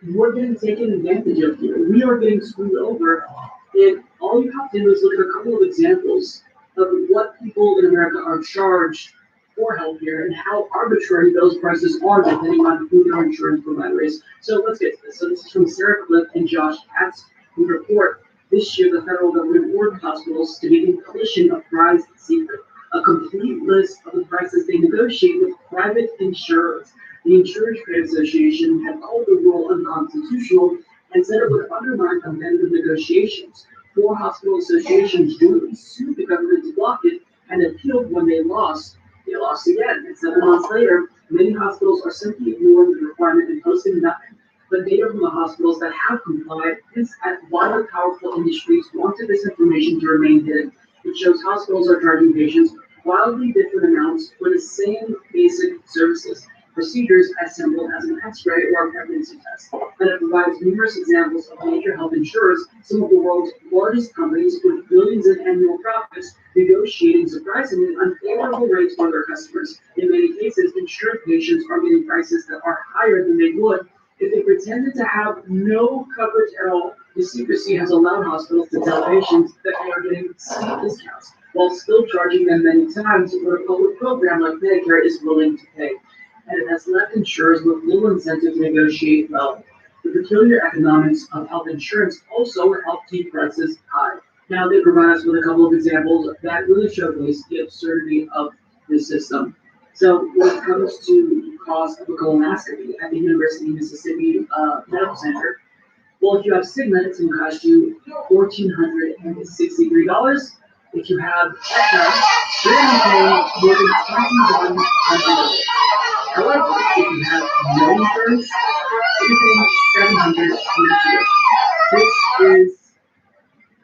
we're getting taken advantage of here. We are getting screwed over, and all you have to do is look at a couple of examples of what people in America are charged for healthcare and how arbitrary those prices are depending on who their insurance provider is. So let's get to this. So this is from Sarah Cliff and Josh Katz, who report this year the federal government ordered hospitals to begin publishing a price secret, a complete list of the prices they negotiate with private insurers. The Insurance Trade Association had called the rule unconstitutional and said it would undermine competitive negotiations. 4 hospital associations jointly sued the government to block it and appealed when they lost. They lost again, and 7 months later, many hospitals are simply ignoring the requirement and posting nothing. But data from the hospitals that have complied hints at why the powerful industries wanted this information to remain hidden. It shows hospitals are charging patients wildly different amounts for the same basic services. Procedures as simple as an X-ray or a pregnancy test, and it provides numerous examples of major health insurers, some of the world's largest companies with billions in annual profits, negotiating surprisingly unfavorable rates for their customers. In many cases, insured patients are getting prices that are higher than they would if they pretended to have no coverage at all. The secrecy has allowed hospitals to tell patients that they are getting steep discounts, while still charging them many times what a public program like Medicare is willing to pay. And it has left insurers with little incentive to negotiate well. The peculiar economics of health insurance also help keep prices high. Now they provide us with a couple of examples that really showcase the absurdity of this system. So when it comes to the cost of a colonoscopy at the University of Mississippi Medical Center, well, if you have Cigna, it's going to cost you $1,463. If you have Aetna, you're going to pay more than $2,100. However, if you have no insurance, you're paying $700 a year. This is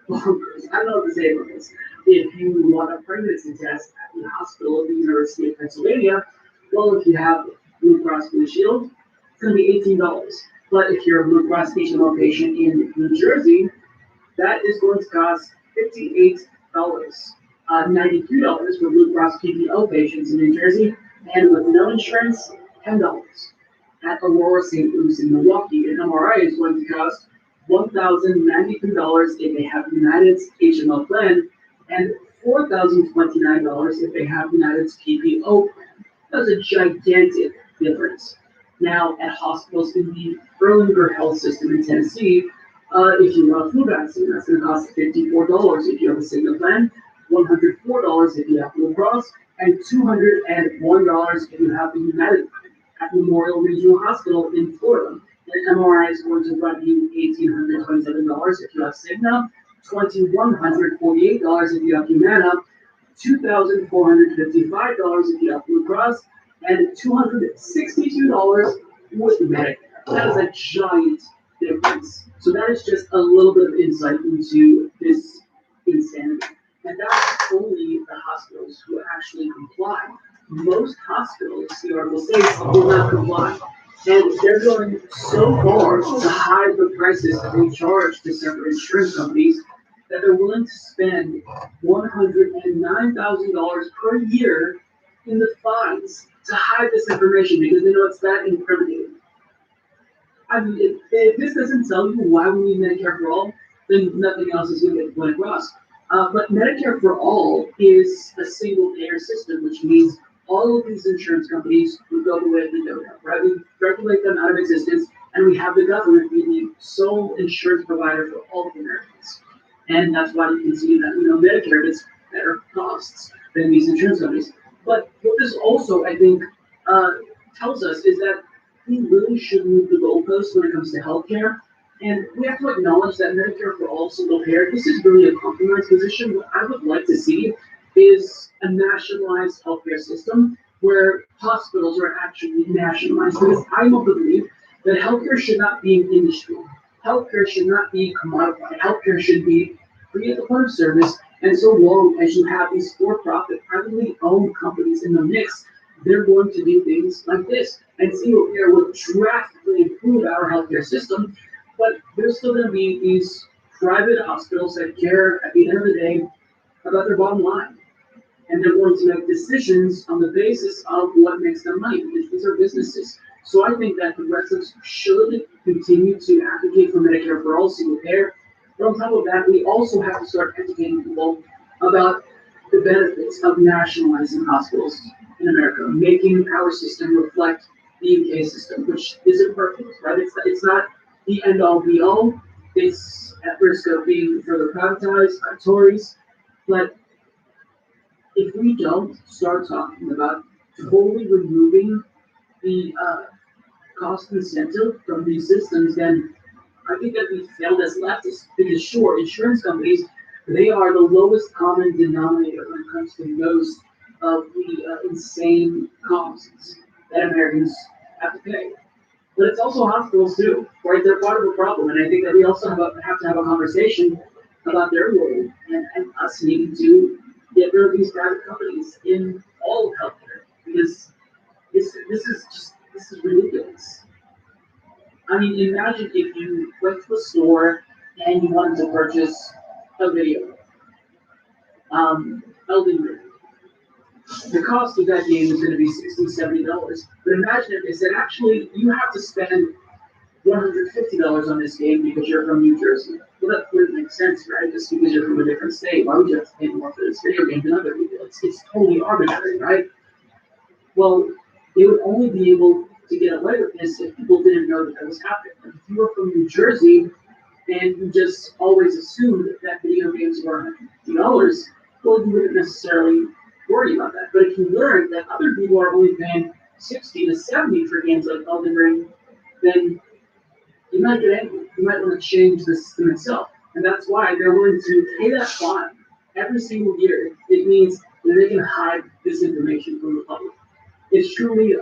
bonkers. I don't know what to say about this. If you want a pregnancy test at the hospital at the University of Pennsylvania, well, if you have Blue Cross Blue Shield, it's going to be $18. But if you're a Blue Cross HMO patient in New Jersey, that is going to cost $58. $93 for Blue Cross PPO patients in New Jersey, and with no insurance, $10. At Aurora St. Luke's in Milwaukee, an MRI is going to cost $1,093 if they have United's HMO plan, and $4,029 if they have United's PPO plan. That's a gigantic difference. Now, at hospitals in the Erlanger Health System in Tennessee, if you want a flu vaccine, that's going to cost $54 if you have a Cigna plan, $104 if you have Blue Cross, and $201 if you have the United plan. At Memorial Regional Hospital in Florida, an MRI is going to run you $1,827 if you have Cigna, $2,148 if you have Humana, $2,455 if you have Blue Cross, and $262 with Medicare. That is a giant difference. So that is just a little bit of insight into this insanity. And that's only the hospitals who actually comply. Most hospitals, the article says, will not comply. And they're going so far to hide the prices that they charge to separate insurance companies that they're willing to spend $109,000 per year in the fines to hide this information because they know it's that incriminating. I mean, if this doesn't tell you why we need Medicare for all, then nothing else is going to get went across. But Medicare for all is a single payer system, which means all of these insurance companies would go the way of the dodo, right? We regulate them out of existence, and we have the government be the sole insurance provider for all of Americans. And that's why you can see that, Medicare gets better costs than these insurance companies. But what this also, I think, tells us is that we really should move the goalposts when it comes to healthcare. And we have to acknowledge that Medicare for all single payer, this is really a compromise position. What I would like to see is a nationalized healthcare system where hospitals are actually nationalized. Because I don't believe that healthcare should not be an industry. Healthcare should not be commodified. Healthcare should be free at the point of service. And so long as you have these for-profit, privately owned companies in the mix, they're going to do things like this. And single payer will drastically improve our healthcare system. But there's still going to be these private hospitals that care at the end of the day about their bottom line. And they're going to make decisions on the basis of what makes them money, because these are businesses. So I think that progressives should continue to advocate for Medicare for all single payer. But on top of that, we also have to start educating people about the benefits of nationalizing hospitals in America, making our system reflect the UK system, which isn't perfect, right? It's not the end all be all. It's at risk of being further privatized by Tories. But if we don't start talking about totally removing the cost incentive from these systems, then I think that we failed as leftists. Because sure, insurance companies, they are the lowest common denominator when it comes to most of the insane costs that Americans have to pay. But it's also hospitals too, right? They're part of the problem, and I think that we also have to have a conversation about their role and us needing to get rid of these private companies in all of healthcare because this is ridiculous. I mean, imagine if you went to a store and you wanted to purchase a video, Elden Ring. The cost of that game is going to be $60, $70. But imagine if they said, actually, you have to spend $150 on this game because you're from New Jersey. Well, that wouldn't make sense, right? Just because you're from a different state, why would you have to pay more for this video game than other people? It's totally arbitrary, right? Well, they would only be able to get away with this if people didn't know that was happening. Like if you were from New Jersey and you just always assumed that video games were $50, well, you wouldn't necessarily worry about that. But if you learned that other people are only paying $60 to $70 for games like Elden Ring, then you might get angry. You might want to change the system itself. And that's why they're willing to pay that fine every single year. It means that they can hide this information from the public. It's truly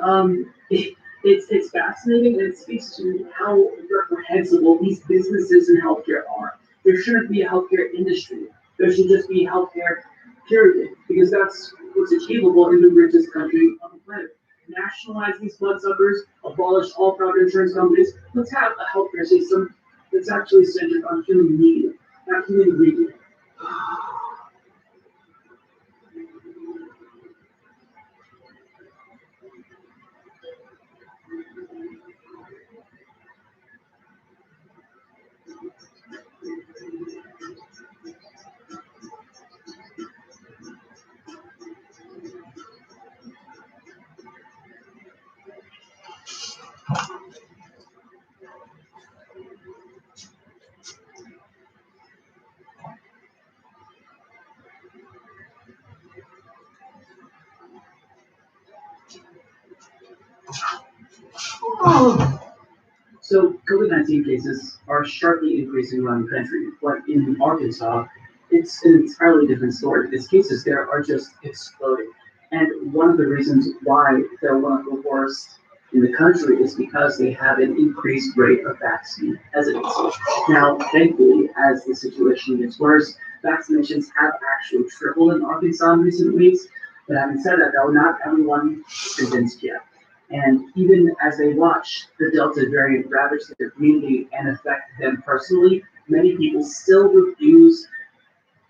it's fascinating, and it speaks to how reprehensible these businesses in healthcare are. There shouldn't be a healthcare industry. There should just be healthcare, period, because that's what's achievable in the richest country on the planet. Nationalize these bloodsuckers, abolish all private insurance companies. Let's have a healthcare system that's actually centered on human need, not human greed. So COVID-19 cases are sharply increasing around the country, but in Arkansas, it's an entirely different story. These cases there are just exploding. And one of the reasons why they're one of the worst in the country is because they have an increased rate of vaccine hesitancy. Now, thankfully, as the situation gets worse, vaccinations have actually tripled in Arkansas in recent weeks. But having said that, though, not everyone is convinced yet. And even as they watch the Delta variant ravage their community and affect them personally, many people still refuse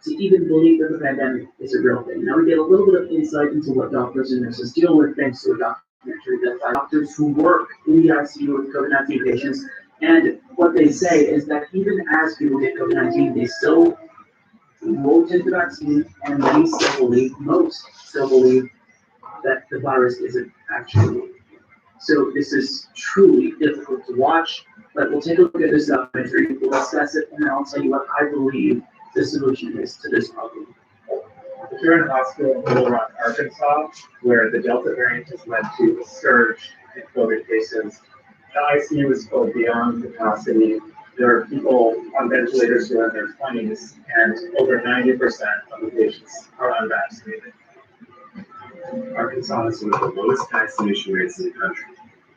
to even believe that the pandemic is a real thing. Now we get a little bit of insight into what doctors and nurses deal with thanks to a documentary that by doctors who work in the ICU with COVID-19 patients. And what they say is that even as people get COVID-19, they still won't take the vaccine, and many still believe, most still believe that the virus isn't actually. So this is truly difficult to watch, but we'll take a look at this documentary, we'll discuss it, and then I'll tell you what I believe the solution is to this problem. If you're in a hospital in Little Rock, Arkansas, where the Delta variant has led to a surge in COVID cases, the ICU is full beyond capacity. There are people on ventilators who are in their 20s, and over 90% of the patients are unvaccinated. Arkansas has one of the lowest vaccination rates in the country.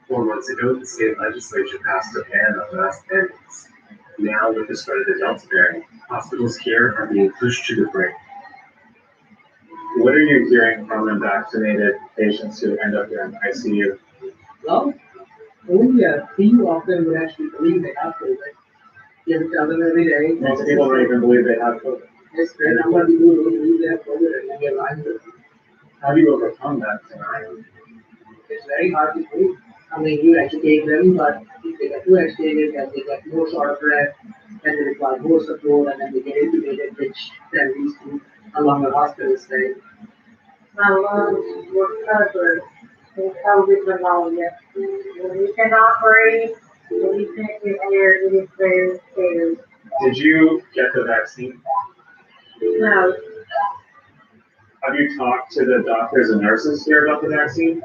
4 months ago, the state legislature passed a ban on mass mandates. Now, with the spread of the Delta variant, hospitals here are being pushed to the brink. What are you hearing from unvaccinated patients who end up in ICU? Well, only a few of them would actually believe they have COVID. You tell them every day. Most people don't even believe they have COVID. Yes, great number of people don't believe they have COVID and they're lying to them. How do you overcome that scenario? It's very hard to do. I mean, you educate them, but if they get too educated, then they get more short of breath, then they require more support, and then they get intubated, which then leads to along the hospital stay? My lungs were covered in COVID pneumonia. When you cannot breathe, when you can't get air, it is very scary. Did you get the vaccine? No, Have you talked to the doctors and nurses here about the vaccine?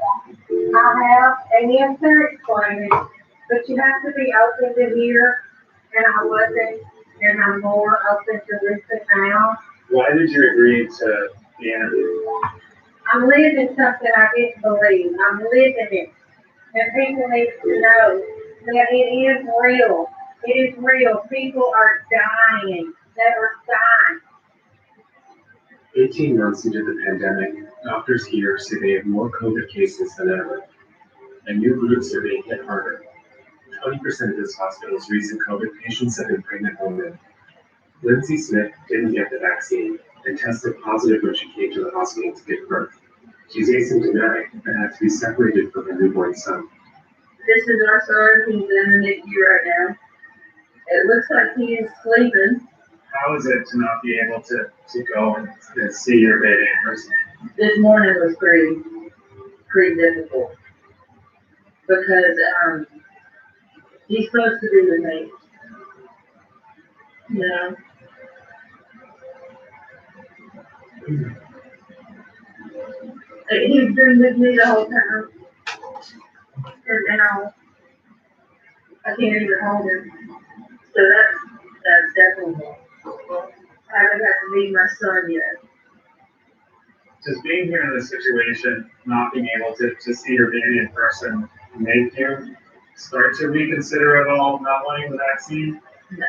I have, and yes, they're explaining, but you have to be open to hear, and I wasn't, and I'm more open to listen now. Why did you agree to the interview? I'm living something I didn't believe. I'm living it. And people need to know that it is real. It is real. People are dying. They are dying. 18 months into the pandemic, doctors here say they have more COVID cases than ever, and new groups are being hit harder. 20% of this hospital's recent COVID patients have been pregnant women. Lindsay Smith didn't get the vaccine and tested positive when she came to the hospital to give birth. She's asymptomatic and had to be separated from her newborn son. This is our son. He's in the NICU right now. It looks like he is sleeping. How is it to not be able to go and see your baby in person? This morning was pretty difficult because he's supposed to be with me. You know. He's been with me the whole time, and now I can't even hold him. So that's definitely. I haven't got to meet my son yet. Does being here in this situation, not being able to see your baby in person, make you start to reconsider at all not wanting the vaccine? No.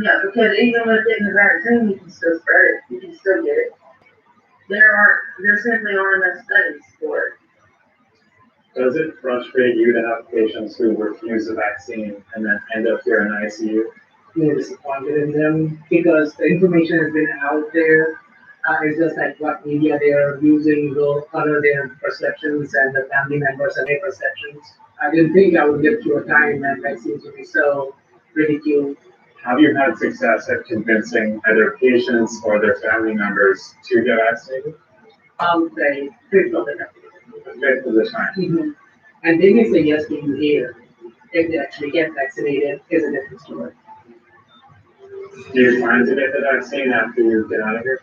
Yeah, because even with getting the vaccine, you can still spread it. You can still get it. There simply aren't enough studies for it. Does it frustrate you to have patients who refuse the vaccine and then end up here in ICU? More disappointed in them because the information has been out there. It's just like what media they are using will color their perceptions and the family members and their perceptions. I didn't think I would get through a time when vaccines would be so ridiculed. Have you had success at convincing either patients or their family members to get vaccinated? I would say 5th of the time. 5th of the time. Mm-hmm. And they may say yes to you here. If they actually get vaccinated, is a different story. Do you plan to get the vaccine after you get out of here?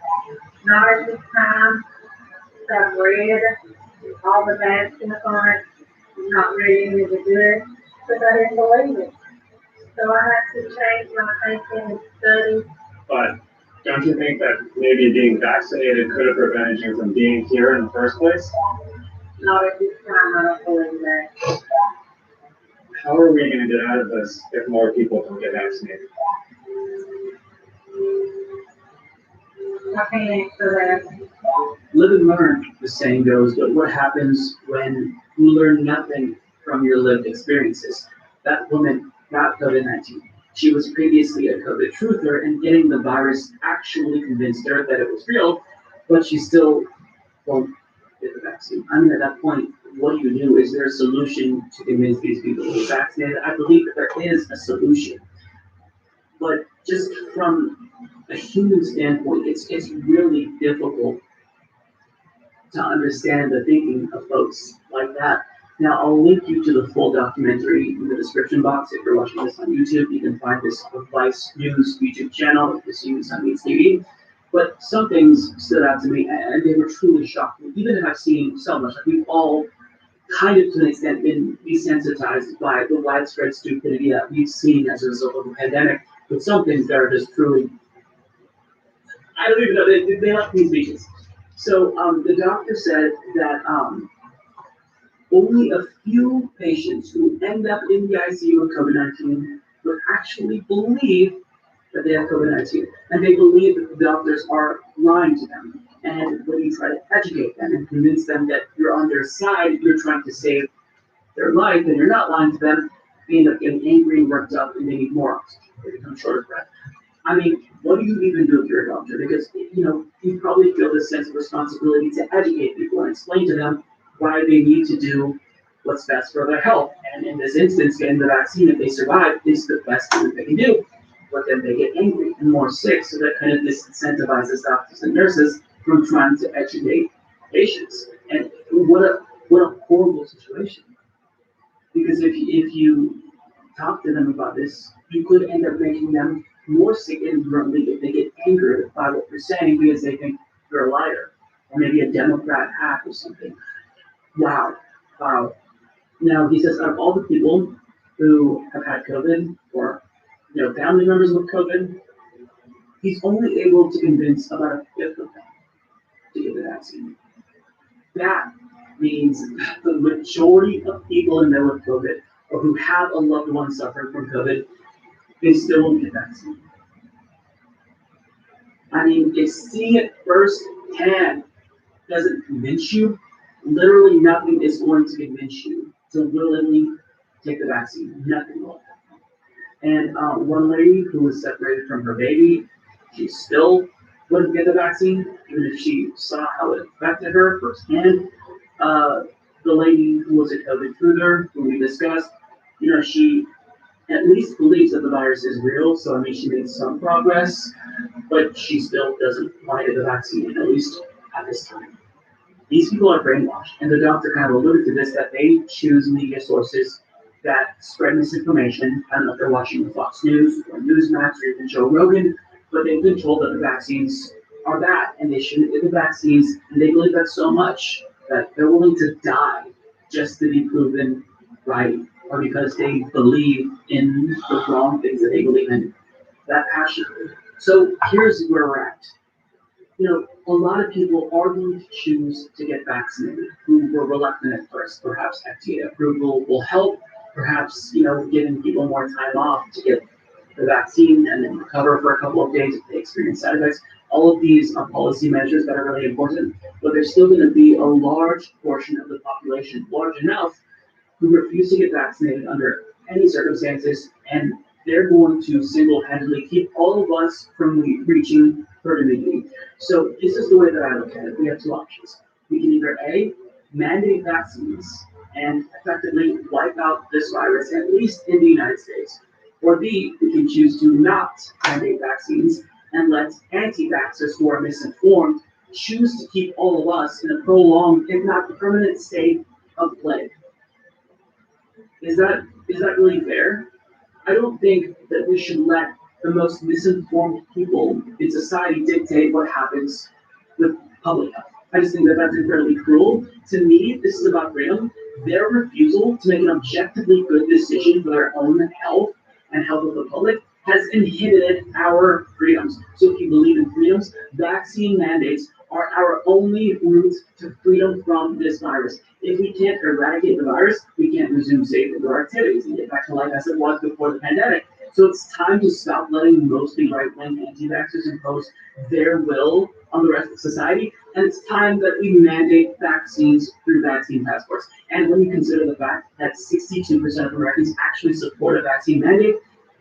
Not at this time. I've read all the bad stuff on it. I'm not ready to do it because I didn't believe it. So I have to change my thinking and study. But don't you think that maybe being vaccinated could have prevented you from being here in the first place? Not at this time, I don't believe that. How are we going to get out of this if more people don't get vaccinated? I can't answer that. Live and learn, the saying goes, but what happens when you learn nothing from your lived experiences? That woman got COVID-19. She was previously a COVID truther, and getting the virus actually convinced her that it was real, but she still won't get the vaccine. I mean, at that point, what do you do? Is there a solution to convince these people to be vaccinated? I believe that there is a solution. But just from a human standpoint, it's really difficult to understand the thinking of folks like that. Now, I'll link you to the full documentary in the description box. If you're watching this on YouTube, you can find this on Vice News YouTube channel if you're seeing this on News TV. But some things stood out to me, and they were truly shocking. Even if I've seen so much, like we've all kind of to an extent been desensitized by the widespread stupidity that we've seen as a result of the pandemic. But some things that are just truly, I don't even know, they left me speechless. So the doctor said that only a few patients who end up in the ICU with COVID-19 would actually believe that they have COVID-19. And they believe that the doctors are lying to them. And when you try to educate them and convince them that you're on their side, you're trying to save their life, and you're not lying to them, they end up getting angry and worked up, and they need more oxygen. They become short of breath. I mean, what do you even do if you're a doctor? Because, you probably feel this sense of responsibility to educate people and explain to them why they need to do what's best for their health. And in this instance, getting the vaccine, if they survive, is the best thing that they can do. but then they get angry and more sick, so that kind of disincentivizes doctors and nurses from trying to educate patients. And what a horrible situation. Because if you talk to them about this, you could end up making them more sick inadvertently if they get angered by what you're saying because they think you're a liar or maybe a Democrat hack or something. Wow. Now he says out of all the people who have had COVID or family members with COVID, he's only able to convince about a fifth of them to get the vaccine. That means the majority of people in there with COVID or who have a loved one suffering from COVID, they still won't get vaccine. I mean, if seeing it firsthand doesn't convince you, literally nothing is going to convince you to willingly take the vaccine. Nothing will. And one lady who was separated from her baby, she still wouldn't get the vaccine, even if she saw how it affected her firsthand. The lady who was a COVID truther, who we discussed, she at least believes that the virus is real, so I mean, she made some progress, but she still doesn't want to get the vaccine, at least at this time. These people are brainwashed, and the doctor kind of alluded to this, that they choose media sources that spread misinformation. I don't know if they're watching Fox News or Newsmax or even Joe Rogan, but they've been told that the vaccines are bad and they shouldn't get the vaccines, and they believe that so much that they're willing to die just to be proven right, or because they believe in the wrong things that they believe in that passionately. So here's where we're at. A lot of people are going to choose to get vaccinated who were reluctant at first. Perhaps FDA approval will help. Perhaps, giving people more time off to get the vaccine and then recover for a couple of days if they experience side effects. All of these are policy measures that are really important, but there's still going to be a large portion of the population, large enough, who refuse to get vaccinated under any circumstances, and they're going to single-handedly keep all of us from reaching herd immunity. So this is the way that I look at it. We have two options. We can either A, mandate vaccines and effectively wipe out this virus, at least in the United States. Or B, we can choose to not mandate vaccines and let anti-vaxxers who are misinformed choose to keep all of us in a prolonged, if not permanent state of plague. Is that really fair? I don't think that we should let the most misinformed people in society dictate what happens with public health. I just think that that's incredibly cruel. To me, this is about freedom. Their refusal to make an objectively good decision for their own health and health of the public has inhibited our freedoms. So if you believe in freedoms, vaccine mandates are our only route to freedom from this virus. If we can't eradicate the virus, we can't resume safe indoor activities and get back to life as it was before the pandemic. So it's time to stop letting mostly right-wing anti-vaxxers impose their will on the rest of society, and it's time that we mandate vaccines through vaccine passports. And when you consider the fact that 62% of Americans actually support a vaccine mandate,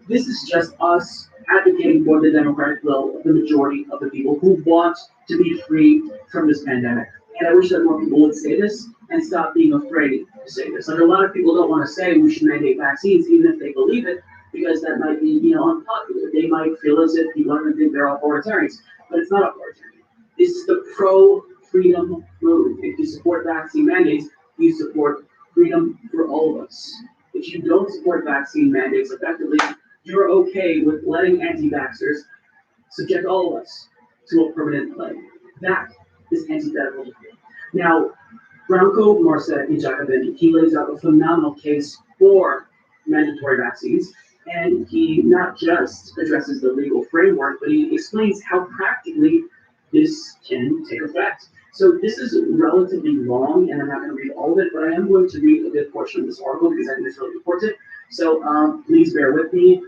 this is just us advocating for the democratic will of the majority of the people who want to be free from this pandemic. And I wish that more people would say this and stop being afraid to say this. Like, a lot of people don't want to say we should mandate vaccines, even if they believe it, because that might be, unpopular. They might feel as if people are going to think they're authoritarians, but it's not authoritarian. This is the pro-freedom move. If you support vaccine mandates, you support freedom for all of us. If you don't support vaccine mandates effectively, you're okay with letting anti-vaxxers subject all of us to a permanent plague. That is antithetical. Now, Branko Marcet-Jacobin, he lays out a phenomenal case for mandatory vaccines, and he not just addresses the legal framework, but he explains how practically this can take effect. So this is relatively long, and I'm not going to read all of it, but I am going to read a good portion of this article because I think it's really important. So please bear with me.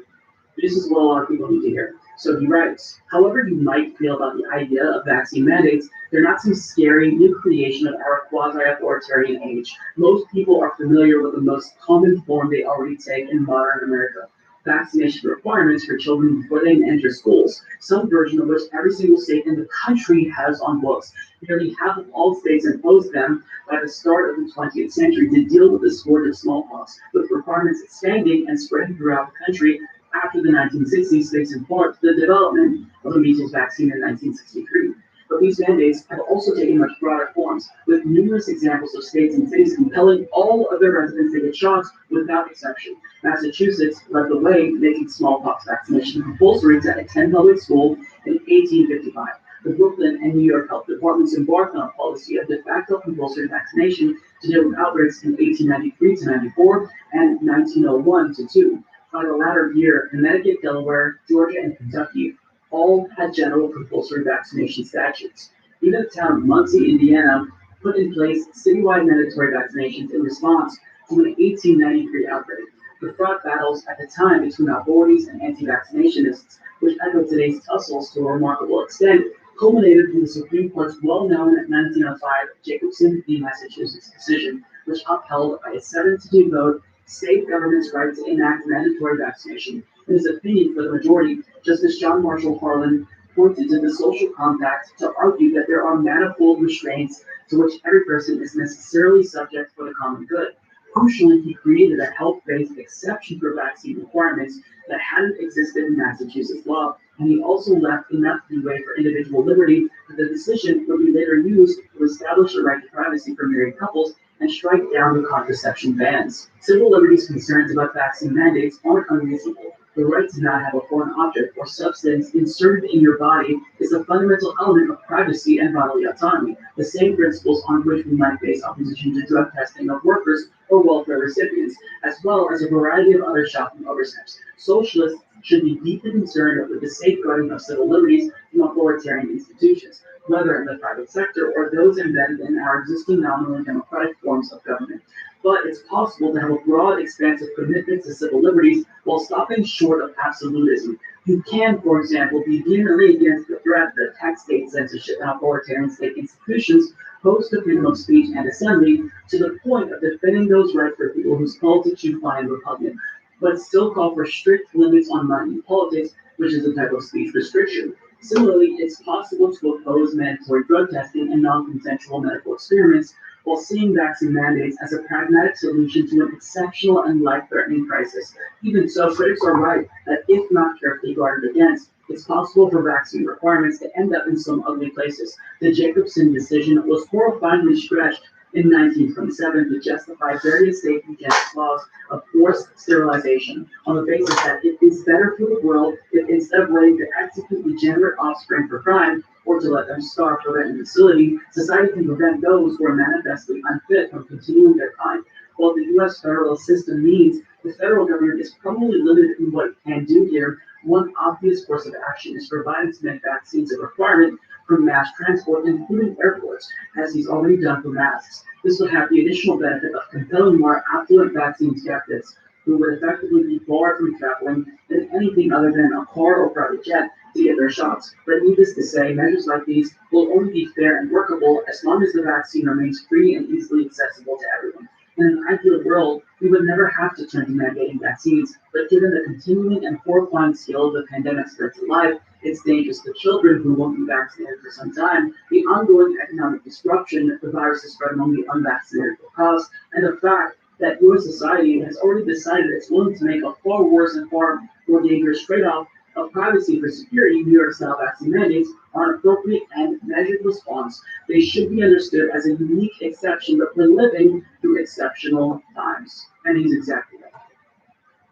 This is what a lot of people need to hear. So he writes, however you might feel about the idea of vaccine mandates, they're not some scary new creation of our quasi-authoritarian age. Most people are familiar with the most common form they already take in modern America: vaccination requirements for children before they enter schools, some version of which every single state in the country has on books. Nearly half of all states imposed them by the start of the 20th century to deal with the scourge of smallpox, with requirements expanding and spreading throughout the country after the 1960s, thanks in part to the development of the measles vaccine in 1963. But these mandates have also taken much broader forms, with numerous examples of states and cities compelling all of their residents to get shots without exception. Massachusetts led the way, making smallpox vaccination compulsory to attend public school in 1855. The Brooklyn and New York health departments embarked on a policy of de facto compulsory vaccination to deal with outbreaks in 1893 to 94 and 1901 to 2. By the latter year, Connecticut, Delaware, Georgia, and Kentucky all had general compulsory vaccination statutes. Even the town of Muncie, Indiana, put in place citywide mandatory vaccinations in response to an 1893 outbreak. The fraught battles at the time between authorities and anti-vaccinationists, which echoed today's tussles to a remarkable extent, culminated in the Supreme Court's well-known 1905 Jacobson v. Massachusetts decision, which upheld by a 7-2 vote state government's right to enact mandatory vaccination. In his opinion, for the majority, Justice John Marshall Harlan pointed to the social compact to argue that there are manifold restraints to which every person is necessarily subject for the common good. Crucially, he created a health-based exception for vaccine requirements that hadn't existed in Massachusetts law, and he also left enough leeway for individual liberty that the decision would be later used to establish a right to privacy for married couples and strike down the contraception bans. Civil liberties concerns about vaccine mandates aren't unreasonable. The right to not have a foreign object or substance inserted in your body is a fundamental element of privacy and bodily autonomy, the same principles on which we might base opposition to drug testing of workers or welfare recipients, as well as a variety of other shocking oversights. Socialists should be deeply concerned with the safeguarding of civil liberties from authoritarian institutions, whether in the private sector or those embedded in our existing nominally democratic forms of government. But it's possible to have a broad, expansive commitment to civil liberties while stopping short of absolutism. You can, for example, be vehemently against the threat that tax state censorship and authoritarian state institutions pose to freedom of speech and assembly, to the point of defending those rights for people whose politics you find repugnant, but still call for strict limits on money in politics, which is a type of speech restriction. Similarly, it's possible to oppose mandatory drug testing and non-consensual medical experiments while seeing vaccine mandates as a pragmatic solution to an exceptional and life-threatening crisis. Even so, critics are right that if not carefully guarded against, it's possible for vaccine requirements to end up in some ugly places. The Jacobson decision was horrifyingly stretched in 1927 to justify various state eugenics laws of forced sterilization on the basis that it is better for the world if instead of waiting to execute degenerate offspring for crime or to let them starve for their imbecility, society can prevent those who are manifestly unfit from continuing their kind. While the U.S. federal system means the federal government is probably limited in what it can do here, one obvious course of action is provided to make vaccines a requirement for mass transport, including airports, as he's already done for masks. This would have the additional benefit of compelling more affluent vaccine skeptics who would effectively be barred from traveling in anything other than a car or private jet to get their shots. But needless to say, measures like these will only be fair and workable as long as the vaccine remains free and easily accessible to everyone. In an ideal world, we would never have to turn to mandating vaccines, but given the continuing and horrifying scale of the pandemic spread to life, its dangers to children who won't be vaccinated for some time, the ongoing economic disruption that the virus has spread among the unvaccinated will cause, and the fact that U.S. society has already decided it's willing to make a far worse and far more dangerous trade-off of privacy for security, New York-style vaccine mandates are an appropriate and measured response. They should be understood as a unique exception, but we're living through exceptional times. And he's exactly right.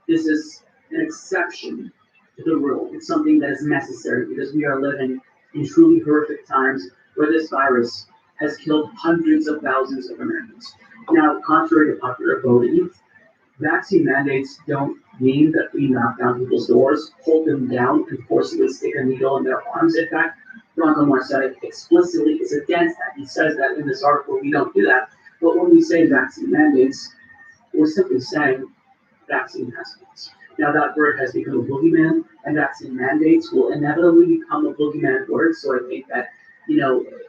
This is an exception to the rule. It's something that is necessary because we are living in truly horrific times where this virus has killed hundreds of thousands of Americans. Now, contrary to popular belief, vaccine mandates don't mean that we knock down people's doors, hold them down, and forcibly stick a needle in their arms. In fact, Bronco Marcetti explicitly is against that. He says that in this article, we don't do that. But when we say vaccine mandates, we're simply saying vaccine passports. Now that word has become a boogeyman, and vaccine mandates will inevitably become a boogeyman word. So I think that,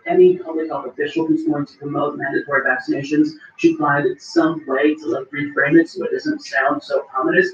any public health official who's going to promote mandatory vaccinations should find some way to reframe it so it doesn't sound so ominous.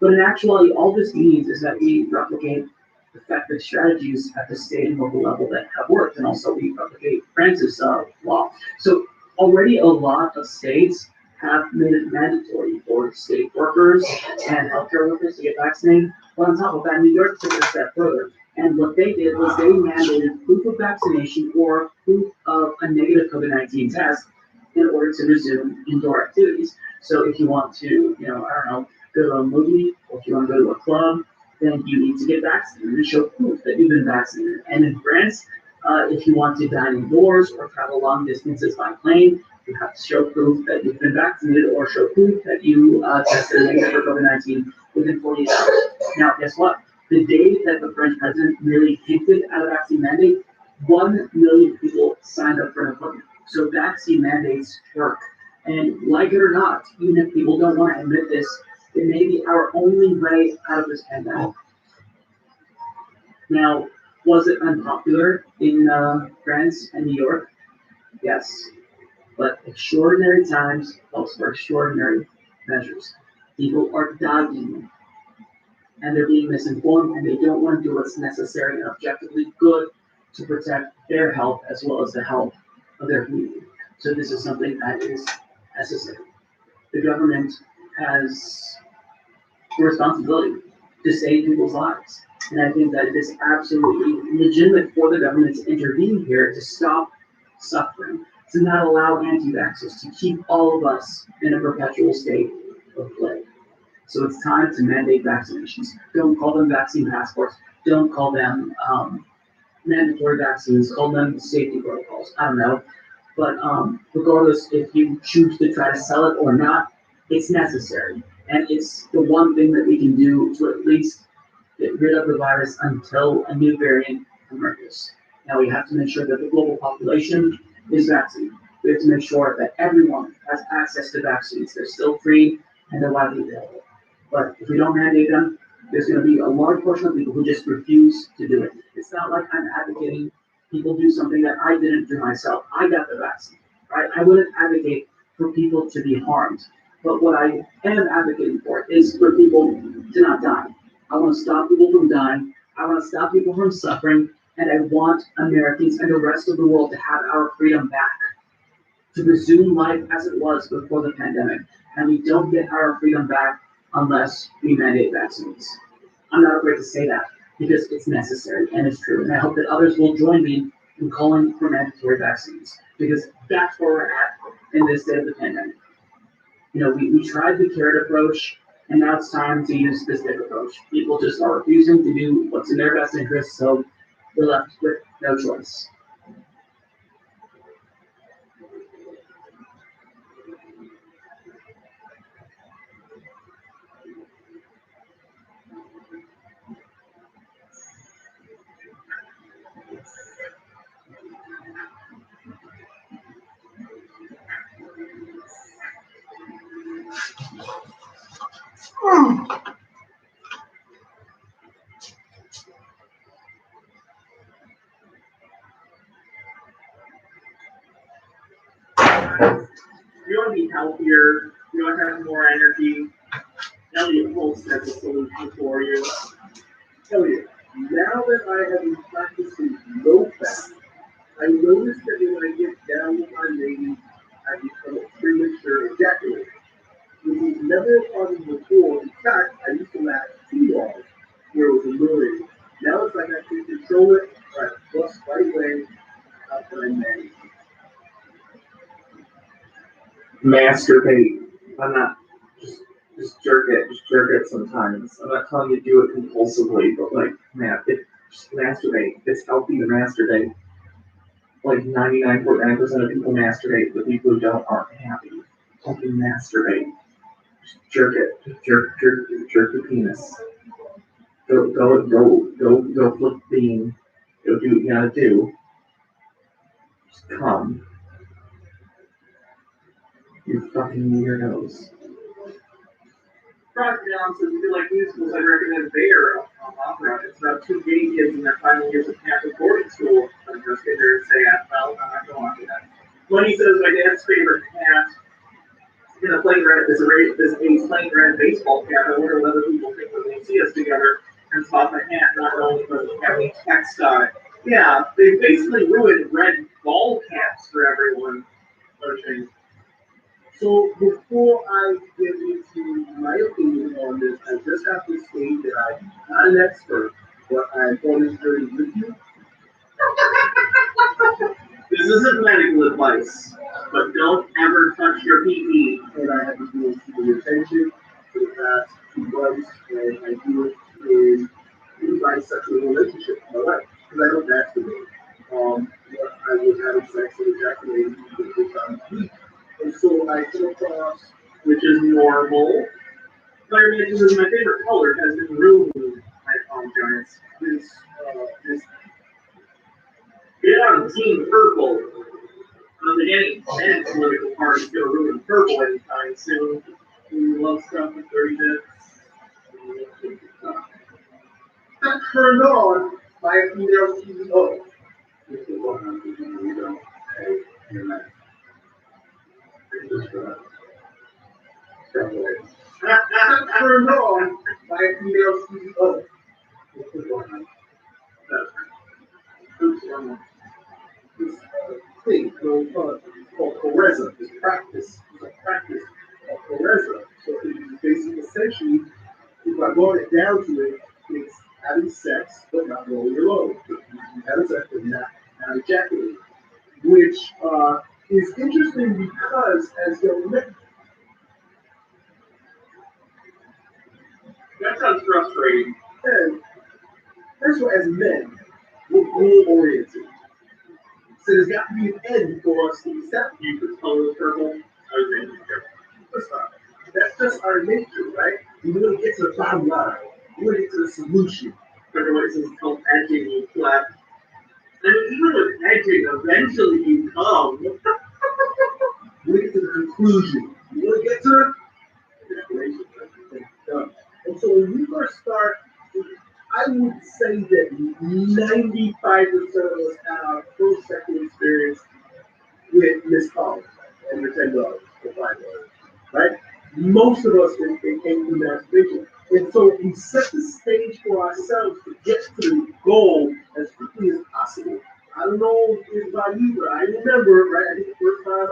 But in actuality, all this means is that we replicate effective strategies at the state and local level that have worked, and also we replicate France's law. So already a lot of states have made it mandatory for state workers and healthcare workers to get vaccinated. But on top of that, New York took it a step further. And what they did was they mandated proof of vaccination or proof of a negative COVID-19 test in order to resume indoor activities. So if you want to, I don't know, go to a movie, or if you want to go to a club, then you need to get vaccinated and show proof that you've been vaccinated. And in France, if you want to dine indoors or travel long distances by plane, you have to show proof that you've been vaccinated or show proof that you tested negative for COVID-19 within 48 hours. Now, guess what? The day that the French president really hinted at a vaccine mandate, 1 million people signed up for an appointment. So vaccine mandates work. And like it or not, even if people don't want to admit this, it may be our only way out of this pandemic. Now, was it unpopular in France and New York? Yes. But extraordinary times calls for extraordinary measures. People are dying, and they're being misinformed, and they don't want to do what's necessary and objectively good to protect their health as well as the health of their community. So this is something that is necessary. The government has a responsibility to save people's lives. And I think that it is absolutely legitimate for the government to intervene here to stop suffering, to not allow anti-vaxxers to keep all of us in a perpetual state of plague. So it's time to mandate vaccinations. Don't call them vaccine passports. Don't call them mandatory vaccines. Call them safety protocols. I don't know. But regardless, if you choose to try to sell it or not, it's necessary. And it's the one thing that we can do to at least get rid of the virus until a new variant emerges. Now we have to make sure that the global population is vaccinated. We have to make sure that everyone has access to vaccines. They're still free and they're widely available. But if we don't mandate them, there's going to be a large portion of people who just refuse to do it. It's not like I'm advocating people do something that I didn't do myself. I got the vaccine, right? I wouldn't advocate for people to be harmed. But what I am advocating for is for people to not die. I want to stop people from dying. I want to stop people from suffering. And I want Americans and the rest of the world to have our freedom back, to resume life as it was before the pandemic. And we don't get our freedom back unless we mandate vaccines. I'm not afraid to say that because it's necessary and it's true. And I hope that others will join me in calling for mandatory vaccines because that's where we're at in this state of the pandemic. We tried the carrot approach, and now it's time to use the stick approach. People just are refusing to do what's in their best interest, so we're left with no choice. You want to be healthier, you want to have more energy. Elliot Holtz has a solution for you. Elliot, now that I have been practicing low fat, I noticed that when I get down with my lady, I become a premature ejaculator, which was never a problem before. In fact, I used to last too long, where it was annoying. Now it's like I can control it, I bust right away after I manage. Masturbate. I'm not just jerk it sometimes. I'm not telling you to do it compulsively, but just masturbate. It's healthy to masturbate. Like 99.9% of people masturbate, the people who don't aren't happy. Fucking masturbate. Just jerk it. Just jerk the penis. Go flip the bean. Go do what you gotta do. Just come. You fucking weirdos. Rock Johnson, feel like musicals, I recommend Bear on opera. It's about two gay kids in their final years of Catholic boarding school. I'm just sit there and say, well, I'm not going to that. Lenny says my dad's favorite cat in a plain red is a plain red baseball cap. I wonder what other people think when they see us together and spot the hat, not only for having text on it. Yeah, they basically ruined red ball caps for everyone. So before I get into my opinion on this, I just have to state that I'm not an expert, but I'm on this journey with you. This isn't medical advice, but don't ever touch your PP. And I have been doing super attention for the past 2 months, and I do it in my sexual relationship in my life, because I don't masturbate. I was having sex and ejaculating for the first time a week. And so I came across, Which is normal. Fireman is my favorite color, has been ruined. I apologize. this Get on Team Purple. I don't think any political party's gonna ruin purple anytime soon. We love stuff in 30 minutes. got turned on by a female CEO. Got turned on by a female CEO. This thing called Careza, this practice, is a practice of Careza. So it's basically essentially, if I boil it down to it, it's having sex but not rolling your load. Having sex but not ejaculating. Which is interesting because as young men, That sounds frustrating. first of all, as men, we're goal oriented. So there's got to be an end for us to accept you for color purple. That's just our nature, right? We want to get to the bottom line. We want to get to the solution. Otherwise, it's called edging you flat. And even with edging, eventually you come. We get to the conclusion. You want to get to it? And so when we first start, I would say that 95% of us had our first sexual experience with Miss Collins and the $10 or $5, right? Most of us, it came through masturbation. And so we set the stage for ourselves to get to the goal as quickly as possible. I don't know if it's about you, but I remember, right? I think the first time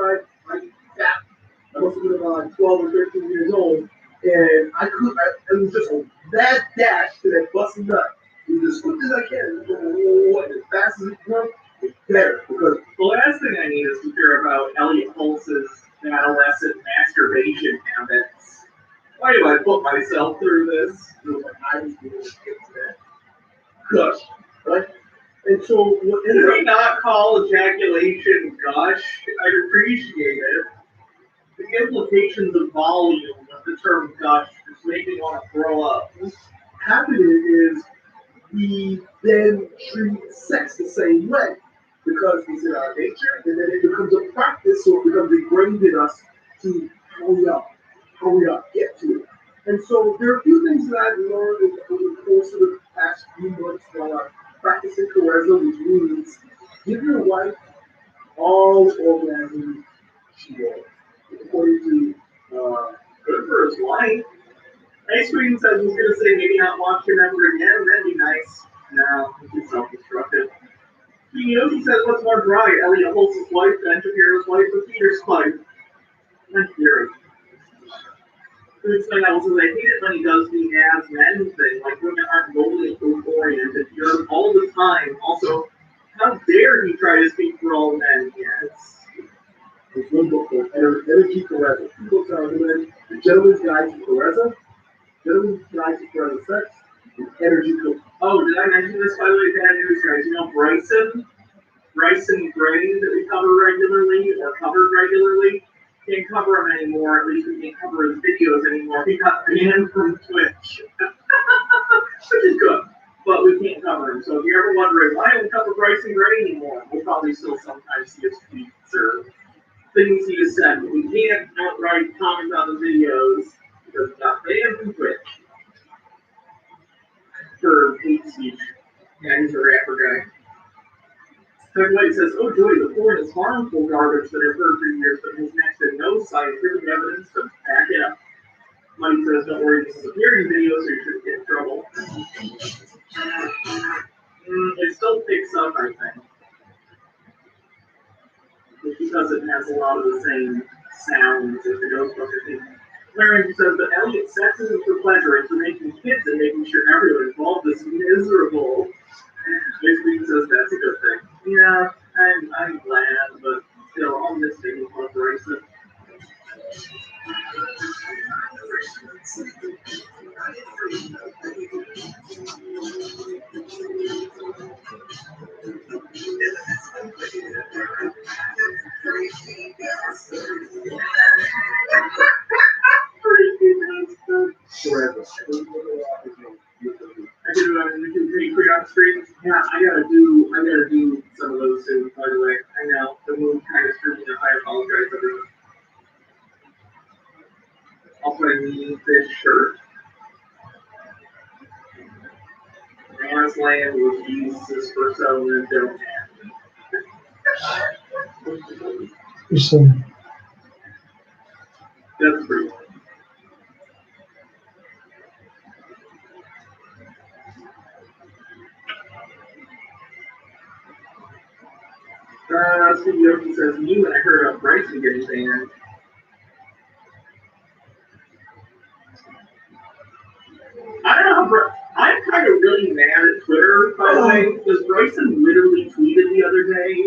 I must have been about 12 or 13 years old, and it was just a mad dash to that busting nut. It was as quick as I can, as fast as it can, it's better. Because The last thing I need is to hear about Elliot Holtz's adolescent masturbation habits. Why do I put myself through this? I was going to get to that gush, right? And so what Did we not call ejaculation gush? I'd appreciate it. The implications of volume of the term gush just make me want to throw up. happening is we then treat sex the same way because it's in our nature, and then it becomes a practice, so it becomes ingrained in us to hurry up, get to it. And so there are a few things that I've learned over the course of the past few months while I'm practicing Careza, which means give your wife all orgasms she wants, according to Good for his wife. Ice Cream said he's gonna say maybe not watch him ever again, that'd be nice. No, he's self-destructive. He says what's more dry, Elliot Holtz's wife, Ben Shapiro's wife, or Peter's wife. Ben Shapiro. It's like I hate it when he does the as men thing, like women aren't goalie oriented. You're all the time. Also, how dare he try to speak for all men? Yes. There's one book called Energy Careza. Two books are recommended: The Gentleman's Guide to Careza, Gentleman's Guide to Careza Sex, and Energy Careza. Oh, did I mention this, by the way? Bad news, guys. You know Bryson Gray that we cover regularly or covered regularly? Can't cover him anymore. At least we can't cover his videos anymore. He got banned from Twitch, which is good. But we can't cover him. So if you're ever wondering why don't we cover Bryson Gray anymore, we'll probably still sometimes see his tweets or things he has said, but we can't outright comment on the videos because he got banned from Twitch for hate speech. Yeah, he's a rapper guy. Craig White says, oh joy, the porn is harmful garbage that I've heard for years, but has next to no scientific evidence to back it up. Money says, don't worry, this is a parody video, so you shouldn't get in trouble. It still picks up, I think. It's because it has a lot of the same sounds in the Ghostbusters thing. Larry says, but Elliot sex isn't for pleasure, it's for making kids and making sure everyone involved is miserable. Miss Green says that's a good thing. Yeah, I'm glad, but still, I'll miss taking corporation. Forever. I can pretty quick on screen. Yeah, I gotta do some of those soon, by the way. I know, the move kind of screwed me up. I apologize, everyone. I'll put a mean fish shirt. Man's land will use this for settlement, don't Listen, That's pretty funny. Steve Yoki says, me when I heard about Bryson getting banned. I don't know, I'm kind of really mad at Twitter, by the way, because Bryson literally tweeted the other day,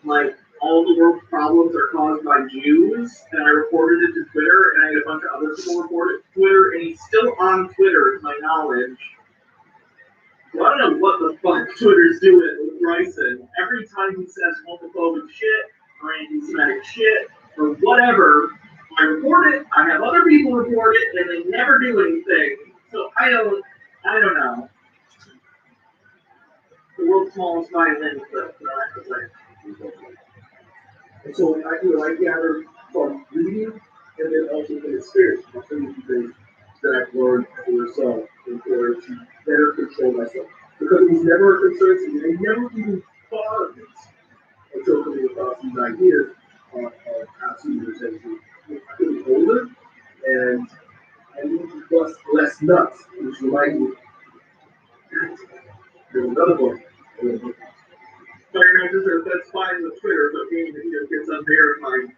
like, all the world's problems are caused by Jews, and I reported it to Twitter, and I had a bunch of other people report it to Twitter, and he's still on Twitter, to my knowledge. So I don't know what the fuck Twitter's doing with Bryson. Every time he says homophobic shit, or anti-Semitic shit, or whatever, I report it, I have other people report it, and they never do anything. So I don't know. The world's smallest violin, but I have to say. And so I gather from reading and then also from experience, from some of the things that I've learned as a result in order to better control myself. Because it was never a concern to me. I never even thought of this until coming across these ideas of how to use it. I'm getting older and I need to bust less nuts, which reminds me. There's another one. Fireman says that's fine with Twitter, but being that it gets unverified.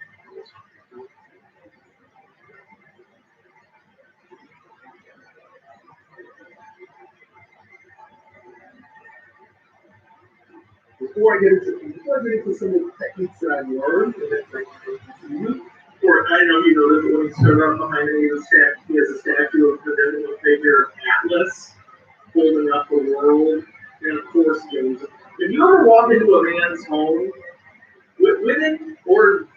Before I get into some of the techniques that I've learned and that I continue, Or I know you know that when he stood up behind me, he has a statue of the biblical figure Atlas holding up the world. And of course, James, if you ever walk into a man's home, women or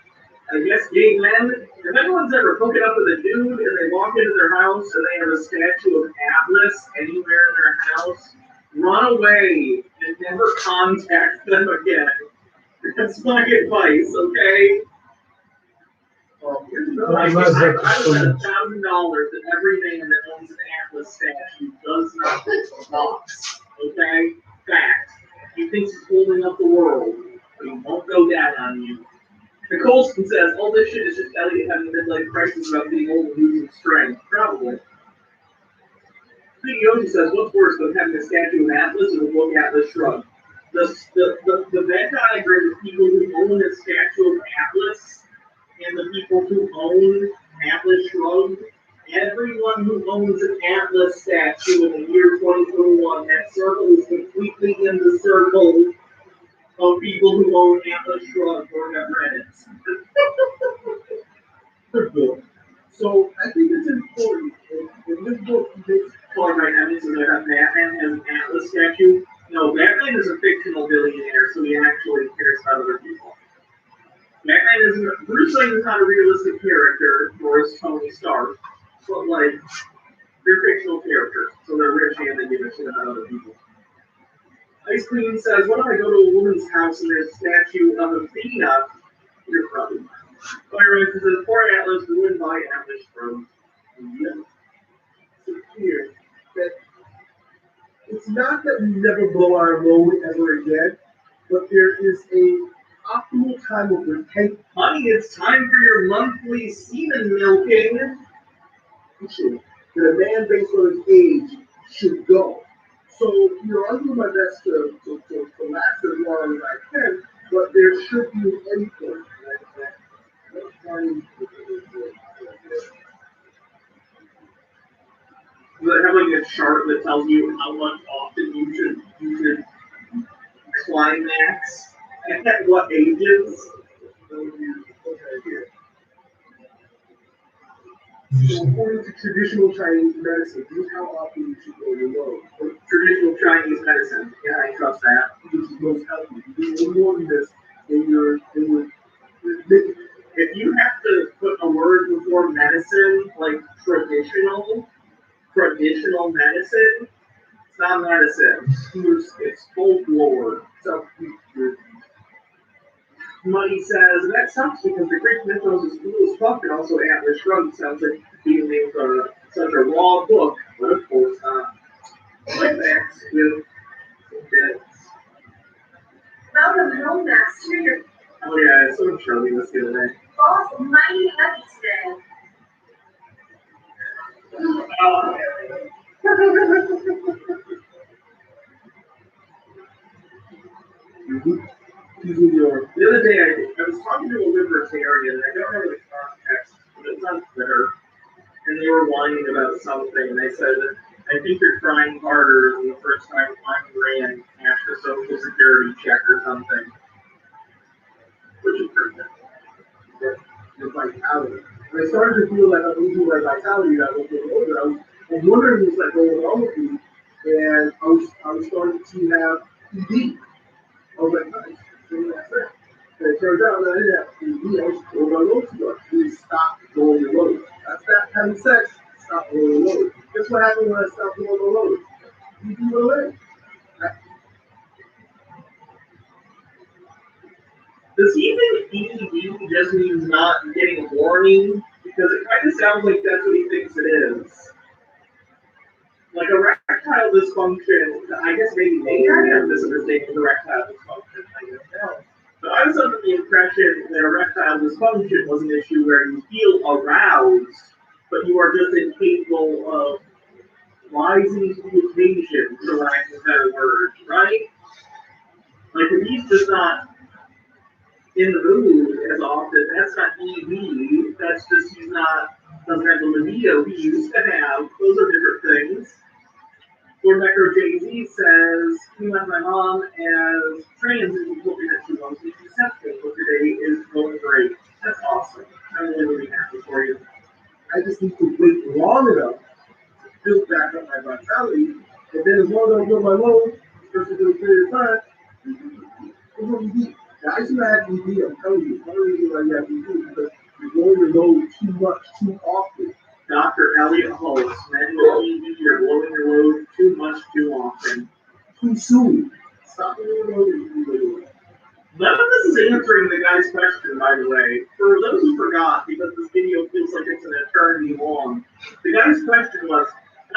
I guess gay men, if anyone's ever hooking up with a dude and they walk into their house and they have a statue of Atlas anywhere in their house, run away and never contact them again. That's my advice, okay? here's I another would idea. bet $1,000 that every man that owns an Atlas statue does not box. Okay? Fact. He thinks he's holding up the world, but he won't go down on you. Colston says, all this shit is just Elliot having a midlife crisis about being old and losing strength. Probably. Steve Yoshi says, what's worse than having a statue of Atlas or the book Atlas Shrugged? The Venn diagram of people who own a statue of Atlas and the people who own Atlas Shrugged, everyone who owns an Atlas statue in the year 2021, that circle is completely in the circle of people who own Atlas Shrugged or have read it. Good book. So I think it's important in this book he makes Like right now, so they have Batman has an Atlas statue. No, Batman is a fictional billionaire, so he actually cares about other people. Batman isn't. Bruce Wayne is not a realistic character, nor is Tony Stark, but like they're fictional characters, so they're rich and they give a shit about other people. Ice Queen says, what if I go to a woman's house and there's a statue of Athena? You're probably fine. Fire says, poor Atlas ruined by Atlas from. yeah. It's clear that it's not that we never blow our load ever again, but there is a optimal time of repentance. Honey, it's time for your monthly semen milking. That a man based on his age should go. So, I'll do my best to last as long as I can, but there should be an endpoint. climax? And at what ages? According to traditional Chinese medicine, this is how often you should go to low. Traditional Chinese medicine. Yeah, I trust that. Which is most healthy. Because when you're doing this, If you have to put a word before medicine, like traditional medicine, it's not medicine. It's folklore. So Money says, and that sucks because the Greek mythos is cool as fuck, and also Atlas Shrugged sounds like being named for such a raw book, but of course not. Like that's with bits. Welcome home, Master. Oh yeah, someone showed me this the other day. Boss, mighty heavy today. The other day, I was talking to a libertarian, and I don't remember the context, but it was on Twitter, and they were whining about something, and they said, I think you're trying harder than the first time I ran after Social Security check or something. Which is pretty good. the vitality. And I started to feel like I'm losing my vitality as I was getting older. I was wondering what's like going on with me, and I was starting to have ED. I was like, nice, that's it. And it turns out that I didn't have ED. I was going on load too much. Please stop going to load. That's that having sex. Stop going to load. Guess what happened when I stopped going to load? You do away. Does even ED just mean not getting a warning? Because it kind of sounds like that's what he thinks it is. Like erectile dysfunction, I guess maybe I have misunderstanding erectile dysfunction, I guess now. But I was under the impression that erectile dysfunction was an issue where you feel aroused, but you are just incapable of rising to the occasion, for lack of a better word, right? Like if he's just not in the mood as often, that's not ED, that's just he's not, doesn't have the libido he used to have. Those are different things. Lord Necro Jay-Z says, he met my mom as trans and he told me that she wants me to accept me, but today is going great. That's awesome. I'm really, really happy for you. I just need to wait long enough to build back up my vitality, and then as long as I build my load, especially for a period of time, it's what you do. Guys who have ED, I'm telling you, one reason why you have ED is because you're going to load too much, too often. Dr. Elliot Holtz, men with ED are blowing your load too much, too often. Too soon. Stop blowing your load. None of this is answering the guy's question, by the way. For those who forgot, because this video feels like it's an eternity long, the guy's question was,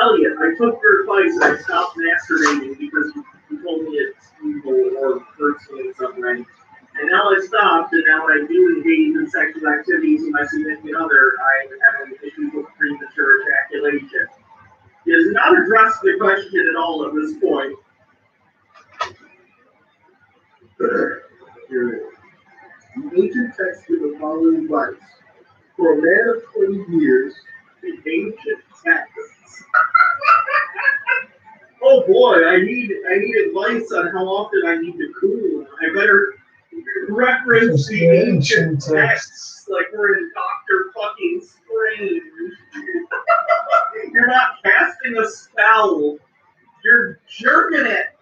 Elliot, I took your advice and I stopped masturbating because you told me it's evil or hurts me in some way. And now I stopped, and now I do engage in sexual activities with my significant other. I am having issues with premature ejaculation. He has not addressed the question at all at this point. Here it is. The ancient text gives the following advice. For a man of 20 years, The ancient texts. Oh boy, I need advice on how often I need to cool. I better reference the ancient texts like we're in Dr. fucking Strange. You're not casting a spell. You're jerking it.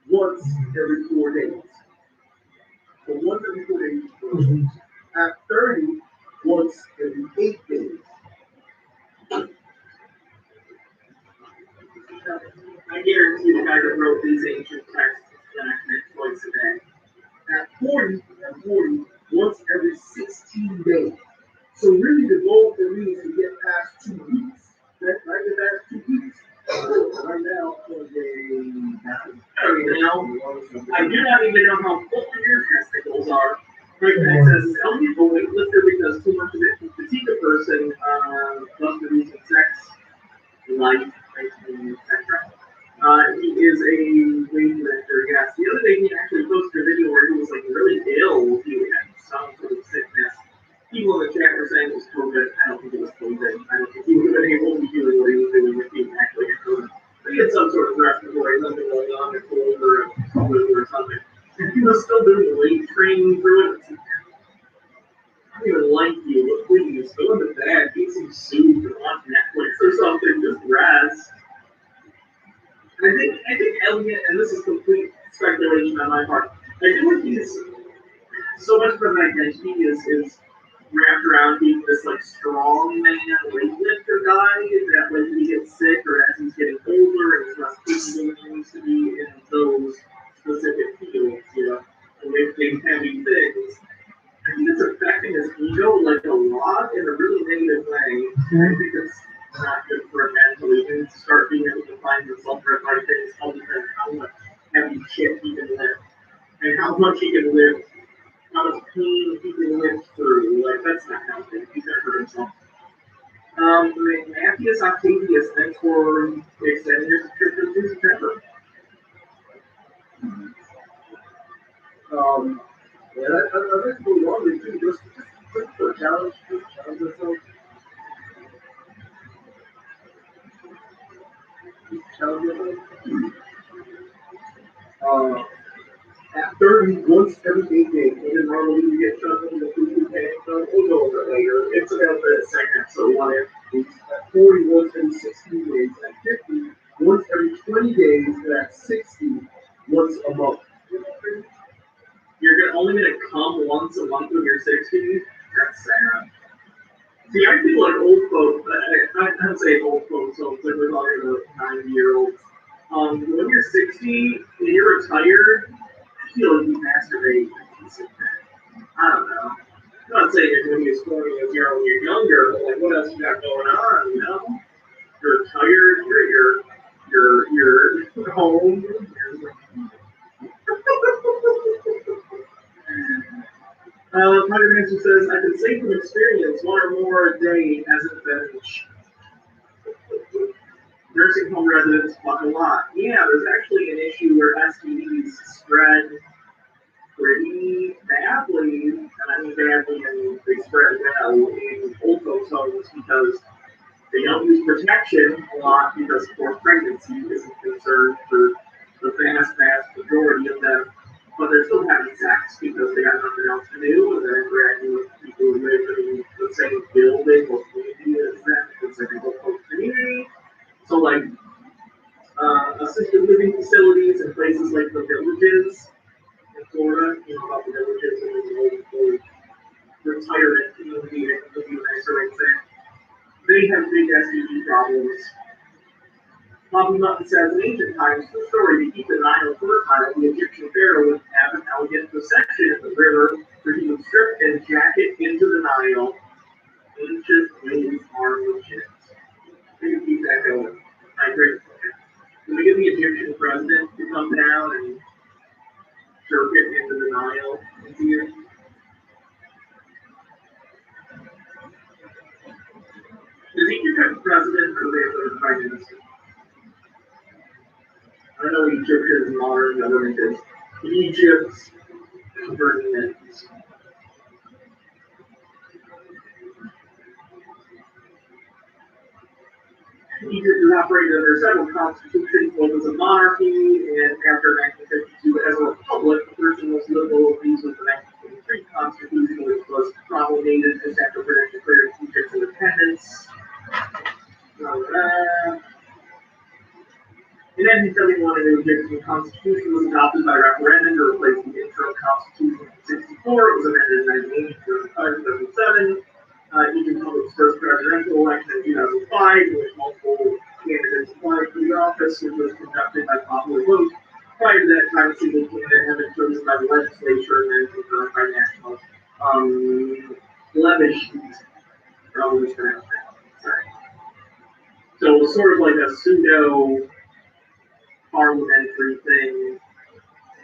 once every 4 days. So once every 4 days. At 30, once every 8 days. I guarantee the guy that wrote these ancient texts is jacking it twice a day. At 40, once every 16 days. So really the goal for me is to get past 2 weeks. Right? Get past 2 weeks. Right now, for day 9. I do not even know how full your testicles are. Right now it says, Elliot, a weightlifter because too much of it can fatigue a person, plus the reason sex, life, etc. He is a weightlifter, yes. The other day he actually posted a video where he was like really ill. He had some sort of sickness. People in the chat were saying it was COVID. I don't think it was COVID. I don't think he would have been able to be doing what he was doing if he actually had COVID. But he had some sort of respiratory, something going on, a cold or a he was still doing weight training through it. I don't even like you, but please go into bed, eat some soup, and watch Netflix or something, just rest. I think Elliot, and this is complete speculation on my part, I feel like he's so much of an identity is wrapped around being this like strong man weightlifter guy that when he gets sick or as he's getting older and he's less capable than he used to be in those specific fields, you know, lifting heavy things. I think it's affecting his ego like a lot in a really negative way. I think it's not good for him mentally. He needs to start being able to find himself for hard things other than how much heavy shit he can lift and how much he can lift, how much pain he can lift through. Like that's not healthy. He's gonna hurt himself. Matthews Octavius, thanks for extending your subscription to Setember. Yeah, I think for longer too, just for a challenge, at 30, once every 8 days, and then normally you get something in the food tank, we'll go over it later. It's about the second, so one at 40, once every 60 days, at 50, once every 20 days, and at 60, once a month. You're only gonna come once a month when you're 60? That's sad. See, I feel like old folks, I'd say old folks, so it's like we're talking about 90-year-olds. When you're 60 and you're retired, I feel like you masturbate and sit there. I don't know. I'm not saying you're going to be as corny as you are when you're younger, but like what else you got going on, you know? You're retired, you're home. Tiger Manson says, I can say from experience, one or more a day has an advantage. Nursing home residents fuck a lot. Yeah, there's actually an issue where STDs spread pretty badly, and I mean badly, and they spread well in old folks' homes because they don't use protection a lot because forced pregnancy isn't concerned for the vast majority of them. But they're still having sex because they got nothing else to do, and they're interacting with people who live in the same building or community as them. It's like a whole community. So, like, assisted living facilities and places like the villages in Florida, you know about the villages and the retirement community that can give you a nicer way to say it. They have big STD problems. Bobby Mutton says, in ancient times, the story to keep the Nile fertile, the Egyptian pharaoh would have an elegant procession at the river where he would strip and jacket into the Nile. Ancient ways are legit. We can keep that going. I agree. Can we get the Egyptian president to come down and jerk it into the Nile this year? Is he the president or the prime minister? I don't know what Egyptian modern government is. Egypt's government. Egypt is operated under several constitutions, one was a monarchy, and after 1952 as a republic, the first and most liberal of these was the 1923 constitution, which was promulgated just after Britain declared Egypt's independence. In 1971, a new Egyptian constitution was adopted by referendum to replace the interim constitution in 1964. It was amended in 1980, 2005, 2007. Egypt held its first presidential election in 2005, in which multiple candidates applied for the office, which was conducted by popular vote. Prior to that time, a single candidate had been chosen by the legislature and then confirmed by national plebiscite. Probably pronounced that. Sorry. So it was sort of like a pseudo parliamentary thing,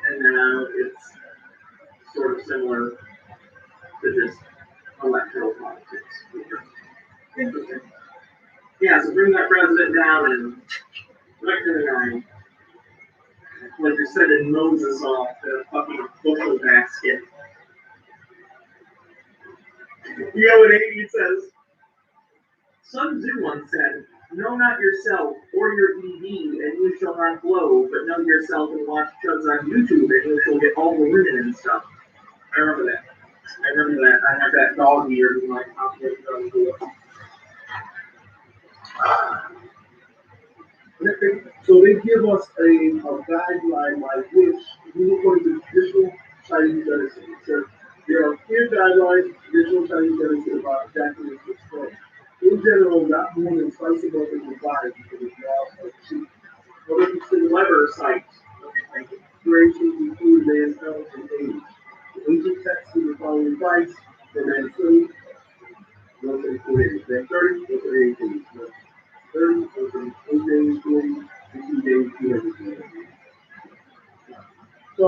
and now it's sort of similar to just electoral politics. Interesting. Yeah, so bring that president down and recognize, like you're sending Moses off the fucking bushel basket. You know what 80 says? Sun Tzu once said, know not yourself or your ED, and you shall not blow, but know yourself and watch chugs on YouTube, and you shall get all the women and stuff. I remember that. I have that dog ear in my pocket. So they give us a guideline by which, if you look at the traditional Chinese medicine, it says there are clear guidelines, traditional Chinese medicine about exactly what to explain. In general, not more than twice a month is advised because it's now cheap. What if it's the liver site? Durations include man's health and age. The ancient texts give the following advice for man 20, no 34 days. Man 30, no 38 days. Man 30, no 38 days, 40, 50 days, 200 days. So,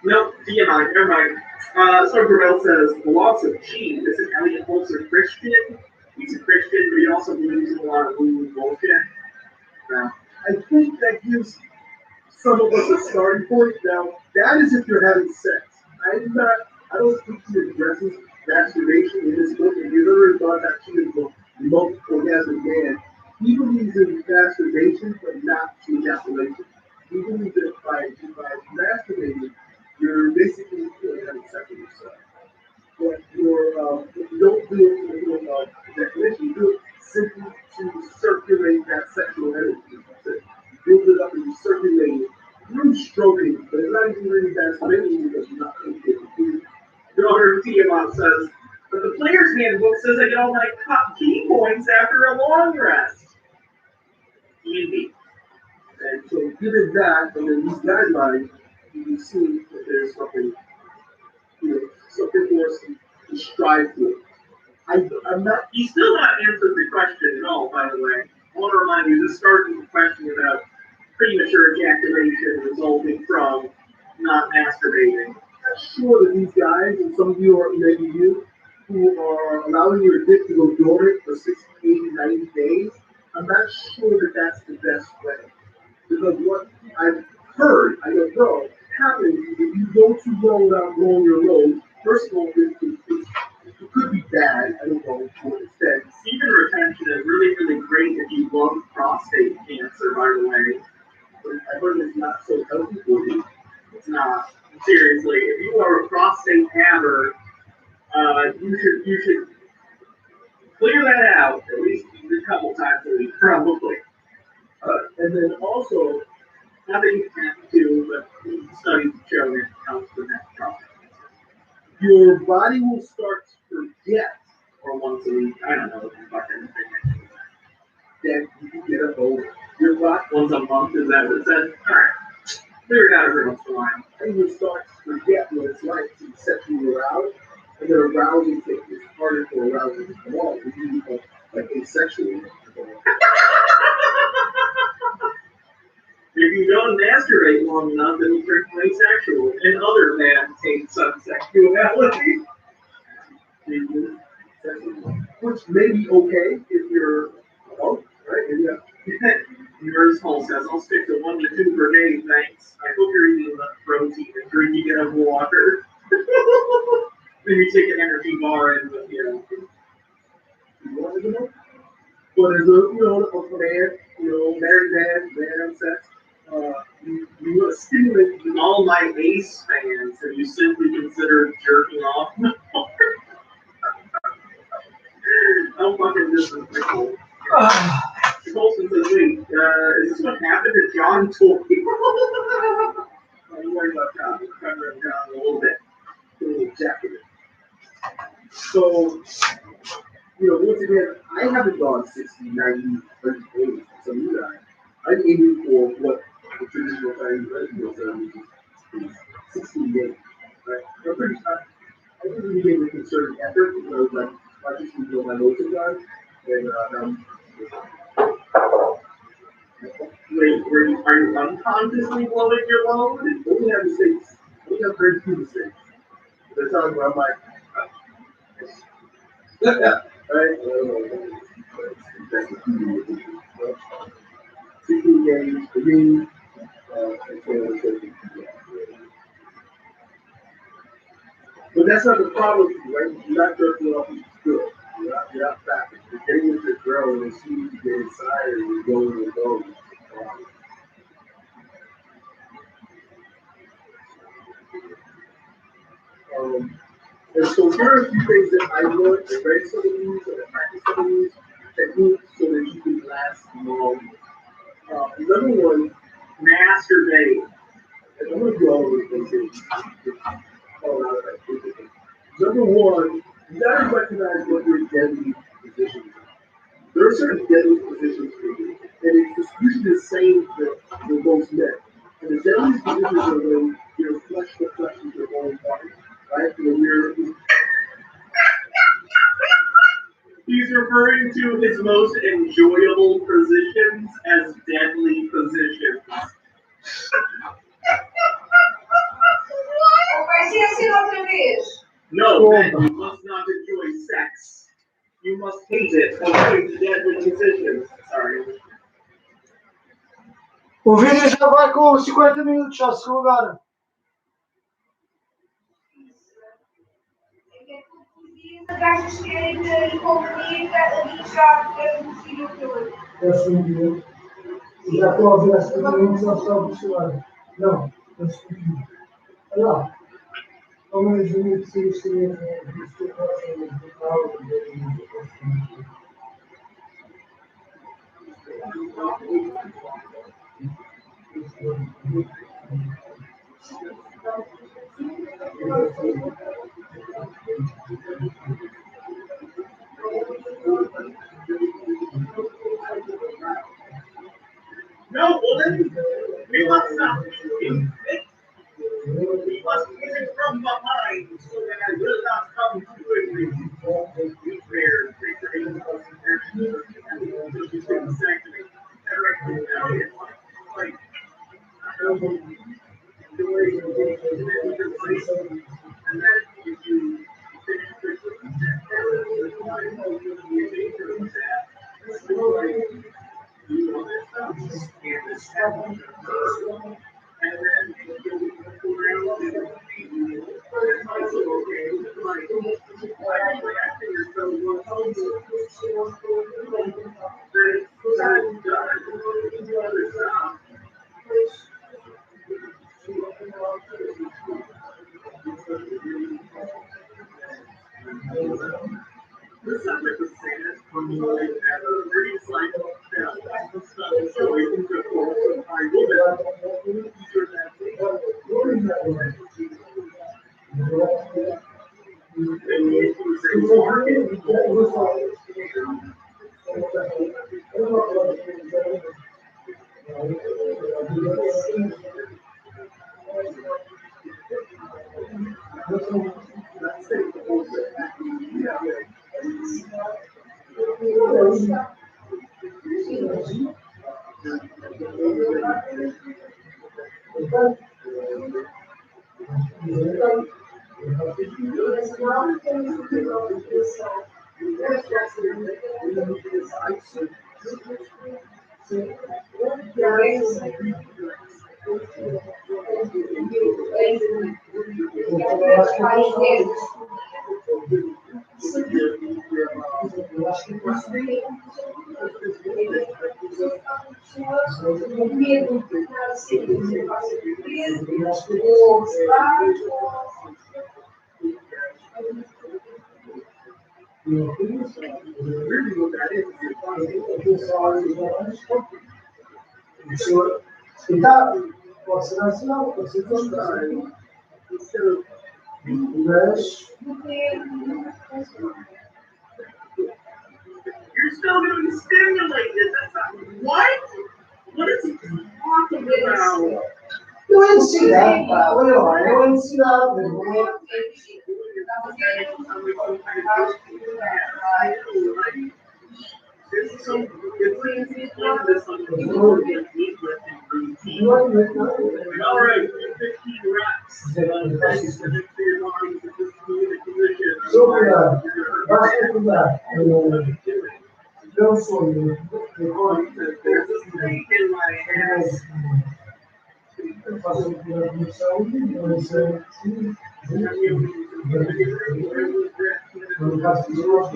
No, TMI, never mind. So Gravel says, the loss of chi. Is it Elliot Holzer Christian? He's a Christian, but he also believes in a lot of woo bullshit. No. I think that gives some of us a starting point. Now, that is if you're having sex. I don't think he addresses masturbation in this book, and you've already thought that she is the most orgasmic man. He believes in masturbation, but not ejaculation. He believes that by masturbating, you're basically having sex with yourself. But if you don't do it for ejaculation, you do it simply to circulate that sexual energy. You build it up and you circulate it through stroking, but it's not even really masturbating because you're not going to get it. Daughter Tiamat says, but the player's handbook says I get all my key points after a long rest. Easy. And so given that, and then these guidelines, you can see that there's something, something for us to strive for. I'm not. You still not answered the question at all, by the way. I want to remind you, this started with a question about premature ejaculation resulting from not masturbating. I'm sure that these guys, and some of you are maybe you, who are allowing your dick to go dormant for 60, 80, 90 days, I'm not sure that that's the best way. Because what I've heard, I don't know, happens is if you go too long without blowing your load, first of all, it could be bad. I don't know to what extent. Semen retention is really, really great if you love prostate cancer, by the way. But I heard it's not so healthy for you. It's not. Seriously, if you are a prostate haver, you should clear that out at least a couple times a week, probably. And then also, nothing have to, but studies show that it helps with that prostate cancer. Your body will start to forget, or once a week, I don't know, fucking that you can get a hold. Your body once a month, is that what it says? Alright. Clear it out every once in a while. And you start to forget what it's like to sexually arouse, and then arousing is harder for arousing to come on. You become like asexual. If you don't masturbate long enough, it'll turn asexual, and other men take some sexuality. Which may be okay if you're adult, right? And yeah. Nurse Hall says, I'll stick to 1 to 2 per day, thanks. I hope you're eating enough protein and drinking enough water. Maybe take an energy bar and, You want to know? But as a man, married man sex, you want to stimulate all my Ace fans, have you simply considered jerking off? I'm fucking disrespectful. Colson says, wait, is this what happened to John Toy? I'm worried about John. I'm trying to run John a little bit. A little jacket. So, once again, I haven't gone 60, 90, 100 days. Some of you guys. I'm aiming for what the traditional Chinese medicine is 60 days. Right? I'm pretty sure. I think we gave a concerted effort because I was like, I just need to know my loads of guys. And wait, are you unconsciously blowing your load? Only have mistakes. Only have very few mistakes. There's times where I'm like, right? 16 days for me. But that's not the problem, right? You're not jerking off, which is good. You're get up back. You're getting with your girl, and as soon as you get inside, and you go and go. And so here are a few things that I learned, the very some of these, and the practice some of these techniques so that you can last long. Number one, masturbating. And I'm going to do all of these things. Number one, you got to recognize what your deadly positions are. There are certain deadly positions for you, and it's usually the same for most men. And the deadly positions are when you're flesh to flesh with your own body, right? When you're He's referring to his most enjoyable positions as deadly positions. No, men, you must not enjoy sex. You must hate it. Avoid deadly positions. Sorry. O vídeo já vai com 50 minutos, já se agora. Achas que ele comunica e já é possível que eu. Já estou a ouvir as 50 minutos, já estou a observar. Não, mas olha lá. Ao menos o meu que seria No, woman, we must not. We must get it from behind so that I will not come to it. We bear Pode ser nacional, pode ser contrário. Mas. You're still going to be stimulated. That's not. What? What is he talking about? Não é necessidade, pá. Olha lá, não é necessidade. All right, 15 reps. Obrigado. Basta cuidar. Não sou eu. There's a snake in my ass. Faço a comissão, mas No caso de nós,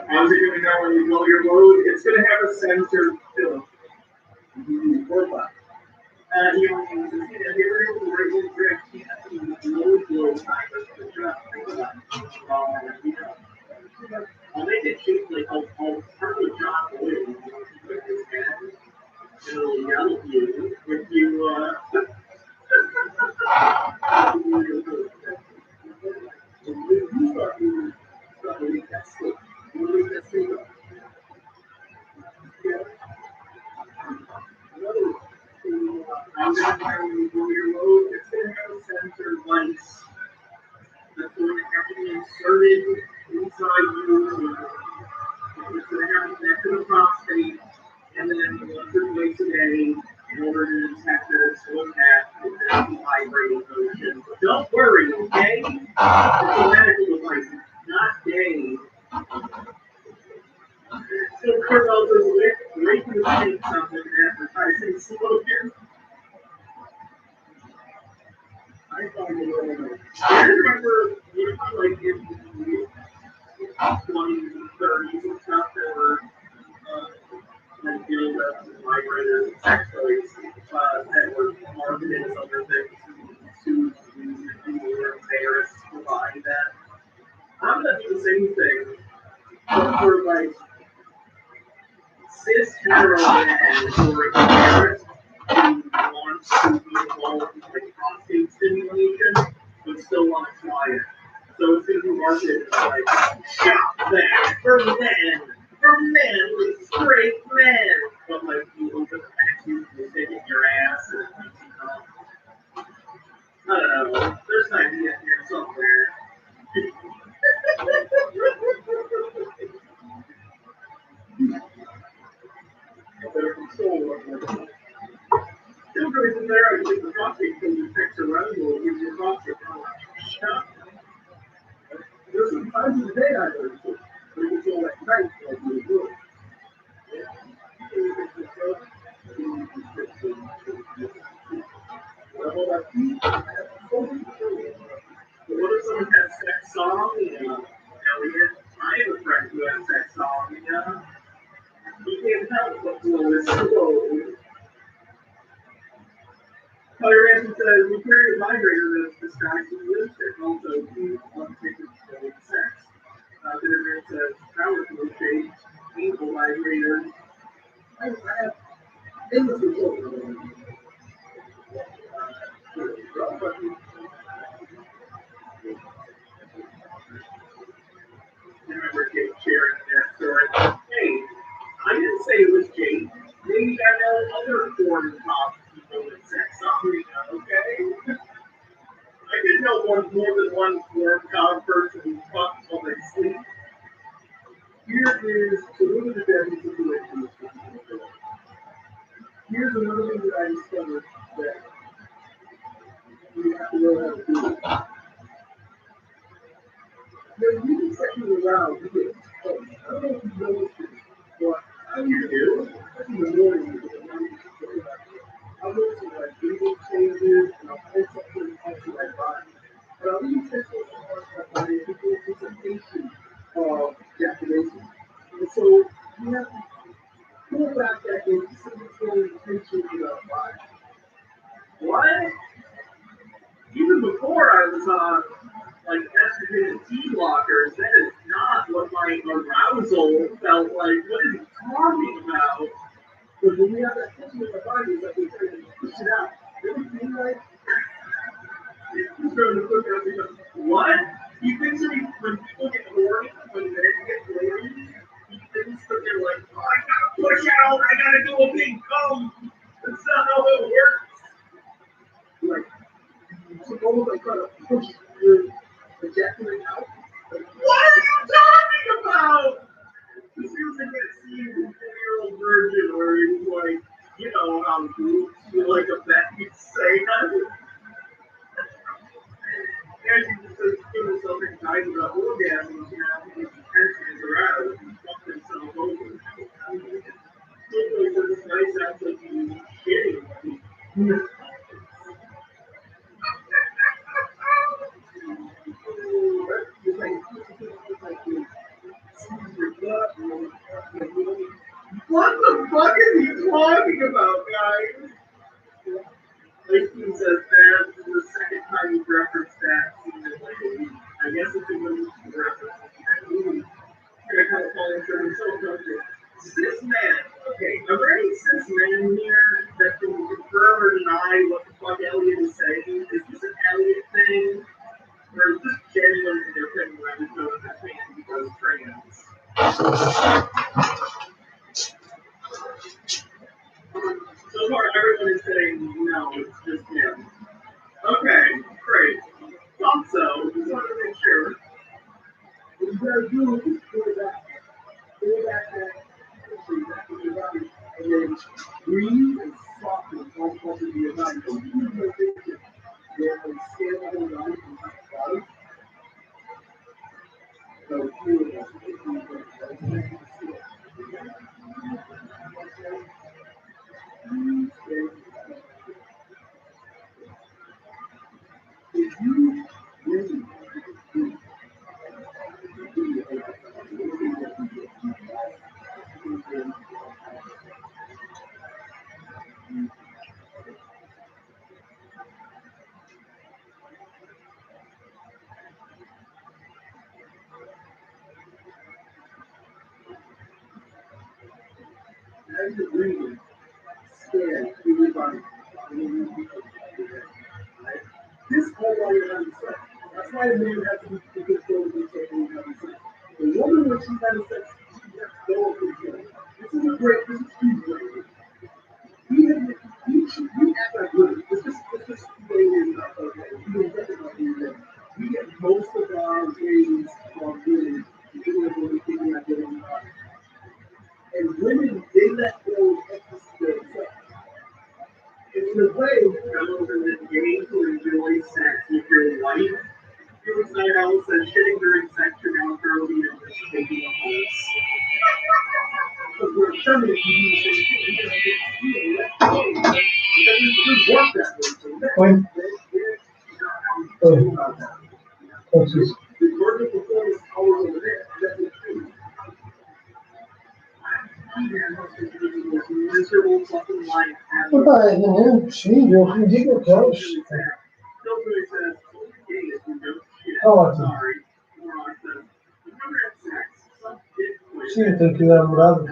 How's it gonna go when you blow your load? It's gonna have a sensor film. I'll make it cheap, like I'll turn the job away. It'll yell at you if you I'm gonna try when you blow your load, it's gonna have a sensor lights that's going to have to be inserted inside you. It's gonna have to connect to the prostate and then once or twice a day in order to detect that it's low tap and then vibrating motion. But don't worry, okay? It's a medical device, it's not gay. So Carlos is making the same something advertising smoking. I find it really nice. I remember, like in the 20s and 30s and stuff, there were like dildos and vibrators and sex toys that were marketed as other things to people who were embarrassed to buy that. I'm gonna do the same thing, but for like cis hetero men who are embarrassed to want to be involved in like prostate stimulation, but still want to try it. So it's going to be marketed as like shop that for men with straight men. But like you open the vacuum, you stick it in your ass, and it makes you come. I don't know. There's an idea here somewhere. Better control what you're doing. Still goes in there and get the prostate because you fix around you and gives you prostate. Shut. There's some times in the day I learned to. But it's all at night like you do it. But what if someone has sex song? Elliot, I have a friend who has sex song. You can't help but blow his load. Other Ransom says, we carry a vibrator that's disguised as lipstick, also keep on taking sex. Setember says, powerful shape, painful vibrator. I have endless results. Remember Jake sharing that story. Hey, I didn't say it was Jake. Maybe I know other foreign top people in sex operating, okay? I didn't know more than one foreign top person who fucks while they sleep. Here is so one of the deadly situations. Here's another thing that I discovered that we have to learn how to do. When you get sexually aroused, you get close. I don't know if you noticed this, but how you do, especially in the morning, I'll notice like breathing changes, and I'll pull something onto my body. But I'll even sense those parts of my body, and it's anticipation of ejaculation. And so you have to pull back that anticipatory tension in our body. What? Even before I was on like estrogen and T blockers, that is not what my arousal felt like. What are you talking about? But when we have that tension in our body, it's like we're trying to push it out. Everything like who's going to push out because what? You think so when people get horny, when men get horny, you think so they're like, oh, I gotta push out, I gotta do a big come. That's not how it works. Like suppose I try to push your ejaculate out. Like, what are you talking about? This feels like that scene in 4-year-old old version where he's like, you know how groups feel like a bet you'd say that. And he just says, give himself anxiety about orgasms, you know, his attention is aroused, he fucked himself over. Totally says it's nice, sounds like he's shitting. What the fuck is he talking about, guys? Lakeland says that this is the second time you've referenced that scene in like a week. I guess it's a good reference. I'm gonna kind of call him for himself, don't you? Cis man. Okay, are there any cis men here that can confirm or deny what the fuck Elliot is saying? Is this an Elliot thing? Or is this genuine in their opinion? I just know what they're saying because trans. So far, everyone is saying no, it's just him. Okay, great. Thought so. Just wanted to make sure. What you gotta do is pull back that and then breathe and soften all parts of your body. So you know that you're on scale of the body from top to bottom. So feel it as if you as you're breathing, scan through your body. This whole while you're having sex. That's why a man has to be control of himself when he's having sex. The woman, when she's having sex, she has to go over control. This is a great, this is huge right here. We act like women. It's just the way it is. Okay. We don't get it like women. We get most of our games from women. People are really thinking about getting hard. And women, they let go extra sex. In a way, Fellows in this game who enjoy sex with your wife. You would say else that shitting during sex can now throw you and just taking a horse. Because we're feminine, we work that way. So When? the working performance always over there. That's the truth. Miserable fucking life. Epá, sim, eu digo que é os. Nobody says, okay, if you don't shit. Tá ótimo. Sorry. Moron says, remember at sex, some kid quit. Sim, tem que dar morada.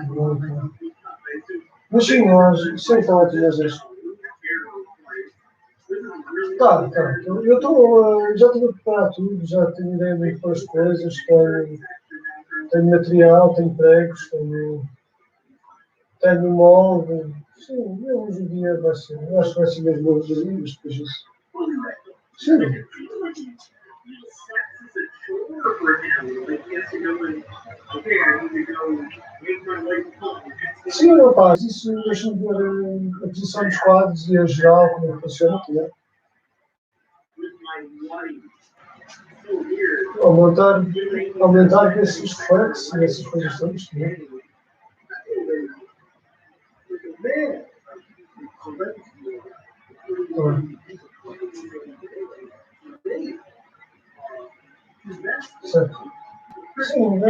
Mas sim, nós sempre estão ótimas as. Tá. Eu estou. Já estou a preparar tudo, já tenho ideia de pôr as coisas, tenho material, tenho pregos, tenho molde. Sim, hoje em dia vai ser. Eu acho que vai ser mesmo bom dos livros, depois disso. Sim. Sim, rapaz, isso deixa-me ver a posição dos quadros e a geral, como funciona, né? Aumentar esses reflexos e essas coisas todas, né? Certo. Sim,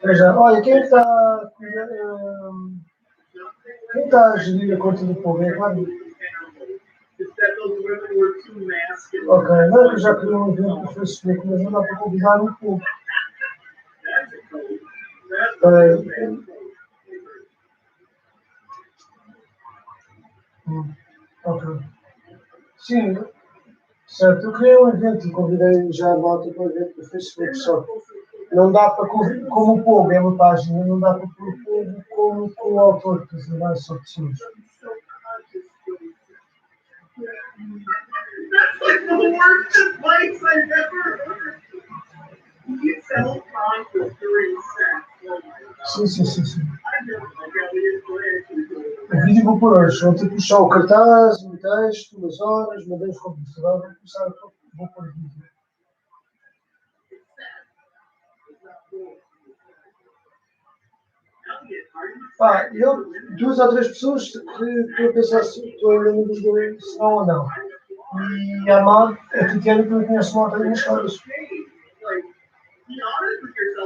veja, olha, quem está a gerir a conta do povo é claro. Ok, não, eu já criei um evento no Facebook, mas não dá para convidar o povo. Ok. Sim, certo. Eu criei um evento e convidei já a volta para o evento do Facebook, só que não dá para, como o povo é uma página, não dá para pôr o povo como o autor, porque não é só pessoas. That's like the worst advice I've ever heard. You tell Sim. O vídeo vou pôr hoje. Vou ter que puxar o cartaz, o texto, as horas, mandei-os para o computador, vou começar vou pôr o vídeo. Eu, 2 ou 3 pessoas que estou a pensar se estou ainda no dos se não ou não. E a Mar, a Titiana que eu conheço malta das escolas.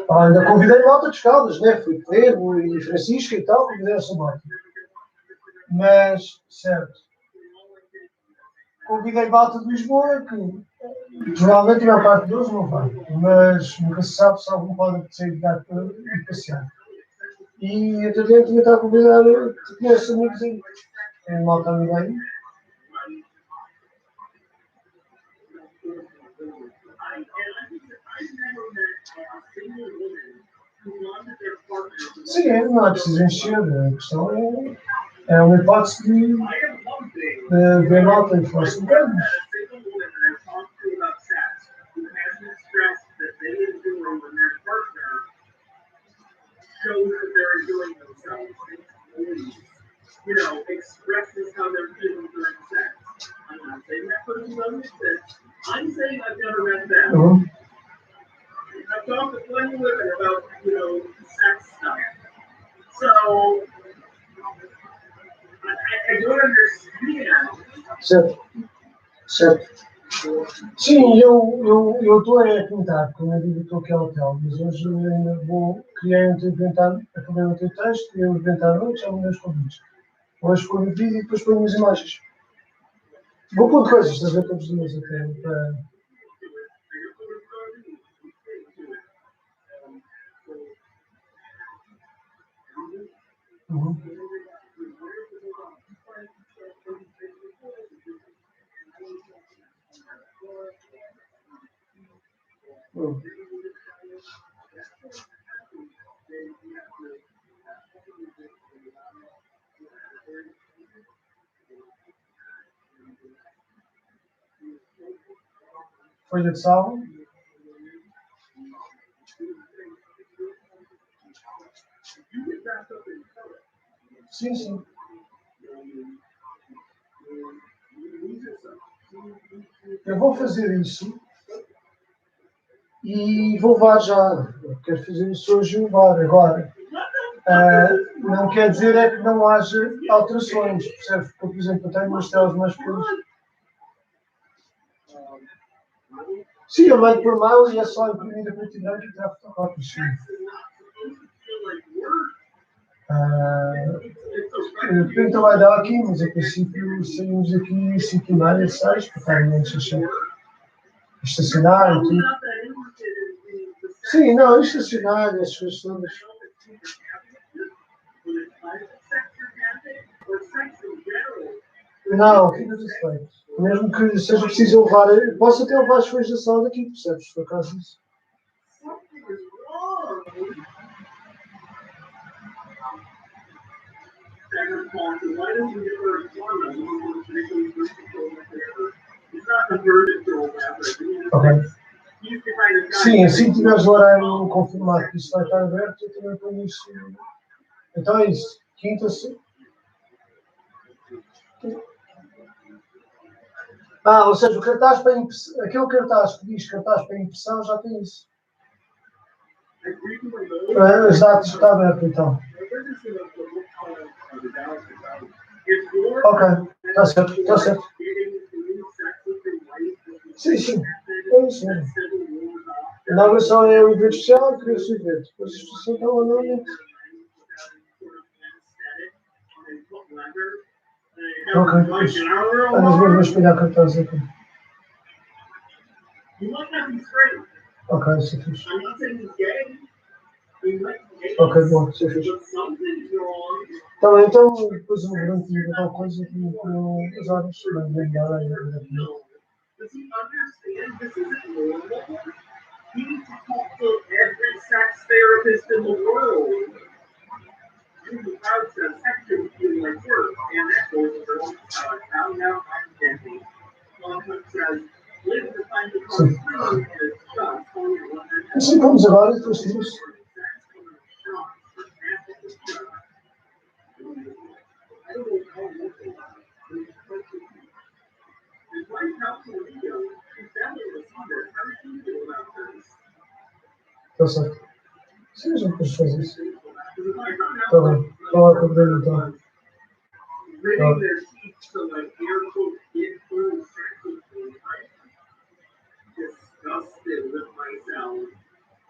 Ainda convidei malta de Caldas, né? Fui Pedro e Francisco e tal, convidei essa malta. Mas, certo. Convidei malta de Lisboa, que provavelmente a maior parte deles não vai. Mas nunca se sabe se algum pode apetecer de dar para ir passear. E a Tatiana também está a convidar, tu conheces amigos aí. Tem malta amiga aí. Sim, não é preciso encher, a questão é uma hipótese de ver malta e falar assim, shows that they're enjoying themselves. You know, expresses how they're feeling during sex. I'm not saying that person doesn't exist. I'm saying I've never met them. I've talked to plenty of women about, you know, sex stuff. So, I don't understand. Certo. Sim, eu estou a tentar, como eu digo, estou aqui ao hotel, mas hoje ainda criei acabei o teu texto, criei um evento à noite, já mandei os convites. Hoje põe o vídeo e depois põe as imagens. Vou pôr coisas, estás a ver todos os dias até. Folha de sal. Sim. Eu vou fazer isso e vou levar já. Eu quero fazer isso hoje e levar agora. Não quer dizer é que não haja alterações, percebes? Porque, por exemplo, eu tenho umas telas mais pequenas. Sim, eu mando por mail e é só imprimir a preto e branco e tirar fotocópias. Então vai dar aqui, mas a princípio saímos aqui 5h30, 6, para estar em estacionar e tudo. Sim, não, estacionar, essas coisas todas. Não, fica tudo feito. Mesmo que seja preciso levar, posso até levar as folhas da sala daqui, percebes? Por acaso disso. Ok. Sim, assim que tiveres o horário confirmado que isso vai estar aberto, eu também ponho isso. Então é isso. Quinta. Ou seja, o cartaz para impressão, aquele cartaz que diz cartaz para impressão já tem isso. As datas que está aberto então. Ok, está certo. Sim. É isso mesmo. A inauguração é o evento especial e cria-se o evento. Depois a instituição está lá no. Ok, depois. Mas mesmo a espelhar cartaz aqui. Ok, isso é fixe. Ok, bom, isso é fixe. Tá bem, então depois eu garanto alguma coisa com as horas, mas bem dar aí. Does he understand this isn't normal? He needs to talk to every sex therapist in the world. The crowd says sex shouldn't feel like work, and that goes over now I'm camping. One says, live the time to come through, and it's just Assim vamos agora e depois temos. Está certo. Sim, a gente pode fazer isso. Está bem. Fala com o Breno então. Ridding their seats to like air quote get through technically, like disgusted with myself.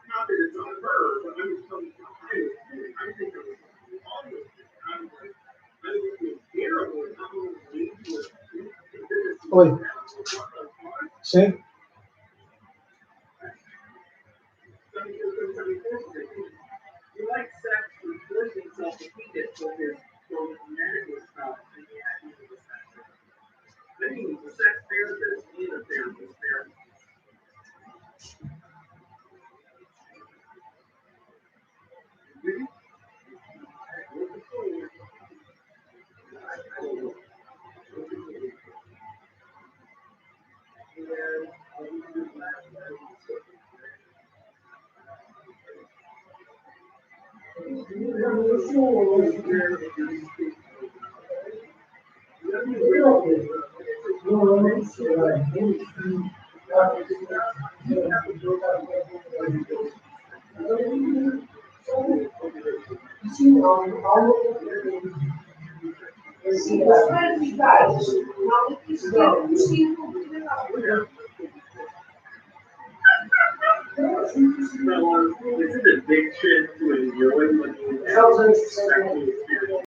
Not that it's on her, but I'm just telling you how I was feeling. I think there was something wrong with it. I was like, I was feeling terrible and how long it was. Oi. Sim? You like sex to force himself to keep it for his medical stuff, and yet he was a sex therapist. Then he was a sex therapist and a therapist. This is addiction to enjoy what you have.